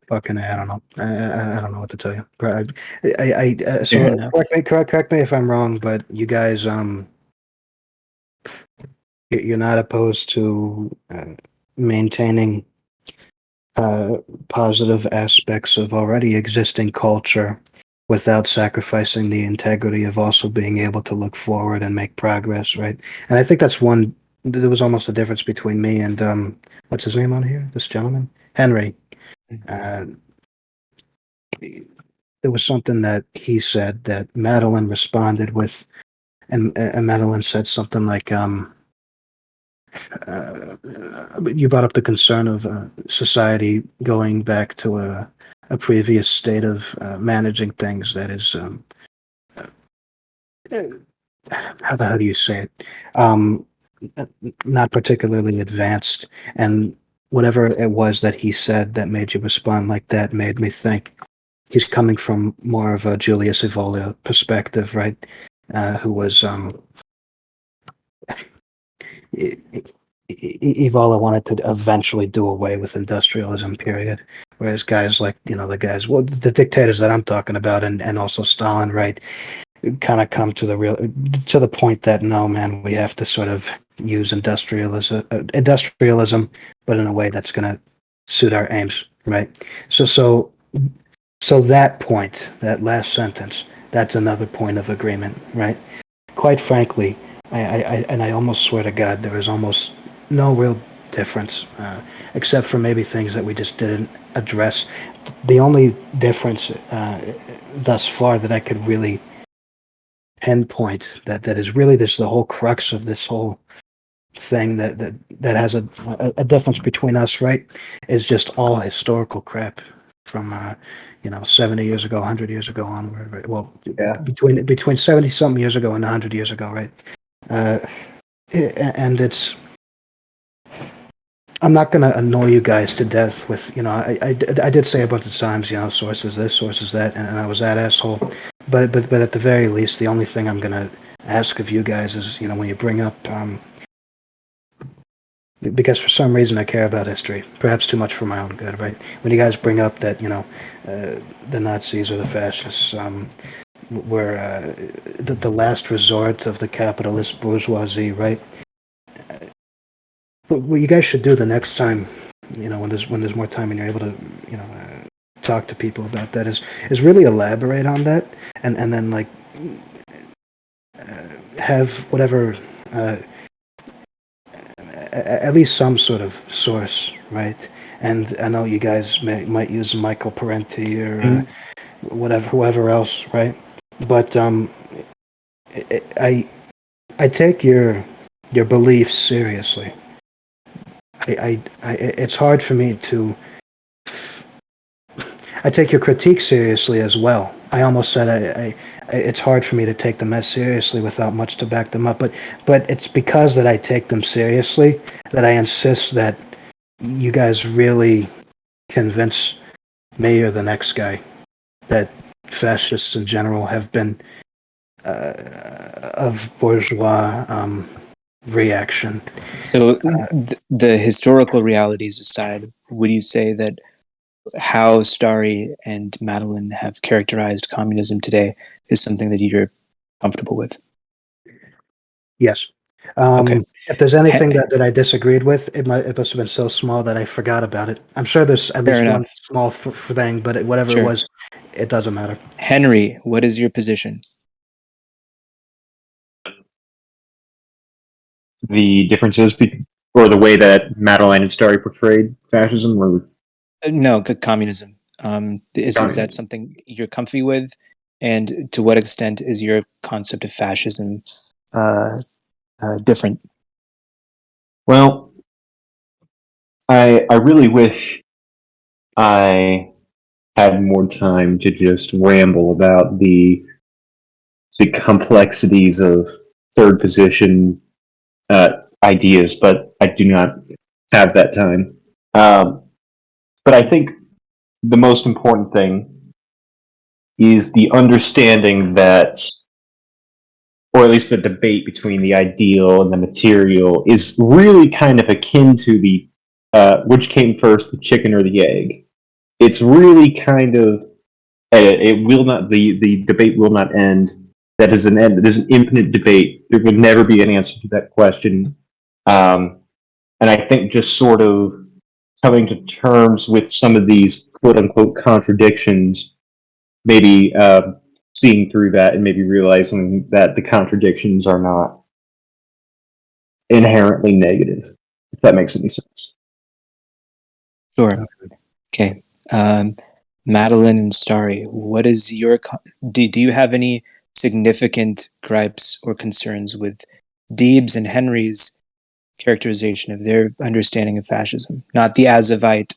fucking, I don't know. I don't know what to tell you. So Fair enough. correct me if I'm wrong, but you guys, you're not opposed to maintaining positive aspects of already existing culture without sacrificing the integrity of also being able to look forward and make progress, right? And I think that's one. There was almost a difference between me and what's his name on here? This gentleman, Henry. There was something that he said that Madeline responded with, and Madeline said something like, you brought up the concern of society going back to a previous state of managing things that is, how the hell do you say it? Not particularly advanced. And whatever it was that he said that made you respond like that made me think he's coming from more of a Julius Evola perspective, right? Who was Evola wanted to eventually do away with industrialism, period. Whereas guys like, the dictators that I'm talking about, and also Stalin, right, kind of come to the point that no, man, we have to sort of use industrialism, but in a way that's going to suit our aims, right? So that point, that last sentence, that's another point of agreement, right? Quite frankly, I almost swear to God, there is almost no real difference, except for maybe things that we just didn't address. The only difference thus far that I could really pinpoint that is really the whole crux of this whole thing that has a difference between us, right, is just all historical crap from 70 years ago, 100 years ago onward, right? Well, Yeah. between 70 something years ago and 100 years ago, right? And it's, I'm not going to annoy you guys to death with, I did say a bunch of times, sources this, sources that, and I was that asshole. But at the very least, the only thing I'm going to ask of you guys is, when you bring up, because for some reason I care about history, perhaps too much for my own good, right? When you guys bring up that, the Nazis or the fascists were the last resort of the capitalist bourgeoisie, right? But what you guys should do the next time, when there's more time and you're able to, talk to people about that, is really elaborate on that, and then like have whatever, at least some sort of source, right? And I know you guys might use Michael Parenti or whoever else, right? But I take your beliefs seriously. It's hard for me to. I take your critique seriously as well. I almost said it's hard for me to take them as seriously without much to back them up. But it's because that I take them seriously that I insist that you guys really convince me or the next guy that fascists in general have been of bourgeois reaction. So the historical realities aside, would you say that how Starry and Madeline have characterized communism today is something that you're comfortable with? Yes. Okay. If there's anything that I disagreed with, it must have been so small that I forgot about it. I'm sure there's at least one small thing, but whatever it was, it doesn't matter. Henry, what is your position? The differences or the way that Madeline and Starry portrayed fascism, or no, communism. Is that something you're comfy with? And to what extent is your concept of fascism different? Well, I really wish I had more time to just ramble about the complexities of third position ideas, but I do not have that time. But I think the most important thing is the understanding that, or at least the debate between the ideal and the material, is really kind of akin to the which came first, the chicken or the egg. it's really kind of it will not the debate will not end. That is an end. There's an infinite debate. There will never be an answer to that question. And I think just sort of coming to terms with some of these quote unquote contradictions, maybe seeing through that and maybe realizing that the contradictions are not inherently negative, if that makes any sense. Sure. Okay. Madeline and Starry, what is your do you have any significant gripes or concerns with Deebs and Henry's characterization of their understanding of fascism? Not the Azovite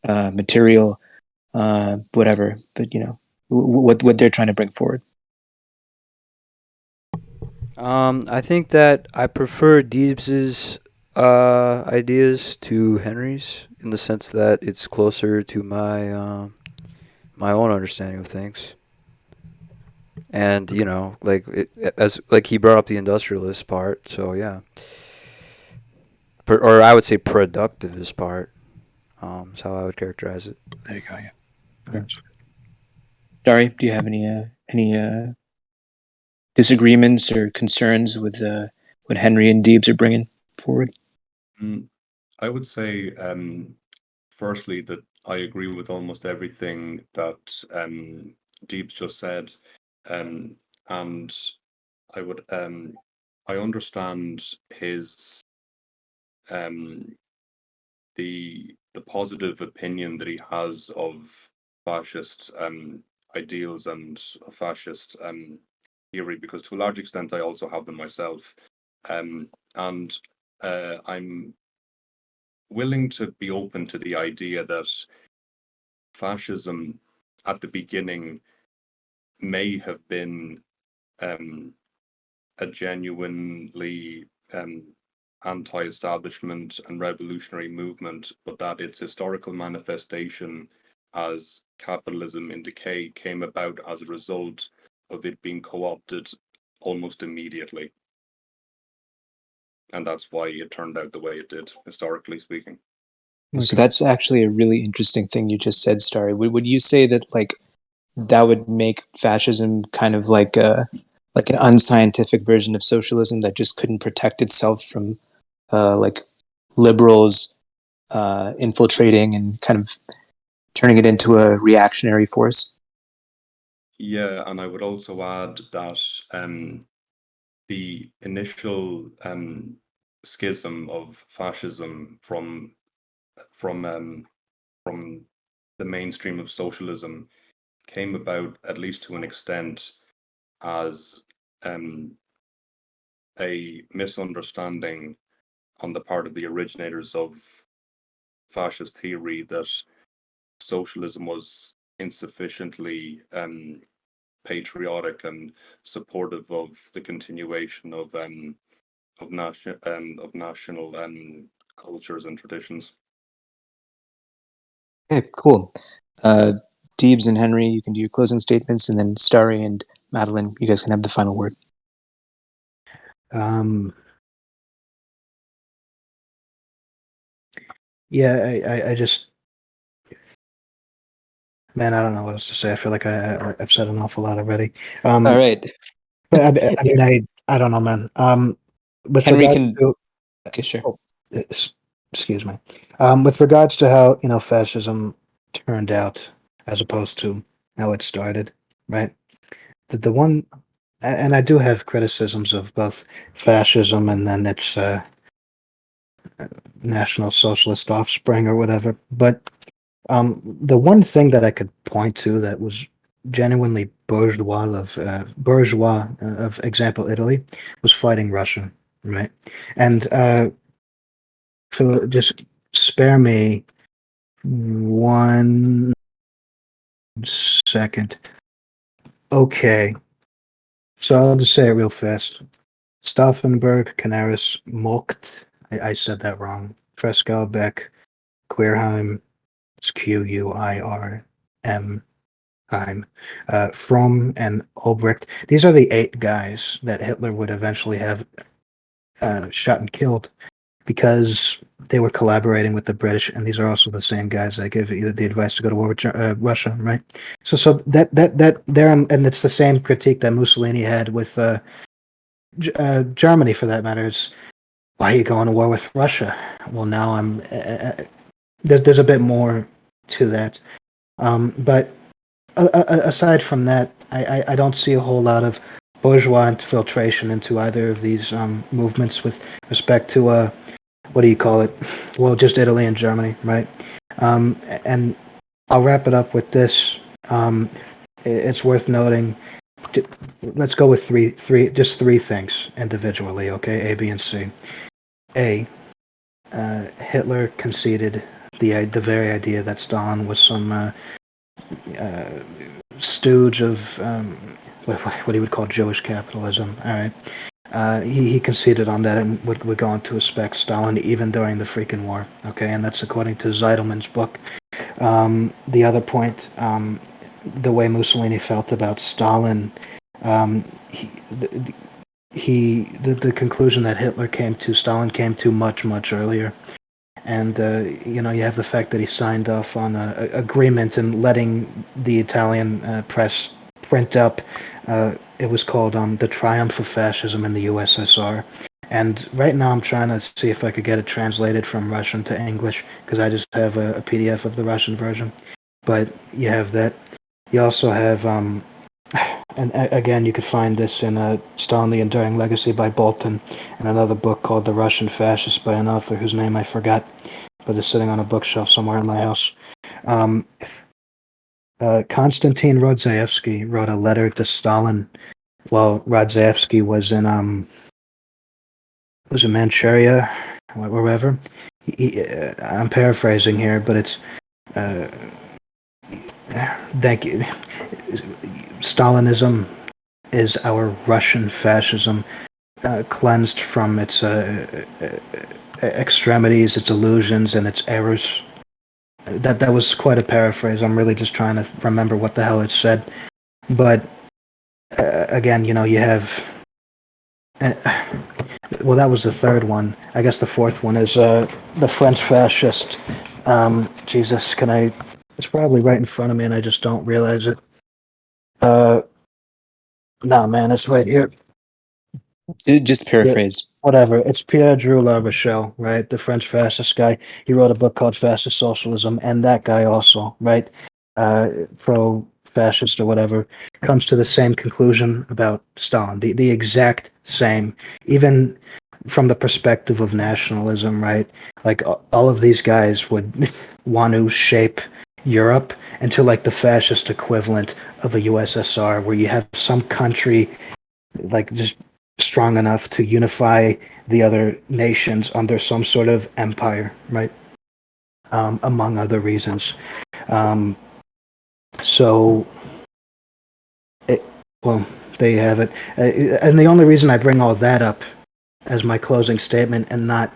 material, whatever, but what they're trying to bring forward. I think that I prefer Deebs's ideas to Henry's in the sense that it's closer to my own understanding of things. And as like he brought up the industrialist part, so yeah, or I would say productivist part. Is how I would characterize it. There you go. Yeah. Dari, do you have any disagreements or concerns with what Henry and Deebs are bringing forward? I would say, firstly, that I agree with almost everything that Deebs just said, and I would I understand his the positive opinion that he has of fascist ideals and a fascist theory, because to a large extent I also have them myself, and I'm willing to be open to the idea that fascism at the beginning may have been a genuinely anti-establishment and revolutionary movement, but that its historical manifestation as capitalism in decay came about as a result of it being co-opted almost immediately. And that's why it turned out the way it did, historically speaking. So that's actually a really interesting thing you just said, Starry. Would you say that that would make fascism kind of like an unscientific version of socialism that just couldn't protect itself from liberals infiltrating and kind of turning it into a reactionary force? Yeah, and I would also add that the initial schism of fascism from the mainstream of socialism came about, at least to an extent, as a misunderstanding on the part of the originators of fascist theory that socialism was insufficiently patriotic and supportive of the continuation of national cultures and traditions. Okay, cool. Deebs and Henry, you can do your closing statements, and then Starry and Madeline, you guys can have the final word. Yeah, I just, man, I don't know what else to say. I feel like I've said an awful lot already. All right. But I mean, I don't know, man. With Henry regards can. to, Okay, sure. excuse me. With regards to how fascism turned out as opposed to how it started, right? The one, and I do have criticisms of both fascism and then its National Socialist offspring or whatever. But the one thing that I could point to that was genuinely bourgeois of example Italy was fighting Russia, right? And so just spare me 1 second. Okay, so I'll just say it real fast. Stauffenberg, Canaris, Mocht. I said that wrong. Fresco, Beck, Queerheim. It's Quirm. From and Albrecht. These are the 8 guys that Hitler would eventually have shot and killed. because they were collaborating with the British, and these are also the same guys that give you the advice to go to war with Russia, right? So that there, and it's the same critique that Mussolini had with Germany, for that matter. Is why are you going to war with Russia? Well, now I'm. There's a bit more to that, but aside from that, I don't see a whole lot of bourgeois infiltration into either of these movements with respect to what do you call it? Well, just Italy and Germany, right? And I'll wrap it up with this. It's worth noting. Let's go with just three things individually, okay? A, B, and C. A. Hitler conceded the very idea that Stalin was some stooge of what he would call Jewish capitalism. All right. He conceded on that and would go on to respect Stalin even during the freaking war. Okay, and that's according to Zeidelman's book. The other point, the way Mussolini felt about Stalin, the conclusion that Stalin came to much earlier. And you have the fact that he signed off on an agreement and letting the Italian press print up. It was called "The Triumph of Fascism in the USSR." And right now, I'm trying to see if I could get it translated from Russian to English because I just have a PDF of the Russian version. But you have that. You also have, and again, you could find this in Stalin: The Enduring Legacy by Bolton, and another book called The Russian Fascist by an author whose name I forgot, but is sitting on a bookshelf somewhere in my house. Konstantin Rodzaevsky wrote a letter to Stalin while Rodzaevsky was in Manchuria, wherever. I'm paraphrasing here, but it's thank you. Stalinism is our Russian fascism, cleansed from its extremities, its illusions, and its errors. That was quite a paraphrase. I'm really just trying to remember what the hell it said. But again, you have. Well, that was the third one. I guess the fourth one is the French fascist. Jesus, can I? It's probably right in front of me, and I just don't realize it. No, man, it's right here. Just paraphrase. Whatever. It's Pierre-Drew La Rochelle, right? The French fascist guy. He wrote a book called Fascist Socialism, and that guy also, right? Pro-fascist or whatever, comes to the same conclusion about Stalin. The exact same. Even from the perspective of nationalism, right? Like all of these guys would want to shape Europe into like the fascist equivalent of a USSR, where you have some country like just strong enough to unify the other nations under some sort of empire, right? Among other reasons. So, well, there you have it. And the only reason I bring all that up as my closing statement and not,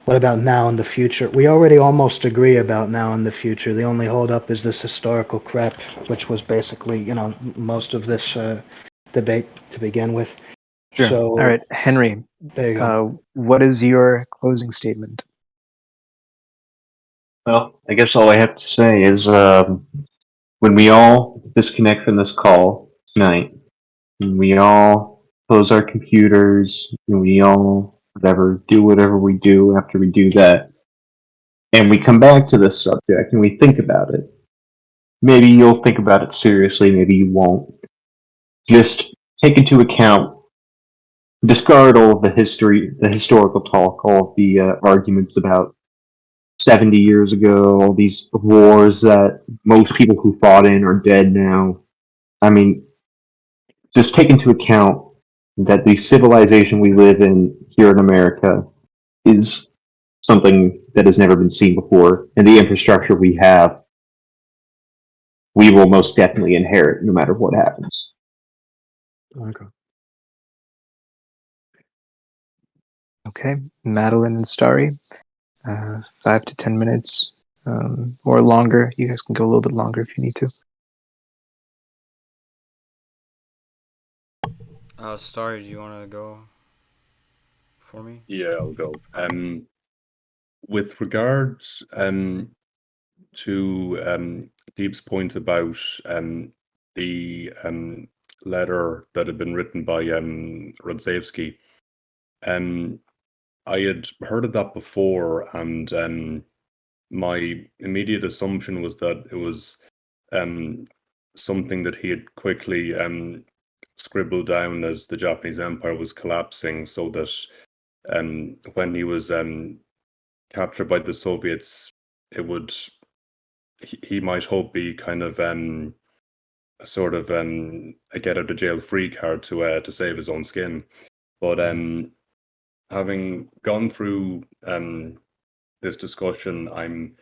what about now and the future? We already almost agree about now and the future. The only holdup is this historical crap, which was basically, most of this debate to begin with. Sure. So, all right, Henry, there you go. What is your closing statement? Well, I guess all I have to say is when we all disconnect from this call tonight, when we all close our computers, and we all do whatever we do after we do that, and we come back to this subject and we think about it, maybe you'll think about it seriously, maybe you won't. Just take into account, discard all of the historical talk, all of the arguments about 70 years ago, all these wars that most people who fought in are dead now. I mean, just take into account that the civilization we live in here in America is something that has never been seen before, and the infrastructure we have, we will most definitely inherit no matter what happens. Okay, Madeline and Starry, 5 to 10 minutes or longer. You guys can go a little bit longer if you need to. Starry, do you want to go for me? Yeah, I'll go. With regards to Deeb's point about the letter that had been written by Radzewski, I had heard of that before, and my immediate assumption was that it was something that he had quickly scribbled down as the Japanese Empire was collapsing, so that when he was captured by the Soviets, it would he might hope be kind of a sort of a get out of jail free card to save his own skin. But having gone through this discussion, I'm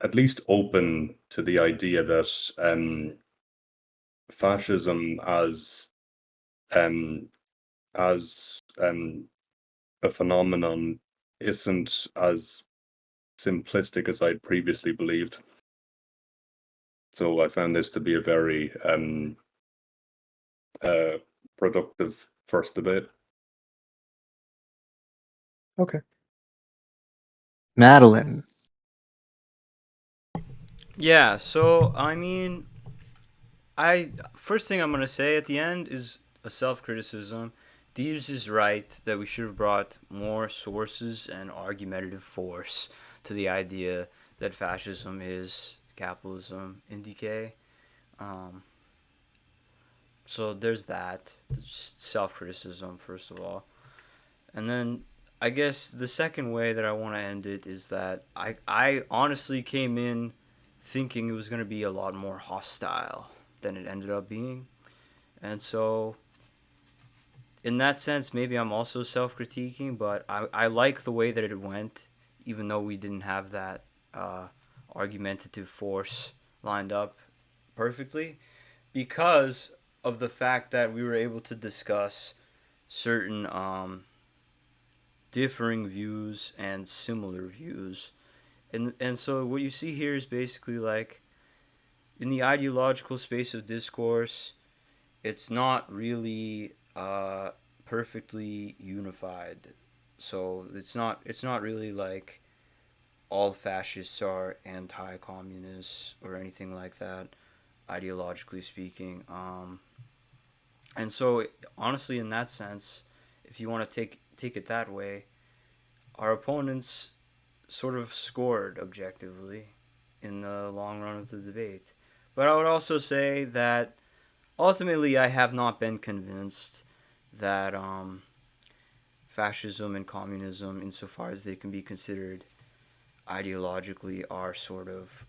at least open to the idea that fascism um, as a phenomenon isn't as simplistic as I'd previously believed. So I found this to be a very productive first debate. Okay. Madeline. Yeah, so I mean, first thing I'm gonna say at the end is a self-criticism. Deebs is right that we should have brought more sources and argumentative force to the idea that fascism is capitalism in decay. So there's that. Self-criticism, first of all. And then I guess the second way that I want to end it is that I honestly came in thinking it was going to be a lot more hostile than it ended up being. And so, in that sense, maybe I'm also self critiquing, but I like the way that it went, even though we didn't have that argumentative force lined up perfectly, because of the fact that we were able to discuss certain differing views and similar views. And so what you see here is basically like in the ideological space of discourse, it's not really perfectly unified. So it's not really like all fascists are anti-communists or anything like that, ideologically speaking. And so honestly, in that sense, if you want to take it that way, our opponents sort of scored objectively in the long run of the debate. But I would also say that ultimately I have not been convinced that fascism and communism, insofar as they can be considered ideologically, are sort of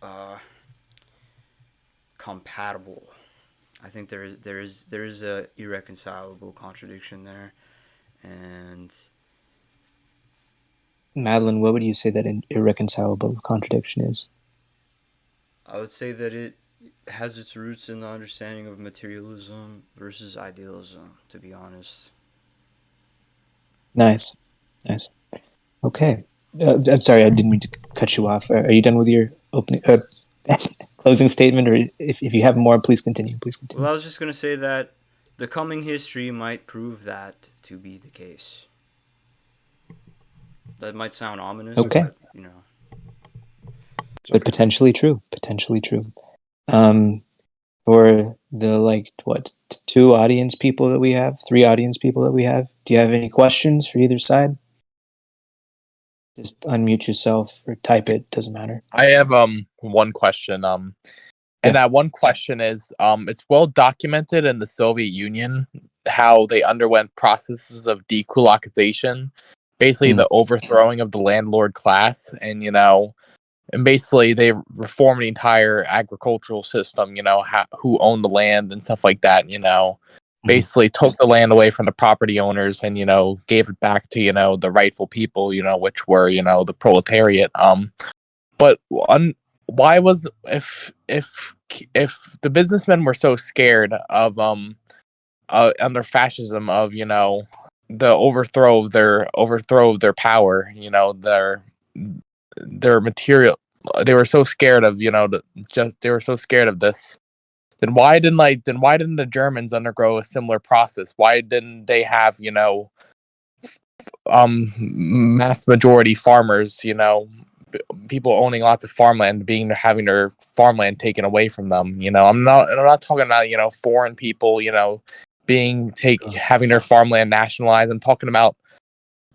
compatible. I think there is a irreconcilable contradiction there, and Madeline, what would you say that an irreconcilable contradiction is? I would say that it has its roots in the understanding of materialism versus idealism, to be honest. Nice. Okay. I'm sorry, I didn't mean to cut you off. Are you done with your opening, closing statement, or if you have more, please continue. Well, I was just going to say that the coming history might prove that to be the case. That might sound ominous, Okay. but, you know. But potentially true. For the three audience people that we have, do you have any questions for either side? Just unmute yourself or type it, doesn't matter. I have one question. And that one question is it's well documented in the Soviet Union how they underwent processes of dekulakization, basically the overthrowing of the landlord class, and and basically they reformed the entire agricultural system, who owned the land and stuff like that, basically took the land away from the property owners and, gave it back to, the rightful people, which were, the proletariat. But why was if the businessmen were so scared of under fascism of, the overthrow of their power, their material, they were so scared of, they were so scared of this, then why didn't the Germans undergo a similar process? Why didn't they have mass majority farmers, people owning lots of farmland having their farmland taken away from them. I'm not talking about, foreign people, having their farmland nationalized. I'm talking about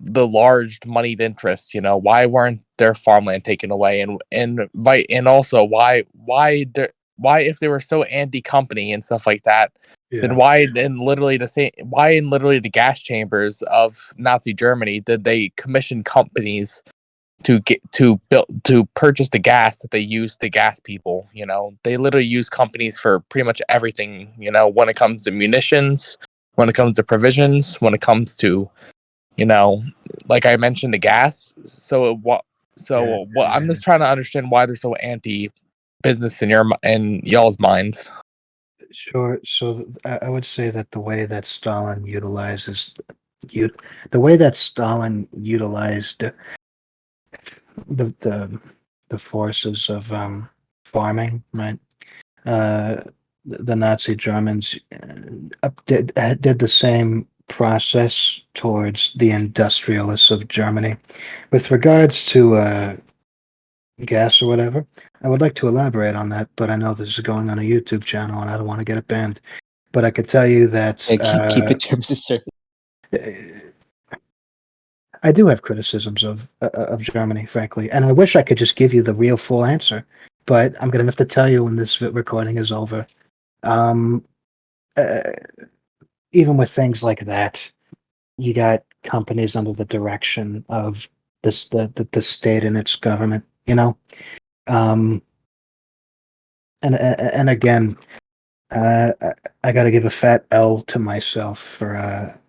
the large moneyed interests. Why weren't their farmland taken away? And also why if they were so anti-company and stuff like that, then why in literally the gas chambers of Nazi Germany did they commission companies to purchase the gas that they use to gas people? They literally use companies for pretty much everything, when it comes to munitions, when it comes to provisions, when it comes to, like I mentioned, the gas. I'm just trying to understand why they're so anti business in y'all's minds. Sure. So I would say that the way that Stalin utilizes the way that Stalin utilized the forces of farming, right? The Nazi Germans did the same process towards the industrialists of Germany. With regards to gas or whatever, I would like to elaborate on that, but I know this is going on a YouTube channel and I don't want to get it banned. But I could tell you that keep it terms of service. I do have criticisms of Germany, frankly, and I wish I could just give you the real full answer, but I'm gonna have to tell you when this recording is over. Um, Even with things like that, you got companies under the direction of the state and its government, Um, and again, I got to give a fat L to myself for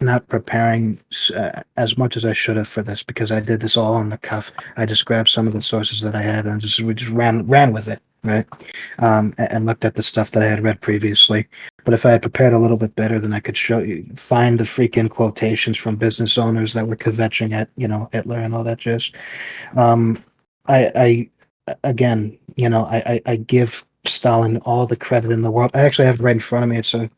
not preparing as much as I should have for this, because I did this all on the cuff. I just grabbed some of the sources that I had and we just ran with it, right? And looked at the stuff that I had read previously. But if I had prepared a little bit better, then I could find the freaking quotations from business owners that were kvetching at Hitler and all that jazz. I again, I give Stalin all the credit in the world. I actually have it right in front of me. It's a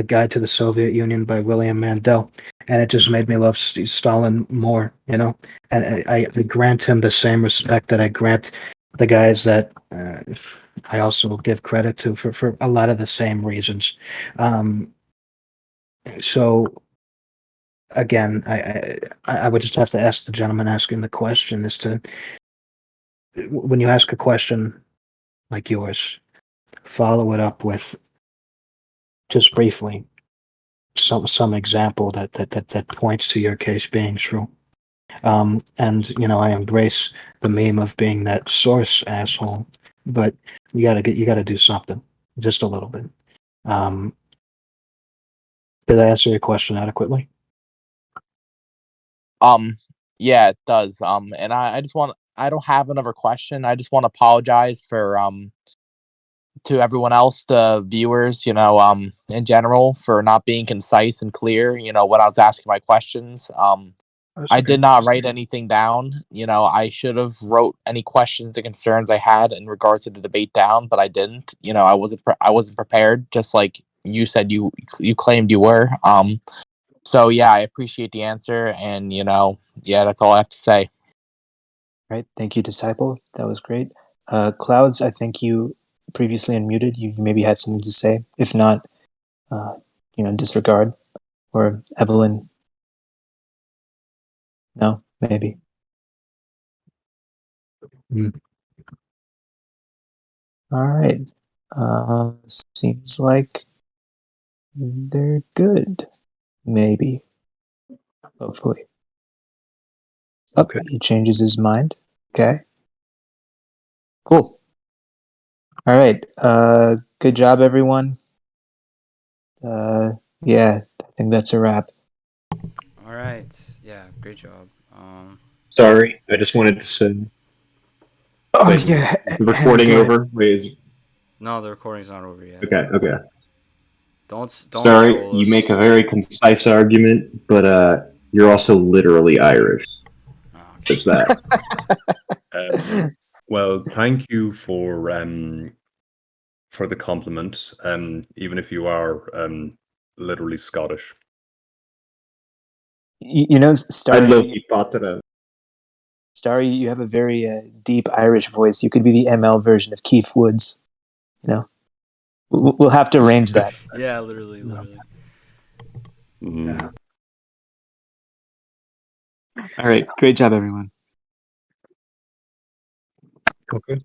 Guide to the Soviet Union by William Mandel, and it just made me love Stalin more, And I grant him the same respect that I grant the guys that I also give credit to for a lot of the same reasons. So again, I would just have to ask the gentleman asking the question as to, when you ask a question like yours, follow it up with just briefly some example that points to your case being true. And I embrace the meme of being that source asshole, but you gotta do something, just a little bit. Did I answer your question adequately? Yeah, it does. And I don't have another question. I just want to apologize for to everyone else, the viewers, in general, for not being concise and clear, when I was asking my questions. I did not write anything down. I should have wrote any questions and concerns I had in regards to the debate down, but I didn't. I wasn't prepared, just like you said you claimed you were. So yeah, I appreciate the answer, and yeah, that's all I have to say. Right. Thank you, Disciple. That was great. Clouds, I think you previously unmuted. You maybe had something to say. If not, disregard. Or Evelyn. No, maybe. All right. Seems like they're good. Maybe. Hopefully. Okay. He changes his mind. Okay. Cool. All right. Good job, everyone. Yeah, I think that's a wrap. All right. Yeah, great job. Sorry, I just wanted to say. Oh, Wait, yeah. is the recording over? Wait, No, the recording's not over yet. okay. Don't Sorry, troll you us. make a very concise argument, but you're also literally Irish. Oh, okay. Just that. Well, thank you for the compliment, even if you are literally Scottish. You know, I Starry, love you, Patra. Starry, you have a very deep Irish voice. You could be the ML version of Keith Woods. You know, we'll have to arrange that. Yeah, literally. Yeah. All right, great job, everyone. Okay.